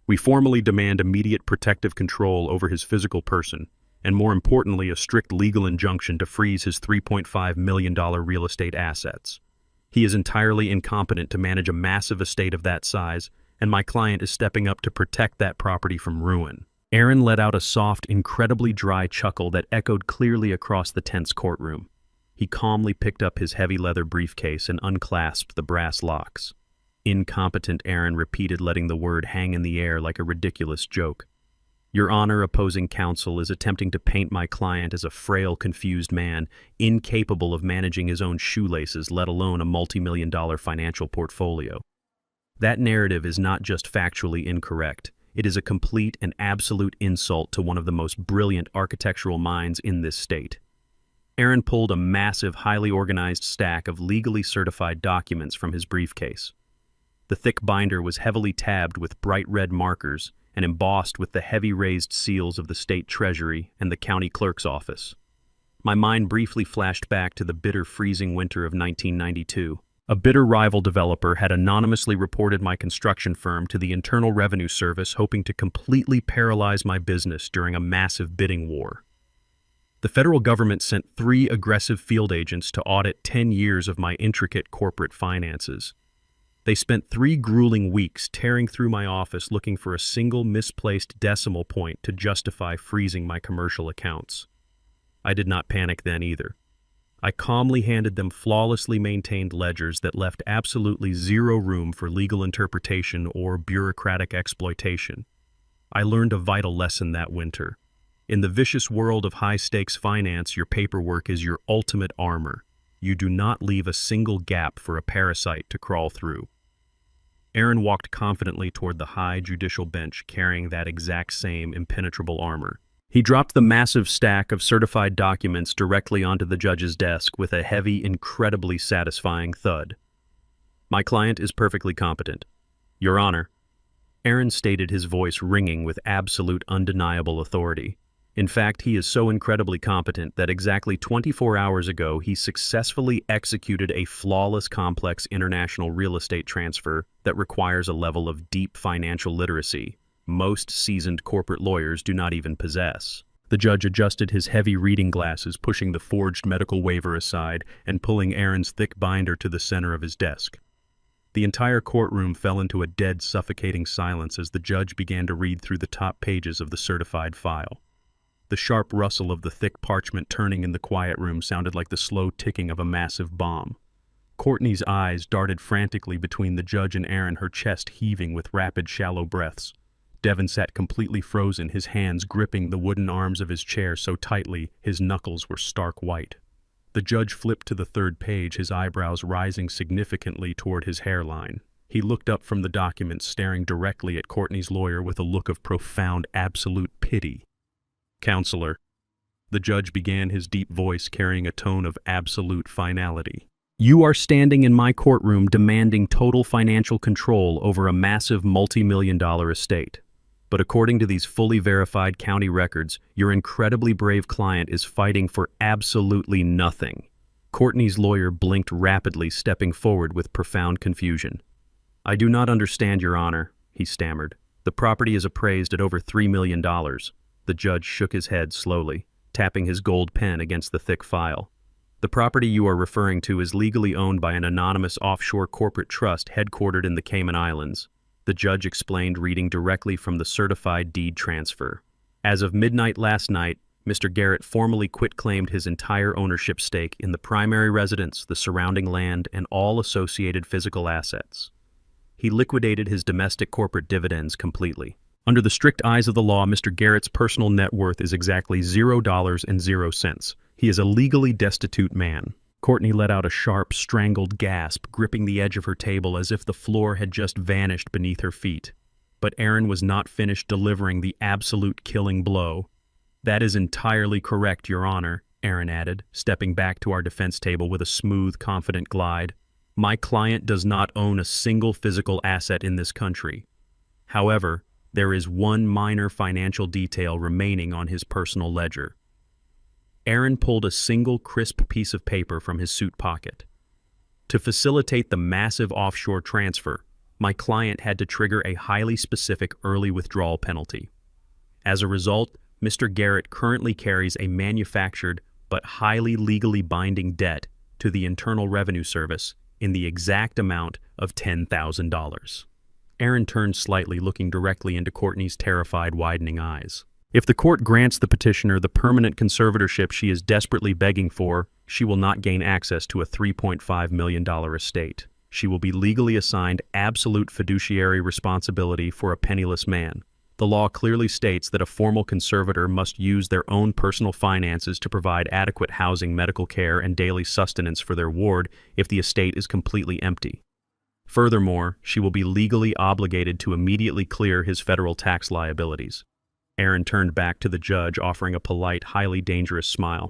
We formally demand immediate protective control over his physical person, and more importantly, a strict legal injunction to freeze his $3.5 million real estate assets. He is entirely incompetent to manage a massive estate of that size, and my client is stepping up to protect that property from ruin." Aaron let out a soft, incredibly dry chuckle that echoed clearly across the tense courtroom. He calmly picked up his heavy leather briefcase and unclasped the brass locks. "Incompetent," Aaron repeated, letting the word hang in the air like a ridiculous joke. "Your Honor, opposing counsel is attempting to paint my client as a frail, confused man, incapable of managing his own shoelaces, let alone a multi-million-dollar financial portfolio. That narrative is not just factually incorrect. It is a complete and absolute insult to one of the most brilliant architectural minds in this state." Aaron pulled a massive, highly organized stack of legally certified documents from his briefcase. The thick binder was heavily tabbed with bright red markers and embossed with the heavy raised seals of the state treasury and the county clerk's office. My mind briefly flashed back to the bitter, freezing winter of 1992. A bitter rival developer had anonymously reported my construction firm to the Internal Revenue Service, hoping to completely paralyze my business during a massive bidding war. The federal government sent 3 aggressive field agents to audit 10 years of my intricate corporate finances. They spent 3 grueling weeks tearing through my office looking for a single misplaced decimal point to justify freezing my commercial accounts. I did not panic then either. I calmly handed them flawlessly maintained ledgers that left absolutely zero room for legal interpretation or bureaucratic exploitation. I learned a vital lesson that winter. In the vicious world of high-stakes finance, your paperwork is your ultimate armor. You do not leave a single gap for a parasite to crawl through. Aaron walked confidently toward the high judicial bench, carrying that exact same impenetrable armor. He dropped the massive stack of certified documents directly onto the judge's desk with a heavy, incredibly satisfying thud. "My client is perfectly competent. Your Honor." Aaron stated, his voice ringing with absolute, undeniable authority. In fact, he is so incredibly competent that exactly 24 hours ago he successfully executed a flawless, complex international real estate transfer that requires a level of deep financial literacy most seasoned corporate lawyers do not even possess. The judge adjusted his heavy reading glasses, pushing the forged medical waiver aside and pulling Aaron's thick binder to the center of his desk. The entire courtroom fell into a dead, suffocating silence as the judge began to read through the top pages of the certified file. The sharp rustle of the thick parchment turning in the quiet room sounded like the slow ticking of a massive bomb. Courtney's eyes darted frantically between the judge and Aaron, her chest heaving with rapid, shallow breaths. Devin sat completely frozen, his hands gripping the wooden arms of his chair so tightly his knuckles were stark white. The judge flipped to the 3rd page, his eyebrows rising significantly toward his hairline. He looked up from the document, staring directly at Courtney's lawyer with a look of profound, absolute pity. "Counselor," the judge began, his deep voice carrying a tone of absolute finality. "You are standing in my courtroom demanding total financial control over a massive multi-million-dollar estate. But according to these fully verified county records, your incredibly brave client is fighting for absolutely nothing." Courtney's lawyer blinked rapidly, stepping forward with profound confusion. "I do not understand, Your Honor," he stammered. "The property is appraised at over $3 million. The judge shook his head slowly, tapping his gold pen against the thick file. "The property you are referring to is legally owned by an anonymous offshore corporate trust headquartered in the Cayman Islands," the judge explained, reading directly from the certified deed transfer. "As of midnight last night, Mr. Garrett formally quitclaimed his entire ownership stake in the primary residence, the surrounding land, and all associated physical assets. He liquidated his domestic corporate dividends completely. Under the strict eyes of the law, Mr. Garrett's personal net worth is exactly $0.00. He is a legally destitute man. Courtney let out a sharp, strangled gasp, gripping the edge of her table as if the floor had just vanished beneath her feet. But Aaron was not finished delivering the absolute killing blow. "That is entirely correct, Your Honor," Aaron added, stepping back to our defense table with a smooth, confident glide. "My client does not own a single physical asset in this country. However, there is one minor financial detail remaining on his personal ledger." Aaron pulled a single crisp piece of paper from his suit pocket. To facilitate the massive offshore transfer, my client had to trigger a highly specific early withdrawal penalty. As a result, Mr. Garrett currently carries a manufactured but highly legally binding debt to the Internal Revenue Service in the exact amount of $10,000. Aaron turned slightly, looking directly into Courtney's terrified, widening eyes. If the court grants the petitioner the permanent conservatorship she is desperately begging for, she will not gain access to a $3.5 million estate. She will be legally assigned absolute fiduciary responsibility for a penniless man. The law clearly states that a formal conservator must use their own personal finances to provide adequate housing, medical care, and daily sustenance for their ward if the estate is completely empty. Furthermore, she will be legally obligated to immediately clear his federal tax liabilities. Aaron turned back to the judge, offering a polite, highly dangerous smile.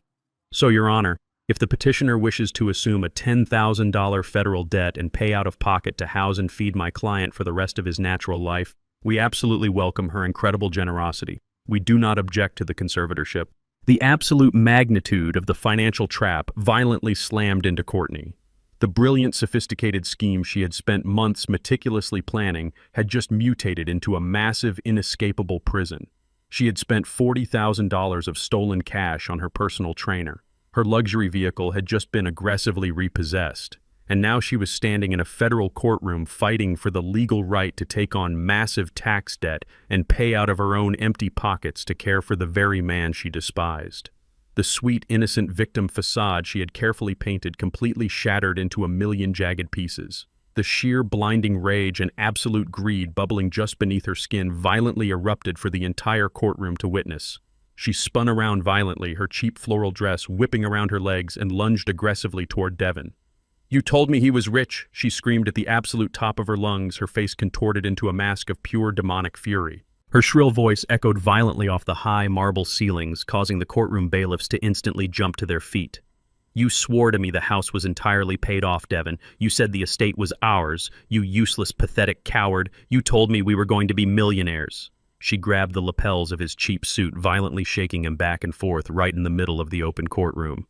"So, Your Honor, if the petitioner wishes to assume a $10,000 federal debt and pay out of pocket to house and feed my client for the rest of his natural life, we absolutely welcome her incredible generosity. We do not object to the conservatorship." The absolute magnitude of the financial trap violently slammed into Courtney. The brilliant, sophisticated scheme she had spent months meticulously planning had just mutated into a massive, inescapable prison. She had spent $40,000 of stolen cash on her personal trainer. Her luxury vehicle had just been aggressively repossessed. And now she was standing in a federal courtroom fighting for the legal right to take on massive tax debt and pay out of her own empty pockets to care for the very man she despised. The sweet, innocent victim facade she had carefully painted completely shattered into a million jagged pieces. The sheer blinding rage and absolute greed bubbling just beneath her skin violently erupted for the entire courtroom to witness. She spun around violently, her cheap floral dress whipping around her legs, and lunged aggressively toward Devin. "You told me he was rich," she screamed at the absolute top of her lungs, her face contorted into a mask of pure demonic fury. Her shrill voice echoed violently off the high marble ceilings, causing the courtroom bailiffs to instantly jump to their feet. "You swore to me the house was entirely paid off, Devin. You said the estate was ours. You useless, pathetic coward. You told me we were going to be millionaires." She grabbed the lapels of his cheap suit, violently shaking him back and forth right in the middle of the open courtroom.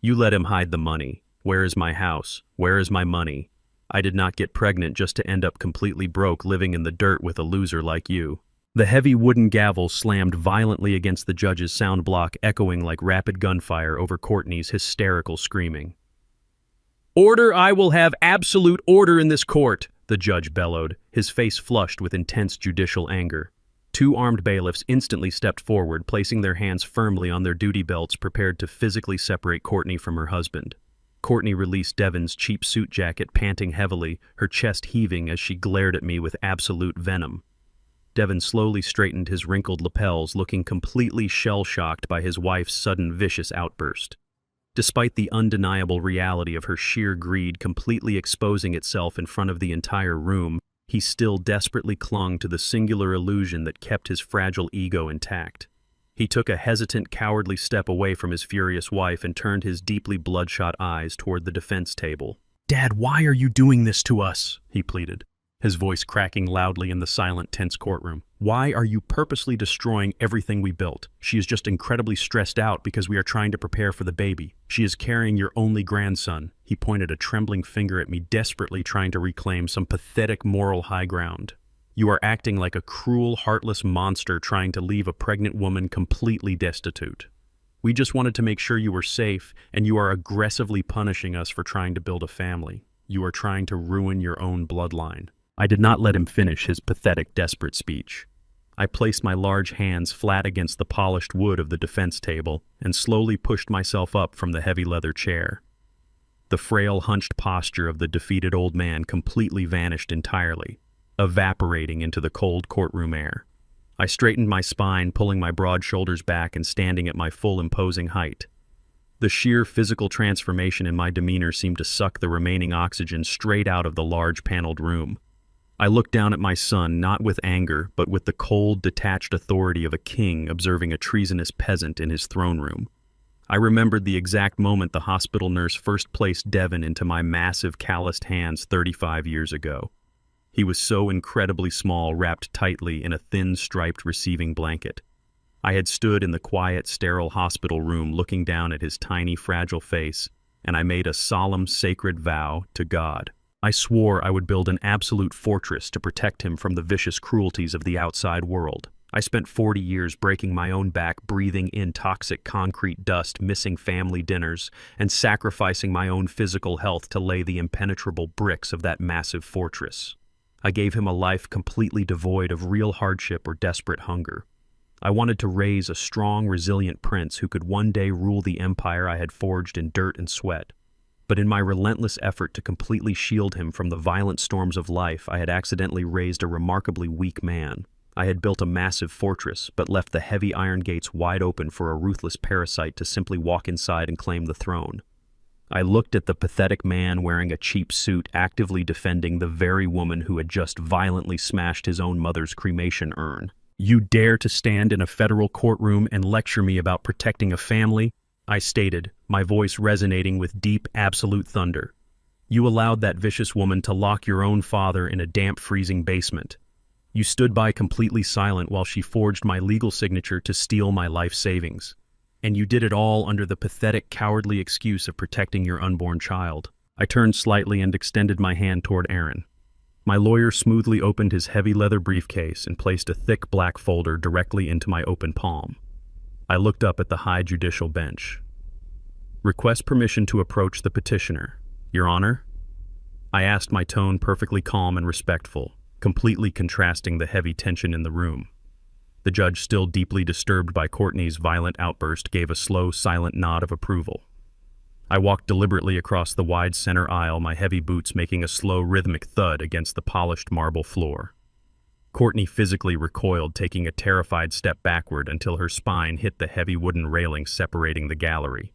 "You let him hide the money. Where is my house? Where is my money? I did not get pregnant just to end up completely broke living in the dirt with a loser like you." The heavy wooden gavel slammed violently against the judge's sound block, echoing like rapid gunfire over Courtney's hysterical screaming. "Order! I will have absolute order in this court," the judge bellowed, his face flushed with intense judicial anger. Two armed bailiffs instantly stepped forward, placing their hands firmly on their duty belts, prepared to physically separate Courtney from her husband. Courtney released Devin's cheap suit jacket, panting heavily, her chest heaving as she glared at me with absolute venom. Devin slowly straightened his wrinkled lapels, looking completely shell-shocked by his wife's sudden vicious outburst. Despite the undeniable reality of her sheer greed completely exposing itself in front of the entire room, he still desperately clung to the singular illusion that kept his fragile ego intact. He took a hesitant, cowardly step away from his furious wife and turned his deeply bloodshot eyes toward the defense table. "Dad, why are you doing this to us?" he pleaded, his voice cracking loudly in the silent, tense courtroom. "Why are you purposely destroying everything we built? She is just incredibly stressed out because we are trying to prepare for the baby. She is carrying your only grandson." He pointed a trembling finger at me, desperately trying to reclaim some pathetic moral high ground. "You are acting like a cruel, heartless monster trying to leave a pregnant woman completely destitute. We just wanted to make sure you were safe, and you are aggressively punishing us for trying to build a family. You are trying to ruin your own bloodline." I did not let him finish his pathetic, desperate speech. I placed my large hands flat against the polished wood of the defense table and slowly pushed myself up from the heavy leather chair. The frail, hunched posture of the defeated old man completely vanished entirely, evaporating into the cold courtroom air. I straightened my spine, pulling my broad shoulders back and standing at my full imposing height. The sheer physical transformation in my demeanor seemed to suck the remaining oxygen straight out of the large paneled room. I looked down at my son, not with anger, but with the cold, detached authority of a king observing a treasonous peasant in his throne room. I remembered the exact moment the hospital nurse first placed Devin into my massive, calloused hands 35 years ago. He was so incredibly small, wrapped tightly in a thin, striped receiving blanket. I had stood in the quiet, sterile hospital room looking down at his tiny, fragile face, and I made a solemn, sacred vow to God. I swore I would build an absolute fortress to protect him from the vicious cruelties of the outside world. I spent 40 years breaking my own back, breathing in toxic concrete dust, missing family dinners, and sacrificing my own physical health to lay the impenetrable bricks of that massive fortress. I gave him a life completely devoid of real hardship or desperate hunger. I wanted to raise a strong, resilient prince who could one day rule the empire I had forged in dirt and sweat. But in my relentless effort to completely shield him from the violent storms of life, I had accidentally raised a remarkably weak man. I had built a massive fortress, but left the heavy iron gates wide open for a ruthless parasite to simply walk inside and claim the throne. I looked at the pathetic man wearing a cheap suit, actively defending the very woman who had just violently smashed his own mother's cremation urn. "You dare to stand in a federal courtroom and lecture me about protecting a family?" I stated, my voice resonating with deep, absolute thunder. "You allowed that vicious woman to lock your own father in a damp, freezing basement. You stood by completely silent while she forged my legal signature to steal my life savings. And you did it all under the pathetic, cowardly excuse of protecting your unborn child." I turned slightly and extended my hand toward Aaron. My lawyer smoothly opened his heavy leather briefcase and placed a thick black folder directly into my open palm. I looked up at the high judicial bench. "Request permission to approach the petitioner, Your Honor?" I asked, my tone perfectly calm and respectful, completely contrasting the heavy tension in the room. The judge, still deeply disturbed by Courtney's violent outburst, gave a slow, silent nod of approval. I walked deliberately across the wide center aisle, my heavy boots making a slow, rhythmic thud against the polished marble floor. Courtney physically recoiled, taking a terrified step backward until her spine hit the heavy wooden railing separating the gallery.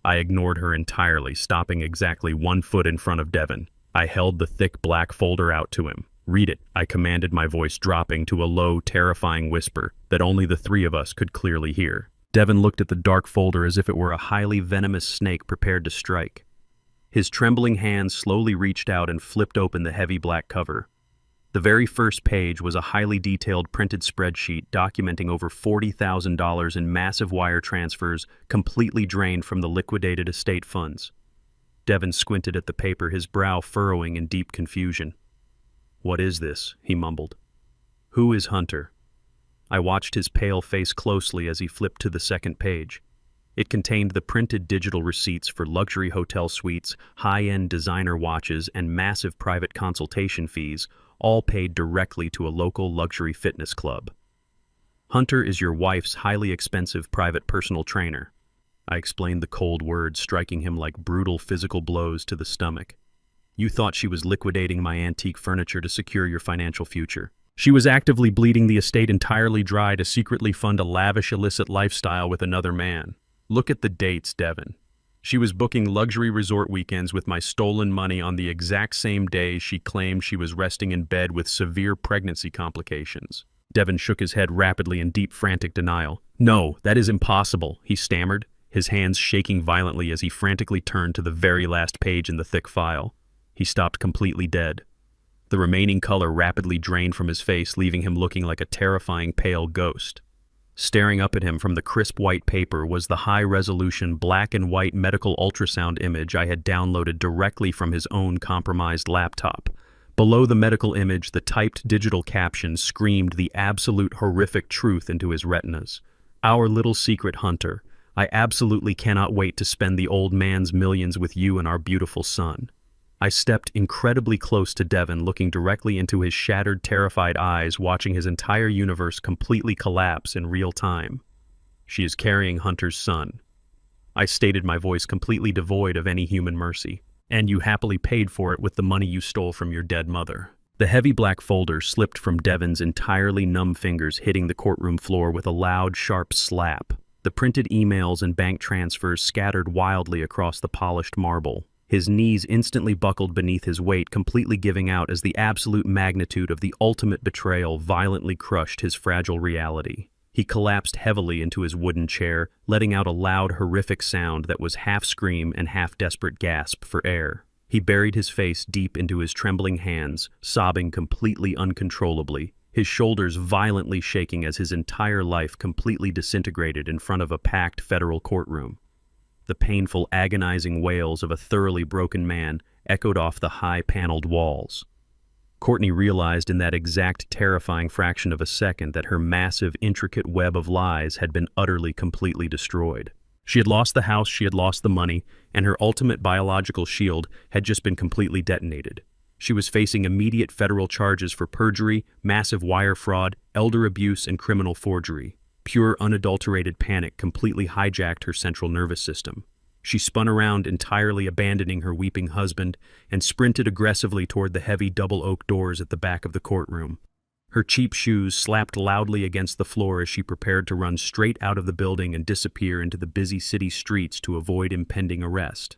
I ignored her entirely, stopping exactly 1 foot in front of Devin. I held the thick black folder out to him. "Read it," I commanded, my voice dropping to a low, terrifying whisper that only the three of us could clearly hear. Devin looked at the dark folder as if it were a highly venomous snake prepared to strike. His trembling hands slowly reached out and flipped open the heavy black cover. The very first page was a highly detailed printed spreadsheet documenting over $40,000 in massive wire transfers completely drained from the liquidated estate funds. Devin squinted at the paper, his brow furrowing in deep confusion. "What is this?" he mumbled. "Who is Hunter?" I watched his pale face closely as he flipped to the second page. It contained the printed digital receipts for luxury hotel suites, high-end designer watches, and massive private consultation fees, all paid directly to a local luxury fitness club. "Hunter is your wife's highly expensive private personal trainer." I explained, the cold words striking him like brutal physical blows to the stomach. "You thought she was liquidating my antique furniture to secure your financial future. She was actively bleeding the estate entirely dry to secretly fund a lavish illicit lifestyle with another man. Look at the dates, Devin. She was booking luxury resort weekends with my stolen money on the exact same day she claimed she was resting in bed with severe pregnancy complications." Devin shook his head rapidly in deep, frantic denial. "No, that is impossible," he stammered, his hands shaking violently as he frantically turned to the very last page in the thick file. He stopped completely dead. The remaining color rapidly drained from his face, leaving him looking like a terrifying pale ghost. Staring up at him from the crisp white paper was the high-resolution black and white medical ultrasound image I had downloaded directly from his own compromised laptop. Below the medical image, the typed digital caption screamed the absolute horrific truth into his retinas. "Our little secret, Hunter. I absolutely cannot wait to spend the old man's millions with you and our beautiful son." I stepped incredibly close to Devin, looking directly into his shattered, terrified eyes, watching his entire universe completely collapse in real time. "She is carrying Hunter's son," I stated, my voice completely devoid of any human mercy. "And you happily paid for it with the money you stole from your dead mother." The heavy black folder slipped from Devon's entirely numb fingers, hitting the courtroom floor with a loud, sharp slap. The printed emails and bank transfers scattered wildly across the polished marble. His knees instantly buckled beneath his weight, completely giving out as the absolute magnitude of the ultimate betrayal violently crushed his fragile reality. He collapsed heavily into his wooden chair, letting out a loud, horrific sound that was half scream and half desperate gasp for air. He buried his face deep into his trembling hands, sobbing completely uncontrollably, his shoulders violently shaking as his entire life completely disintegrated in front of a packed federal courtroom. The painful, agonizing wails of a thoroughly broken man echoed off the high paneled walls. Courtney realized in that exact terrifying fraction of a second that her massive, intricate web of lies had been utterly, completely destroyed. She had lost the house, she had lost the money, and her ultimate biological shield had just been completely detonated. She was facing immediate federal charges for perjury, massive wire fraud, elder abuse, and criminal forgery. Pure, unadulterated panic completely hijacked her central nervous system. She spun around, entirely abandoning her weeping husband, and sprinted aggressively toward the heavy double oak doors at the back of the courtroom. Her cheap shoes slapped loudly against the floor as she prepared to run straight out of the building and disappear into the busy city streets to avoid impending arrest.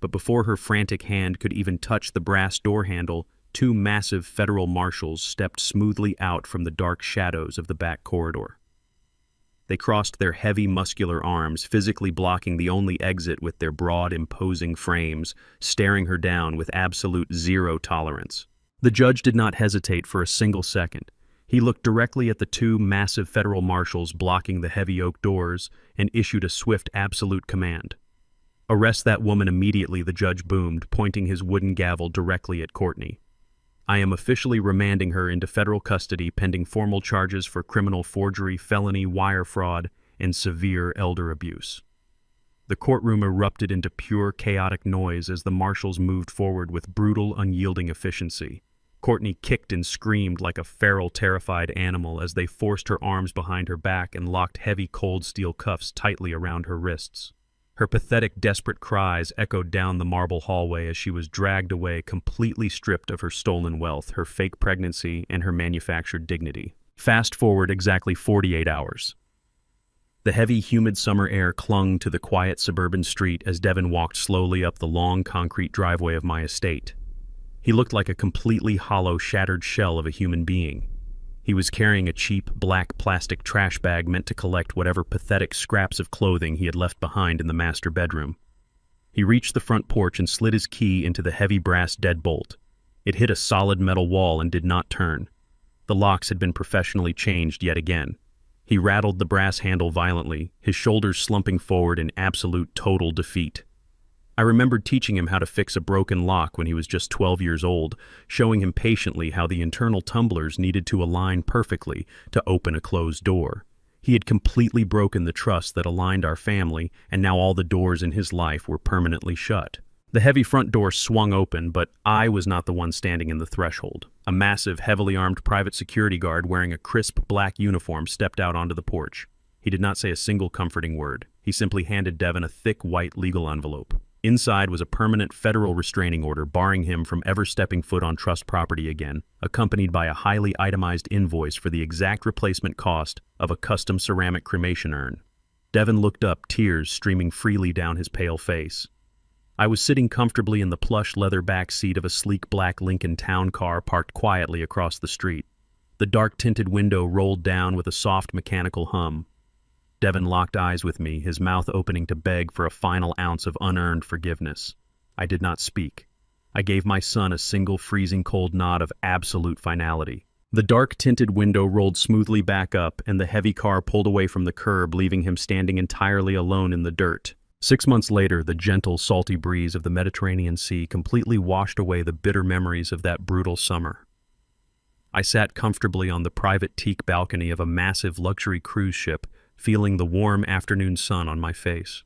But before her frantic hand could even touch the brass door handle, two massive federal marshals stepped smoothly out from the dark shadows of the back corridor. They crossed their heavy, muscular arms, physically blocking the only exit with their broad, imposing frames, staring her down with absolute zero tolerance. The judge did not hesitate for a single second. He looked directly at the two massive federal marshals blocking the heavy oak doors and issued a swift, absolute command. "Arrest that woman immediately," the judge boomed, pointing his wooden gavel directly at Courtney. "I am officially remanding her into federal custody pending formal charges for criminal forgery, felony, wire fraud, and severe elder abuse." The courtroom erupted into pure chaotic noise as the marshals moved forward with brutal, unyielding efficiency. Courtney kicked and screamed like a feral, terrified animal as they forced her arms behind her back and locked heavy, cold steel cuffs tightly around her wrists. Her pathetic, desperate cries echoed down the marble hallway as she was dragged away, completely stripped of her stolen wealth, her fake pregnancy, and her manufactured dignity. Fast forward exactly 48 hours. The heavy, humid summer air clung to the quiet suburban street as Devon walked slowly up the long concrete driveway of my estate. He looked like a completely hollow, shattered shell of a human being. He was carrying a cheap, black plastic trash bag meant to collect whatever pathetic scraps of clothing he had left behind in the master bedroom. He reached the front porch and slid his key into the heavy brass deadbolt. It hit a solid metal wall and did not turn. The locks had been professionally changed yet again. He rattled the brass handle violently, his shoulders slumping forward in absolute total defeat. I remembered teaching him how to fix a broken lock when he was just 12 years old, showing him patiently how the internal tumblers needed to align perfectly to open a closed door. He had completely broken the trust that aligned our family, and now all the doors in his life were permanently shut. The heavy front door swung open, but I was not the one standing in the threshold. A massive, heavily armed private security guard wearing a crisp black uniform stepped out onto the porch. He did not say a single comforting word. He simply handed Devon a thick white legal envelope. Inside was a permanent federal restraining order barring him from ever stepping foot on trust property again, accompanied by a highly itemized invoice for the exact replacement cost of a custom ceramic cremation urn. Devon looked up, tears streaming freely down his pale face. I was sitting comfortably in the plush leather back seat of a sleek black Lincoln Town car parked quietly across the street. The dark-tinted window rolled down with a soft mechanical hum. Devon locked eyes with me, his mouth opening to beg for a final ounce of unearned forgiveness. I did not speak. I gave my son a single freezing cold nod of absolute finality. The dark-tinted window rolled smoothly back up, and the heavy car pulled away from the curb, leaving him standing entirely alone in the dirt. 6 months later, the gentle, salty breeze of the Mediterranean Sea completely washed away the bitter memories of that brutal summer. I sat comfortably on the private teak balcony of a massive luxury cruise ship, feeling the warm afternoon sun on my face.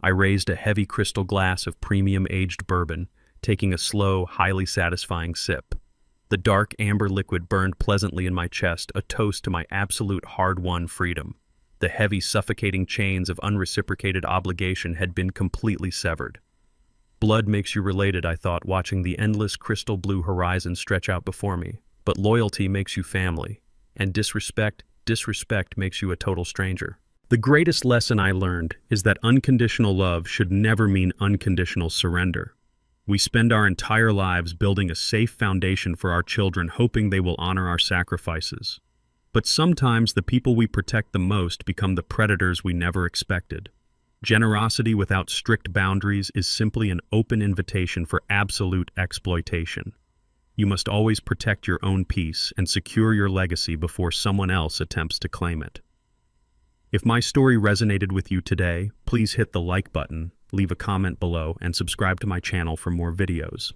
I raised a heavy crystal glass of premium aged bourbon, taking a slow, highly satisfying sip. The dark amber liquid burned pleasantly in my chest, a toast to my absolute hard-won freedom. The heavy, suffocating chains of unreciprocated obligation had been completely severed. Blood makes you related, I thought, watching the endless crystal blue horizon stretch out before me. But loyalty makes you family, and disrespect makes you a total stranger. The greatest lesson I learned is that unconditional love should never mean unconditional surrender. We spend our entire lives building a safe foundation for our children, hoping they will honor our sacrifices. But sometimes the people we protect the most become the predators we never expected. Generosity without strict boundaries is simply an open invitation for absolute exploitation. You must always protect your own peace and secure your legacy before someone else attempts to claim it. If my story resonated with you today, please hit the like button, leave a comment below, and subscribe to my channel for more videos.